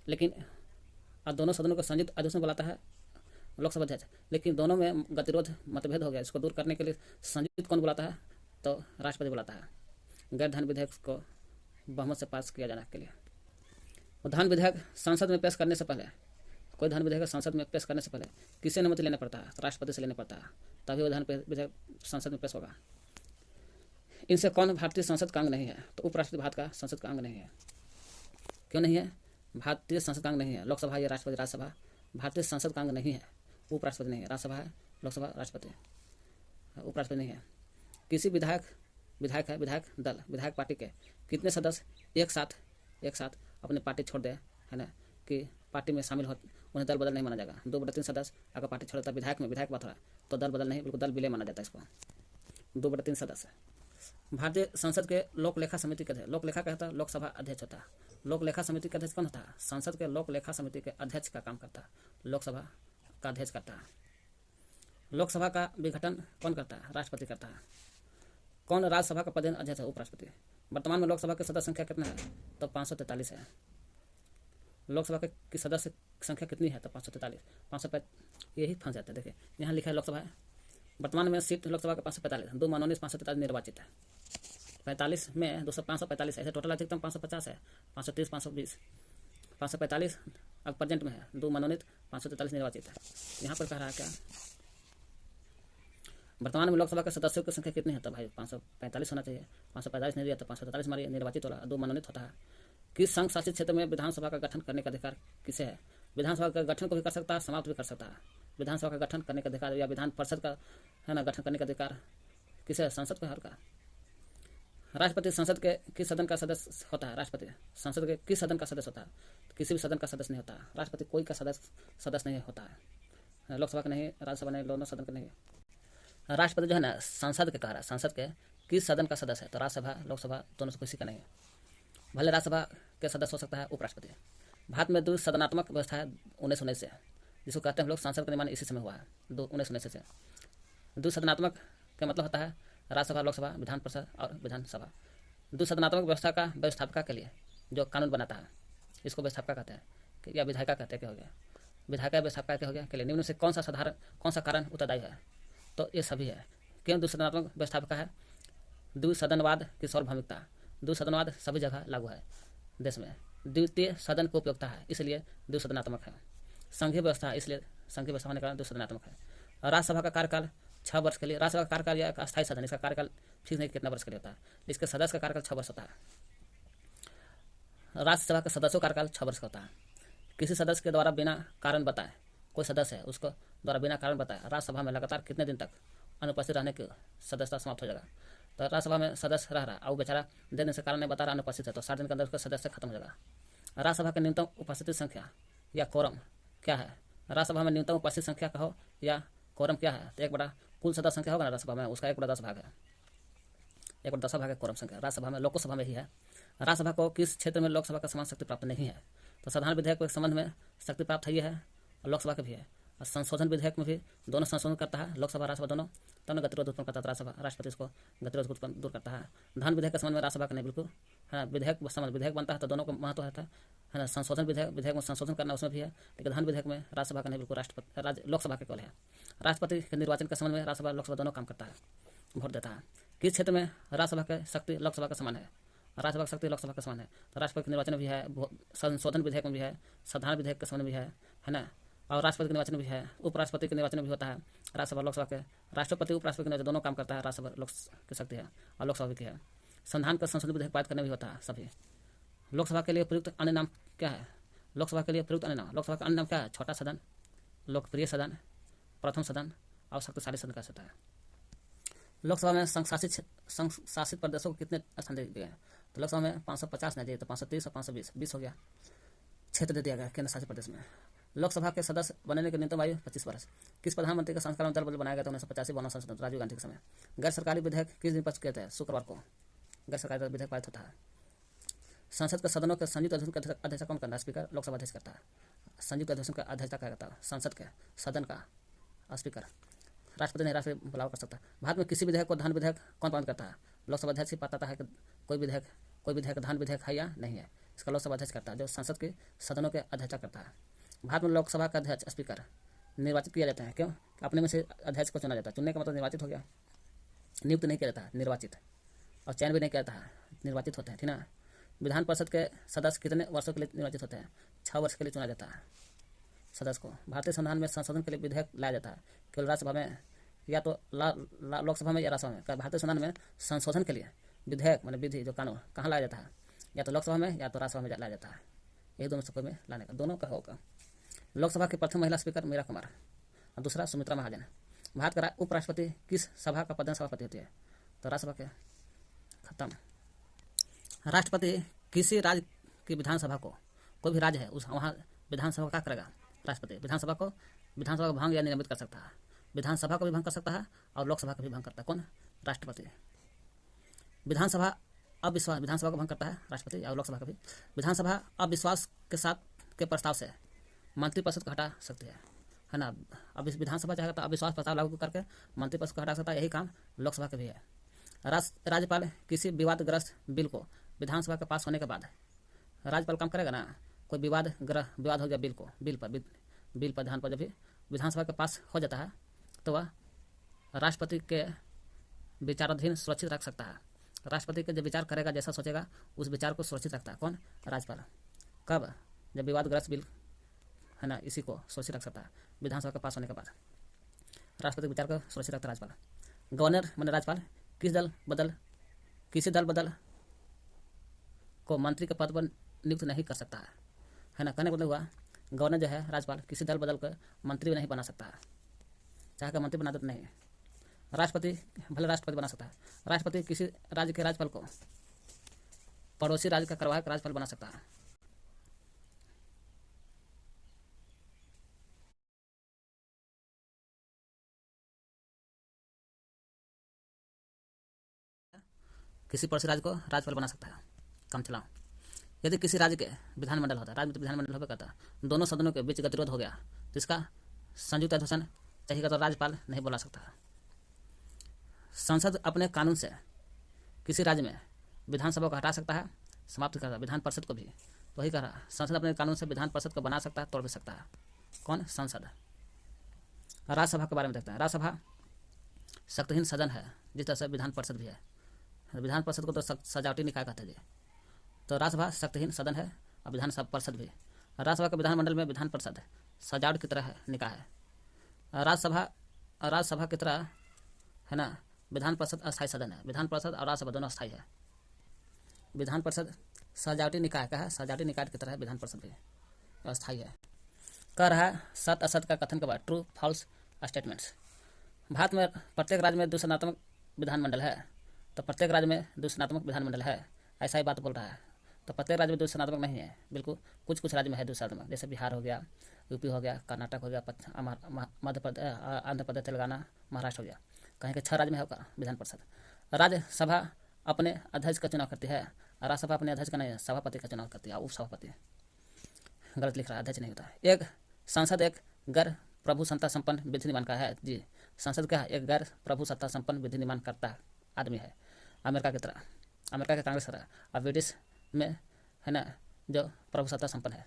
लेकिन दोनों सदनों का संयुक्त अधिवेशन बुलाता है लोकसभा अध्यक्ष, लेकिन दोनों में गतिरोध मतभेद हो गया, इसको दूर करने के लिए संयुक्त कौन बुलाता है? तो राष्ट्रपति बुलाता है, गैर धन विधेयक को बहुमत से पास किया जाने के लिए। धन विधेयक संसद में पेश करने से पहले, कोई धन विधेयक संसद में पेश करने से पहले किसे अनुमति लेना पड़ता है? राष्ट्रपति से लेना पड़ता है, तभी वो धन विधेयक संसद में पेश होगा। इनसे कौन भारतीय संसद का अंग नहीं है? तो उपराष्ट्रपति भारत का संसद का अंग नहीं है। क्यों नहीं है? भारतीय संसद का अंग नहीं है। लोकसभा या राष्ट्रपति, राज्यसभा भारतीय संसद का अंग नहीं है। उपराष्ट्रपति नहीं है, राज्यसभा है, लोकसभा राष्ट्रपति, उपराष्ट्रपति नहीं है। किसी विधायक दल, विधायक पार्टी के कितने सदस्य एक साथ अपनी पार्टी छोड़ दे, है ना, कि पार्टी में शामिल हो, उन्हें दल बदल नहीं माना जाएगा। 2/3 सदस्य अगर पार्टी छोड़ता है, विधायक बात हो रहा है, तो दल बदल नहीं, बिल्कुल दल विलय माना जाता है इसको। 2/3 सदस्य। भारतीय संसद के लोक लेखा समिति के अध्यक्ष, लोक लेखा कहता है लोकसभा अध्यक्ष होता है। लोक लेखा समिति के अध्यक्ष कौन होता है? संसद के लोक लेखा समिति के अध्यक्ष का काम करता है, लोकसभा का अध्यक्ष करता है। लोकसभा का विघटन कौन करता है? राष्ट्रपति करता है। कौन राज्यसभा का पदेन अध्यक्ष है? उपराष्ट्रपति। वर्तमान में लोकसभा की सदस्य संख्या कितना है? तो 543 है। लोकसभा की सदस्य संख्या कितनी है? तो 543। 545 यही फंस जाते हैं। देखिए यहाँ लिखा है लोकसभा है, वर्तमान में सीट लोकसभा का 545, 2 मनोनीत 543 निर्वाचित है। 45 में 545 ऐसे टोटल अधिकतम 550 है, 530, 520, 545 अब प्रेजेंट में है, 2 मनोनीत 543 निर्वाचित है। यहाँ पर कह रहा है क्या? वर्तमान में लोकसभा के सदस्यों की संख्या कितनी है? तो भाई 545 होना चाहिए, 545 नहीं दिया तो 543 मारिए, निर्वाचित वाला 2 मनोनीत होता है। किस संघ शासित क्षेत्र में विधानसभा का गठन करने का अधिकार किसे है? विधानसभा का गठन को भी कर सकता है, समाप्त भी कर सकता है। विधानसभा का गठन करने का अधिकार या विधान परिषद का, है ना, गठन करने का अधिकार किसे है? संसद को है। का राष्ट्रपति संसद के किस सदन का सदस्य होता है? राष्ट्रपति संसद के किस सदन का सदस्य होता है? किसी भी सदन का सदस्य नहीं होता है। राष्ट्रपति कोई का सदस्य नहीं होता है, लोकसभा का नहीं, राज्यसभा नहीं, दोनों सदन का नहीं। राष्ट्रपति जो है ना, संसद के कह रहा है, संसद के किस सदन का सदस्य है? तो राज्यसभा, लोकसभा दोनों से किसी का नहीं है। भले राज्यसभा के सदस्य हो सकता है उपराष्ट्रपति। भारत में द्विसदनात्मक व्यवस्था है 1919 से, जिसको कहते हैं हम लोग संसद का निर्माण इसी समय हुआ है 1919 से। द्विसदनात्मक का मतलब होता है राज्यसभा, लोकसभा, विधान परिषद और विधानसभा। द्विसदनात्मक व्यवस्था का व्यवस्थापिका के लिए जो कानून बनाता है, इसको व्यवस्थापिका कहते हैं या विधायिका कहते हैं। क्या हो गया? विधायिका व्यवस्थापिका क्या हो गया? के लिए निम्न से कौन सा कारण उत्तरदायी है? तो ये सभी है। क्यों द्विसदनात्मक व्यवस्थापिका है? द्विसदनवाद की सार्वभौमिकता, द्विसदनवाद सभी जगह लागू है देश में। द्वितीय सदन को उपयोगिता है, इसलिए द्विसदनात्मक है। संघीय व्यवस्था, इसलिए संघीय व्यवस्था होने के कारण द्विसदनात्मक है। राज्यसभा का कार्यकाल 6 वर्ष के लिए, राज्यसभा का कार्यकाल या अस्थायी सदन, इसका कार्यकाल फिक्स नहीं कितना वर्ष के लिए होता है, इसके सदस्य का कार्यकाल 6 वर्ष होता है। राज्यसभा के सदस्यों का कार्यकाल 6 वर्ष का होता है। किसी सदस्य के द्वारा बिना कारण बताए, कोई सदस्य है उसको द्वारा बिना कारण बताए राज्यसभा में लगातार कितने दिन तक अनुपस्थित रहने की सदस्यता समाप्त हो जाएगा? तो राज्यसभा में सदस्य रह रहा है और बेचारा देने से कारण नहीं बता रहा, अनुपस्थित है, तो 60 दिन के अंदर उसका सदस्य खत्म हो जाएगा। राज्यसभा की न्यूनतम उपस्थिति संख्या या कोरम क्या है? राज्यसभा में न्यूनतम उपस्थित संख्या का हो या कोरम क्या है? तो 1/, कुल सदस्य संख्या होगा ना राज्यसभा में, उसका 1/10 भाग है, 1/10 भाग है कोरम संख्या। राज्यसभा में, लोकसभा में ही है। राज्यसभा को किस क्षेत्र में लोकसभा का समान शक्ति प्राप्त नहीं है? तो साधारण विधेयक के संबंध में शक्ति प्राप्त है, ये है, और लोकसभा के भी है। और संशोधन विधेयक में भी दोनों संशोधन करता है, लोकसभा राज्यसभा दोनों गतिरोध उत्पन्न करता है। राज्यसभा, राष्ट्रपति इसको गतिरोध उत्पन्न दूर करता है। धन विधेयक के संबंध में राज्यसभा का नहीं, बिल्कुल है ना। विधेयक बनता है तो दोनों को महत्व रहता है ना। संशोधन विधेयक में संशोधन करना उसमें भी है, लेकिन धन विधेयक में राज्यसभा का नहीं, बिल्कुल लोकसभा के केवल है। राष्ट्रपति के निर्वाचन के संबंध में राज्यसभा, लोकसभा दोनों काम करता है, वोट देता है। किस क्षेत्र में राज्यसभा की शक्ति लोकसभा के समान है? राज्यसभा की शक्ति लोकसभा के समान है। तो राष्ट्रपति के निर्वाचन भी है, संशोधन विधेयक में भी है, संविधान विधेयक के समान भी है ना। और राष्ट्रपति के निर्वाचन भी है, उपराष्ट्रपति के निर्वाचन भी होता है। राज्यसभा लोकसभा के राष्ट्रपति उपराष्ट्रपति के निर्वाचन दोनों काम करता है। राज्यसभा लोक की शक्ति है और लोकसभा की है। संविधान का संशोधन विधेयक पारित करने भी होता है सभी। लोकसभा के लिए प्रयुक्त अन्य नाम क्या है? लोकसभा के लिए प्रयुक्त अन्य नाम, लोकसभा का अन्य नाम क्या है? छोटा सदन, लोकप्रिय सदन, प्रथम सदन और शक्तिशाली सदन कह सकता है। लोकसभा में संशासित प्रदेशों को कितने स्थान दे दिए हैं? तो लोकसभा में 550 नहीं दिए, तो 530 और 520, 20 हो गया क्षेत्र दे दिया गया केंद्र शासित प्रदेश में। लोकसभा के सदस्य बनने की न्यूनतम आयु 25 वर्ष। किस प्रधानमंत्री के संस्करण दल बनाया गया था 1985 बनना संसद राजीव गांधी के समय। गैर सरकारी विधेयक किस दिन पास किया था? शुक्रवार को गैर सरकारी विधेयक पारित होता है। संसद के सदनों के संयुक्त अधिवेशन का अध्यक्ष कौन करता है? स्पीकर लोकसभा अध्यक्ष करता है। संयुक्त अधिवेशन का अध्यक्षता क्या करता है? संसद के सदन का स्पीकर। राष्ट्रपति नहीं, राष्ट्रपति बुलाव कर सकता है। भारत में किसी विधेयक को धान विधेयक कौन पारित करता है? लोकसभा अध्यक्ष ही बताता है कि कोई विधेयक धान विधेयक है या नहीं है। इसका लोकसभा अध्यक्ष करता है, जो संसद के सदनों के अध्यक्षता करता है। भारत में लोकसभा का अध्यक्ष स्पीकर निर्वाचित किया जाता है। क्यों? अपने में से अध्यक्ष को चुना जाता है। चुनने का मतलब निर्वाचित हो गया, नियुक्त नहीं किया जाता है, निर्वाचित। और चयन भी नहीं किया जाता है, निर्वाचित होते हैं, ठीक ना। विधान परिषद के सदस्य कितने वर्षों के लिए निर्वाचित होते हैं? 6 वर्ष के लिए चुना जाता है सदस्य को। भारतीय संविधान में संशोधन के लिए विधेयक लाया जाता है केवल राज्यसभा में या तो लोकसभा में या राज्यसभा में। भारतीय संविधान में संशोधन के लिए विधेयक माने विधि जो कानून कहाँ लाया जाता है? या तो लोकसभा में या तो राज्यसभा में लाया जाता है। यही दोनों सभा में लाने का, दोनों का होगा। लोकसभा की प्रथम महिला स्पीकर मीरा कुमार और दूसरा सुमित्रा महाजन। भारत का उपराष्ट्रपति किस सभा का पद सभापति होती है? तो राज्यसभा के। खत्म। राष्ट्रपति किसी राज्य की विधानसभा को, कोई भी राज्य है उस वहाँ विधानसभा क्या करेगा? राष्ट्रपति विधानसभा को भंग या निलंबित कर सकता है। विधानसभा को भी भंग कर सकता है और लोकसभा को भी भंग करता है। कौन? राष्ट्रपति। विधानसभा को भंग करता है राष्ट्रपति और लोकसभा का भी। विधानसभा अविश्वास के साथ के प्रस्ताव से मंत्रिपरिषद को हटा सकती है ना। अब इस विधानसभा चाहेगा तो अविश्वास प्रस्ताव लागू करके मंत्रिपरिषद को हटा सकता है। यही काम लोकसभा का भी है। राज्यपाल किसी विवादग्रस्त बिल को विधानसभा के पास होने के बाद राज्यपाल काम करेगा ना। कोई विवाद हो गया बिल पर ध्यान पर जब भी विधानसभा के पास हो जाता है तो वह राष्ट्रपति के विचाराधीन सुरक्षित रख सकता है। राष्ट्रपति के जब विचार करेगा, जैसा सोचेगा उस विचार को सुरक्षित रखता है। कौन? राज्यपाल। कब? जब विवादग्रस्त बिल है ना, इसी को सुरक्षित रख सकता है विधानसभा के पास होने के बाद। राष्ट्रपति के विचार को सुरक्षित रखता है राज्यपाल। गवर्नर माने राज्यपाल किसी दल बदल को मंत्री के पद पर नियुक्त नहीं कर सकता है ना। कहने का मतलब हुआ गवर्नर जो है राज्यपाल किसी दल बदल कर मंत्री नहीं बना सकता है, चाहे का मंत्री बना देता नहीं है। राष्ट्रपति भले राष्ट्रपति बना सकता है। राष्ट्रपति किसी राज्य के राज्यपाल को पड़ोसी राज्य का कार्यवाहक राज्यपाल बना सकता है। किसी पड़ोसी राज्य को राज्यपाल बना सकता है। काम चलाओ। यदि किसी राज्य के विधानमंडल होता है, राज्य में तो विधानमंडल होगा करता, दोनों सदनों के बीच गतिरोध हो गया तो इसका संयुक्त अधिवेशन चाहिए तो राज्यपाल नहीं बुला सकता। संसद अपने कानून से किसी राज्य में विधानसभा को हटा सकता है, समाप्त कर सकता है। विधान परिषद को भी तो वही कह रहा, संसद अपने कानून से विधान परिषद को बना सकता है, तोड़ भी सकता है। कौन? संसद। राज्यसभा के बारे में देखते हैं। राज्यसभा शक्तिहीन सदन है जिस तरह से विधान परिषद भी है। विधान परिषद को तो सजावटी निकाय कहते हैं, तो राज्यसभा शक्तिहीन सदन है और विधान परिषद भी। राज्यसभा के विधानमंडल में विधान परिषद सजावट की तरह निकाय है। राज्यसभा की तरह है ना, विधान परिषद अस्थायी सदन है। विधान परिषद और राज्यसभा दोनों अस्थायी है। विधान परिषद सजावटी निकाय का है, सजावटी निकाय की तरह विधान परिषद भी अस्थायी है। कह रहा है सत्य असत्य का कथन के बाद ट्रू फॉल्स स्टेटमेंट्स। भारत में प्रत्येक राज्य में दूषणात्मक विधानमंडल है, तो प्रत्येक राज्य में दूषणात्मक विधानमंडल है, ऐसा ही बात बोल रहा है। तो प्रत्येक राज्य में दूषणात्मक नहीं है, बिल्कुल कुछ राज्य में है दूषणात्मक, जैसे बिहार हो गया, यूपी हो गया, कर्नाटक हो गया, मध्य प्रदेश, आंध्र प्रदेश, तेलंगाना, महाराष्ट्र हो गया। कहीं के 6 राज्य में होगा विधान परिषद। राज्यसभा अपने अध्यक्ष का चुनाव करती है, राज्यसभा अपने अध्यक्ष का नहीं, सभापति का चुनाव करती है, उप सभापति। गलत लिख रहा है, अध्यक्ष नहीं होता है। एक संसद एक गैर प्रभु सत्ता संपन्न विधि निर्माण का है जी। संसद क्या है? एक गैर प्रभु सत्ता संपन्न विधि निर्माण करता आदमी है, अमेरिका की तरह, अमेरिका के कांग्रेस तरह, और ब्रिटिश में है ना जो प्रभु सत्ता संपन्न है।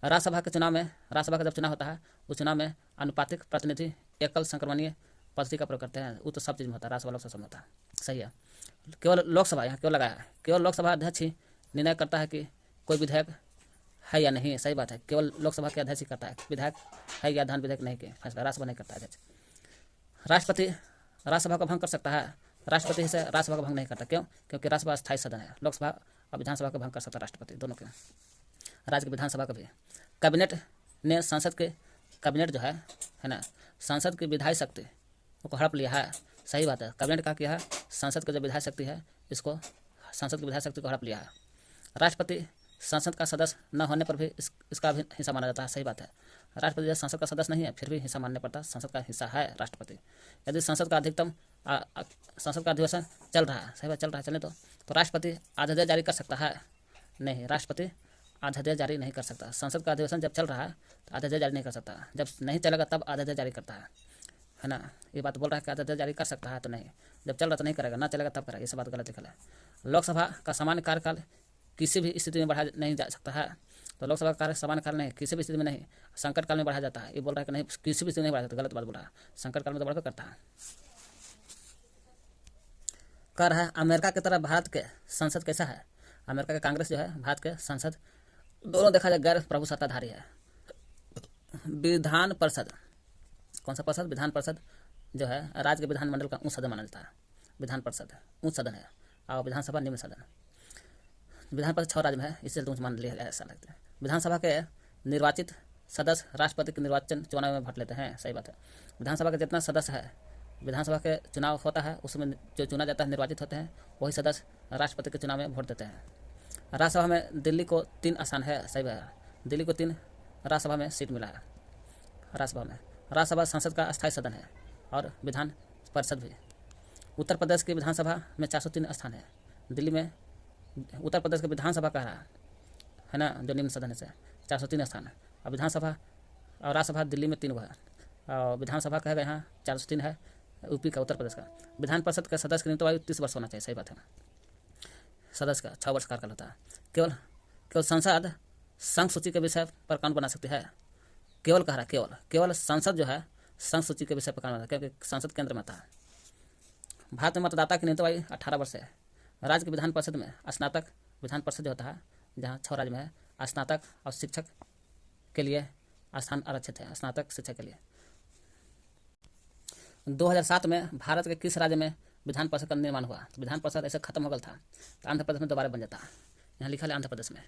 राज्यसभा के चुनाव में, राज्यसभा का जब चुनाव होता है उस चुनाव में अनुपातिक प्रतिनिधि एकल संक्रमणीय पद्धति का प्रयोग करते हैं। वो तो सब चीज़ में होता है, राज्यसभा लोकसभा में होता है, सही है। केवल लोकसभा, यहाँ केवल लगाया है, केवल लोकसभा अध्यक्ष ही निर्णय करता है कि कोई विधेयक है या नहीं। सही बात है, केवल लोकसभा के अध्यक्ष ही करता है विधायक है या धन विधेयक नहीं के फैसला, राज्यसभा नहीं करता है अध्यक्ष। राष्ट्रपति राज्यसभा का भंग कर सकता है, राष्ट्रपति से राज्यसभा का भंग नहीं करता। क्यों? क्योंकि राज्यसभा स्थायी सदन है। लोकसभा और विधानसभा का भंग कर सकता है राष्ट्रपति, दोनों के, राज्य की विधानसभा का भी। कैबिनेट ने संसद के, कैबिनेट जो है ना, संसद की विधायी शक्ति को हड़प लिया है। सही बात है, कैबिनेट का किया है, संसद की जो विधायी शक्ति है इसको, संसद की विधायी शक्ति को हड़प लिया है। राष्ट्रपति संसद का सदस्य न होने पर भी इसका भी हिस्सा माना जाता है। सही बात है, राष्ट्रपति जब संसद का सदस्य नहीं है फिर भी हिस्सा मानने पड़ता, संसद का हिस्सा है राष्ट्रपति। यदि संसद का अधिकतम संसद का अधिवेशन चल रहा है, सही बात, चल रहा है, चलने तो राष्ट्रपति आदेश जारी कर सकता है? नहीं, राष्ट्रपति आदेश जारी नहीं कर सकता। संसद का अधिवेशन जब चल रहा है तो आदेश जारी नहीं कर सकता, जब नहीं चलेगा तब आदेश जारी करता है ना। ये बात बोल रहा है कि आदेश जारी कर सकता है, तो नहीं, जब चल रहा तो नहीं करेगा, ना चलेगा तब करेगा, ये सब बात गलत लिखा है। लोकसभा का सामान्य कार्यकाल किसी भी स्थिति में बढ़ाया नहीं जा सकता है, तो लोकसभा का सामान्य काल नहीं, किसी भी स्थिति में नहीं, संकट काल में बढ़ाया जाता है। ये बोल रहा है कि नहीं, किसी भी स्थिति में नहीं बढ़ाया जाता, गलत बात बोल रहा है, संकट काल में तो बढ़कर करता है। कह रहा है अमेरिका की तरह भारत के संसद कैसा है? अमेरिका के कांग्रेस जो है, भारत के संसद, दोनों देखा जाए गैर प्रभु सत्ताधारी है। विधान परिषद, कौन सा परिषद? विधान परिषद जो है राज्य के विधानमंडल का उच्च सदन माना जाता है। विधान परिषद उच्च सदन है और विधानसभा निम्न सदन। विधान परिषद 6 राज्य में है, इससे उच्च मान लिया गया, ऐसा लगता है। विधानसभा के निर्वाचित सदस्य राष्ट्रपति के निर्वाचन चुनाव में वोट लेते हैं। सही बात है, विधानसभा के जितना सदस्य है, विधानसभा के चुनाव होता है उसमें जो चुना जाता है, निर्वाचित होते हैं, वही सदस्य राष्ट्रपति के चुनाव में वोट देते हैं। राज्यसभा में दिल्ली को 3 स्थान है। सही बात है, दिल्ली को 3 राज्यसभा में सीट मिला है। राज्यसभा में, राज्यसभा संसद का अस्थायी सदन है और विधान परिषद भी। उत्तर प्रदेश की विधानसभा में 403 स्थान है। दिल्ली में उत्तर प्रदेश के विधानसभा कह रहा है ना, जो निम्न सदन से 403 स्थान है। और विधानसभा और राज्यसभा दिल्ली में 3 है और विधानसभा कहेगा यहाँ 403 है, यूपी का, उत्तर प्रदेश का। विधान परिषद का सदस्य की न्यूनतम आयु 30 वर्ष होना चाहिए। सही बात है, सदस्य का 6 वर्ष कार्यकाल होता है। केवल संसद संघ सूची के विषय पर कानून बना सकती है। केवल कह रहा है, केवल संसद जो है संघ सूची के विषय पर कानून बनाता है, क्योंकि संसद केंद्र में आता है। भारत में मतदाता की न्यूनतम आयु 18 वर्ष है। राज्य की विधान परिषद में स्नातक, विधान परिषद जो होता है जहाँ 6 राज्य में है, स्नातक और शिक्षक के लिए स्थान आरक्षित है, स्नातक शिक्षक के लिए। 2007 में भारत के किस राज्य में विधान परिषद का निर्माण हुआ? तो विधान परिषद ऐसे खत्म हो गया था तो आंध्र प्रदेश में दोबारा बन जाता है। यहाँ लिखा है आंध्र प्रदेश में।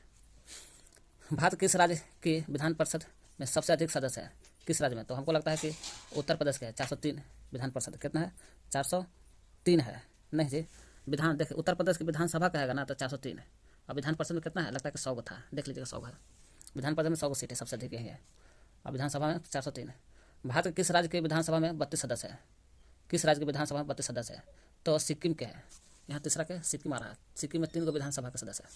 भारत किस राज्य की विधान परिषद में सबसे अधिक सदस्य है? किस राज्य में? तो हमको लगता है कि उत्तर प्रदेश के है, 403 विधान परिषद। कितना है? 403 है। नहीं जी, विधान देखिए, उत्तर प्रदेश की विधानसभा कहेगा ना तो 403 है, और विधान परिषद में कितना है? लगता है कि 100 था, देख लीजिएगा 100 है। विधान परिषद में 100 सीट है, सबसे अधिक यही है, और विधानसभा में 403 है। भारत के किस राज्य की विधानसभा में 32 सदस्य है? किस राज्य की विधानसभा में 32 सदस्य है? तो सिक्किम के है, यहाँ तीसरा के सिक्किम आ रहा है। सिक्किम में 3 विधानसभा के सदस्य है।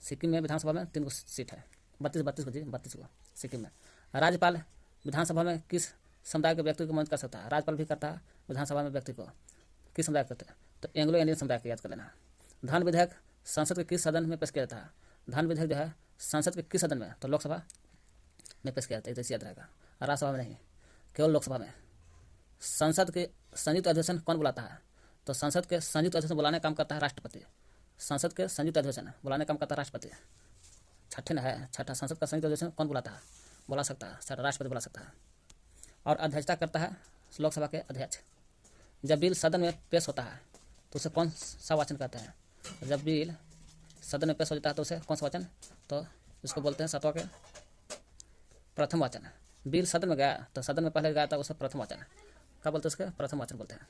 सिक्किम में विधानसभा में 3 सीट है, 32 को जी, 32 को सिक्किम में। राज्यपाल विधानसभा में किस समुदाय के व्यक्ति को मनोनीत कर सकता है? राज्यपाल भी करता है विधानसभा में व्यक्ति को, किस समुदाय करते हैं? तो एंग्लो इंडियन समुदाय को याद कर लेना। धन विधेयक संसद के किस सदन में पेश किया जाता है? धन विधेयक जो है संसद के किस सदन में? तो लोकसभा में पेश किया जाता है, इसे याद रहेगा। राज्यसभा में नहीं, केवल लोकसभा में। संसद के संयुक्त अधिवेशन कौन बुलाता है? तो संसद के संयुक्त अधिवेशन बुलाने का काम करता है राष्ट्रपति। संसद के संयुक्त अधिवेशन बुलाने का काम करता है राष्ट्रपति। छठा संसद का संयुक्त अधिवेशन कौन बुलाता है? बुला सकता है राष्ट्रपति, बुला सकता है। और अध्यक्षता करता है लोकसभा के अध्यक्ष। जब बिल सदन में पेश होता है तो उसे कौन सा वाचन कहते हैं? जब बिल सदन में पेश हो जाता है तो उसे कौन सा वाचन? तो इसको बोलते हैं सत्ता के प्रथम वाचन। बिल सदन में गया तो सदन में पहले गया था उसे प्रथम वाचन, क्या बोलते हैं? उसके प्रथम वाचन बोलते हैं।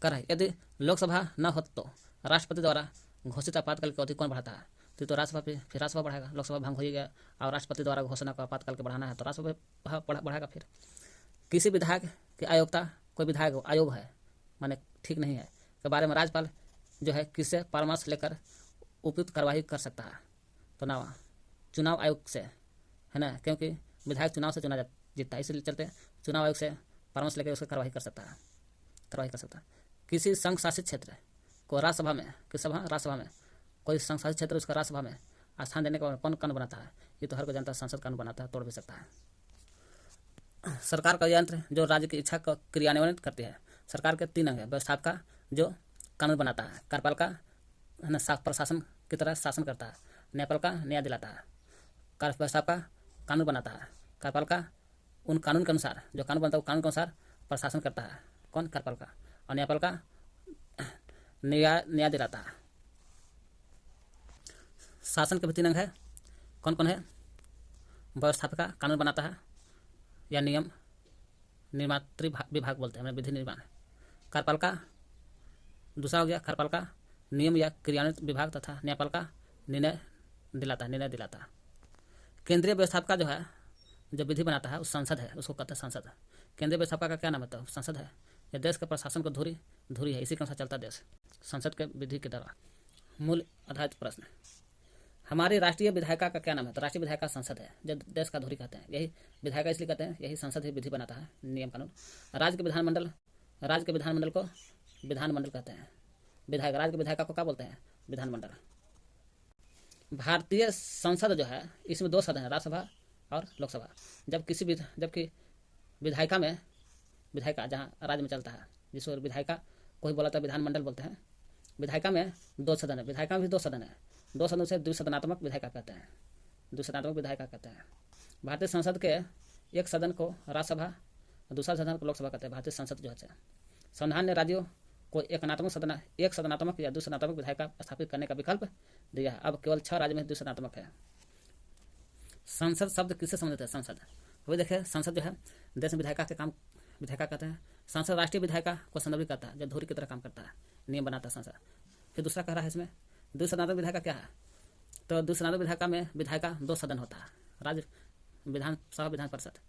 कर रहा है, यदि लोकसभा न हो तो राष्ट्रपति द्वारा घोषित आपातकाल की अवधि कौन बढ़ाता है? तो राज्यसभा पे, फिर राज्यसभा बढ़ाएगा। लोकसभा भंग हो गया और राष्ट्रपति द्वारा घोषणा को आपातकाल के बढ़ाना है तो राज्यसभा बढ़ाएगा। फिर किसी विधायक की अयोग्यता, कोई विधायक आयोग है माने ठीक नहीं है के बारे में राज्यपाल जो है किससे परामर्श लेकर उपयुक्त कार्रवाई कर सकता है? तो ना चुनाव आयोग से, है ना, क्योंकि विधायक चुनाव से चुना जीतता है, इसलिए चलते चुनाव आयोग से परामर्श लेकर उसकी कार्रवाई कर सकता है। किसी संघ शासित क्षेत्र को राज्यसभा में, राज्यसभा में कोई संघ शासित क्षेत्र उसका राज्यसभा में स्थान देने का कौन कानून बनाता है? ये तो हर कोई जानता है, संसद कानून बनाता है, तोड़ भी सकता है। सरकार का यंत्र जो राज्य की इच्छा का क्रियान्वयन करती है। सरकार के 3 अंग है। व्यवस्थापिका जो कानून बनाता है, कार्यपालिका है ना प्रशासन की तरह शासन करता है, न्यायपालिका न्याय दिलाता है, कार्य व्यवस्थापका कानून बनाता है, कार्यपालिका उन कानून के अनुसार जो कानून बनता है वो कानून के अनुसार प्रशासन करता है, कौन कार्यपालिका, और न्यायपालिका न्याय दिलाता है। शासन के भी 3 अंग है, कौन कौन है, व्यवस्थापिका कानून बनाता है या नियम निर्मात्री विभाग बोलते हैं, विधि निर्माण। कार्यपालिका दूसरा हो गया, कार्यपालिका नियम या क्रियान्वित विभाग तथा न्यायपालिका निर्णय दिलाता है। केंद्रीय व्यवस्थापिका जो है जो विधि बनाता है उस संसद है, उसको कहते हैं संसद। केंद्रीय व्यवस्थापिका का क्या नाम है, तो संसद है। यह देश के प्रशासन को धुरी है, इसी के अनुसार चलता देश, संसद के विधि के द्वारा। मूल आधारित प्रश्न, हमारी राष्ट्रीय विधायिका का क्या नाम है, तो राष्ट्रीय विधायिका संसद है, जो देश का धुरी कहते हैं। यही विधायिका इसलिए कहते हैं, यही संसद ही विधि बनाता है, नियम कानून। राज्य के विधानमंडल को विधानमंडल कहते हैं। राज्य के विधायिका को क्या बोलते हैं, विधानमंडल। भारतीय संसद जो है इसमें 2 सदन है, राज्यसभा और लोकसभा। जबकि विधायिका जहाँ राज्य में चलता है, जिसको विधायिका कोई बोला था विधानमंडल बोलते हैं। विधायिका में 2 सदन है, विधायिका में भी 2 सदन है, 2 सदन से द्विसदनात्मक विधायिका कहते हैं, भारतीय संसद के एक सदन को राज्यसभा और दूसरा सदन को लोकसभा कहते हैं। भारतीय संसद जो है, संविधान ने राज्यों को एक सदनात्मक या द्विसदनात्मक विधायिका स्थापित करने का विकल्प दिया है। अब केवल 6 राज्य में द्विसदनात्मक है। संसद शब्द किससे संबंधित है, संसद। वही देखे, संसद जो है देश में विधायिका के काम विधायिका कहते हैं। संसद राष्ट्रीय विधायिका को संदर्भित करता है, जो धुरी की तरह काम करता है, नियम बनाता है संसद। फिर दूसरा कह रहा है इसमें द्विसदनात्मक विधायिका क्या है, तो द्विसदनात्मक विधायिका में विधायिका 2 सदन होता है, राज्य विधानसभा विधान परिषद।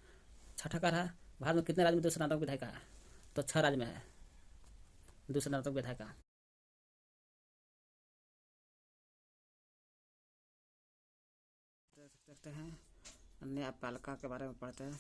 छठा कह रहा है भारत में कितने राज्य में द्विसदनात्मक विधायिका है, तो 6 राज्य में है द्विसदनात्मक विधायिका। देखते हैं न्यायपालिका के बारे में पढ़ते हैं।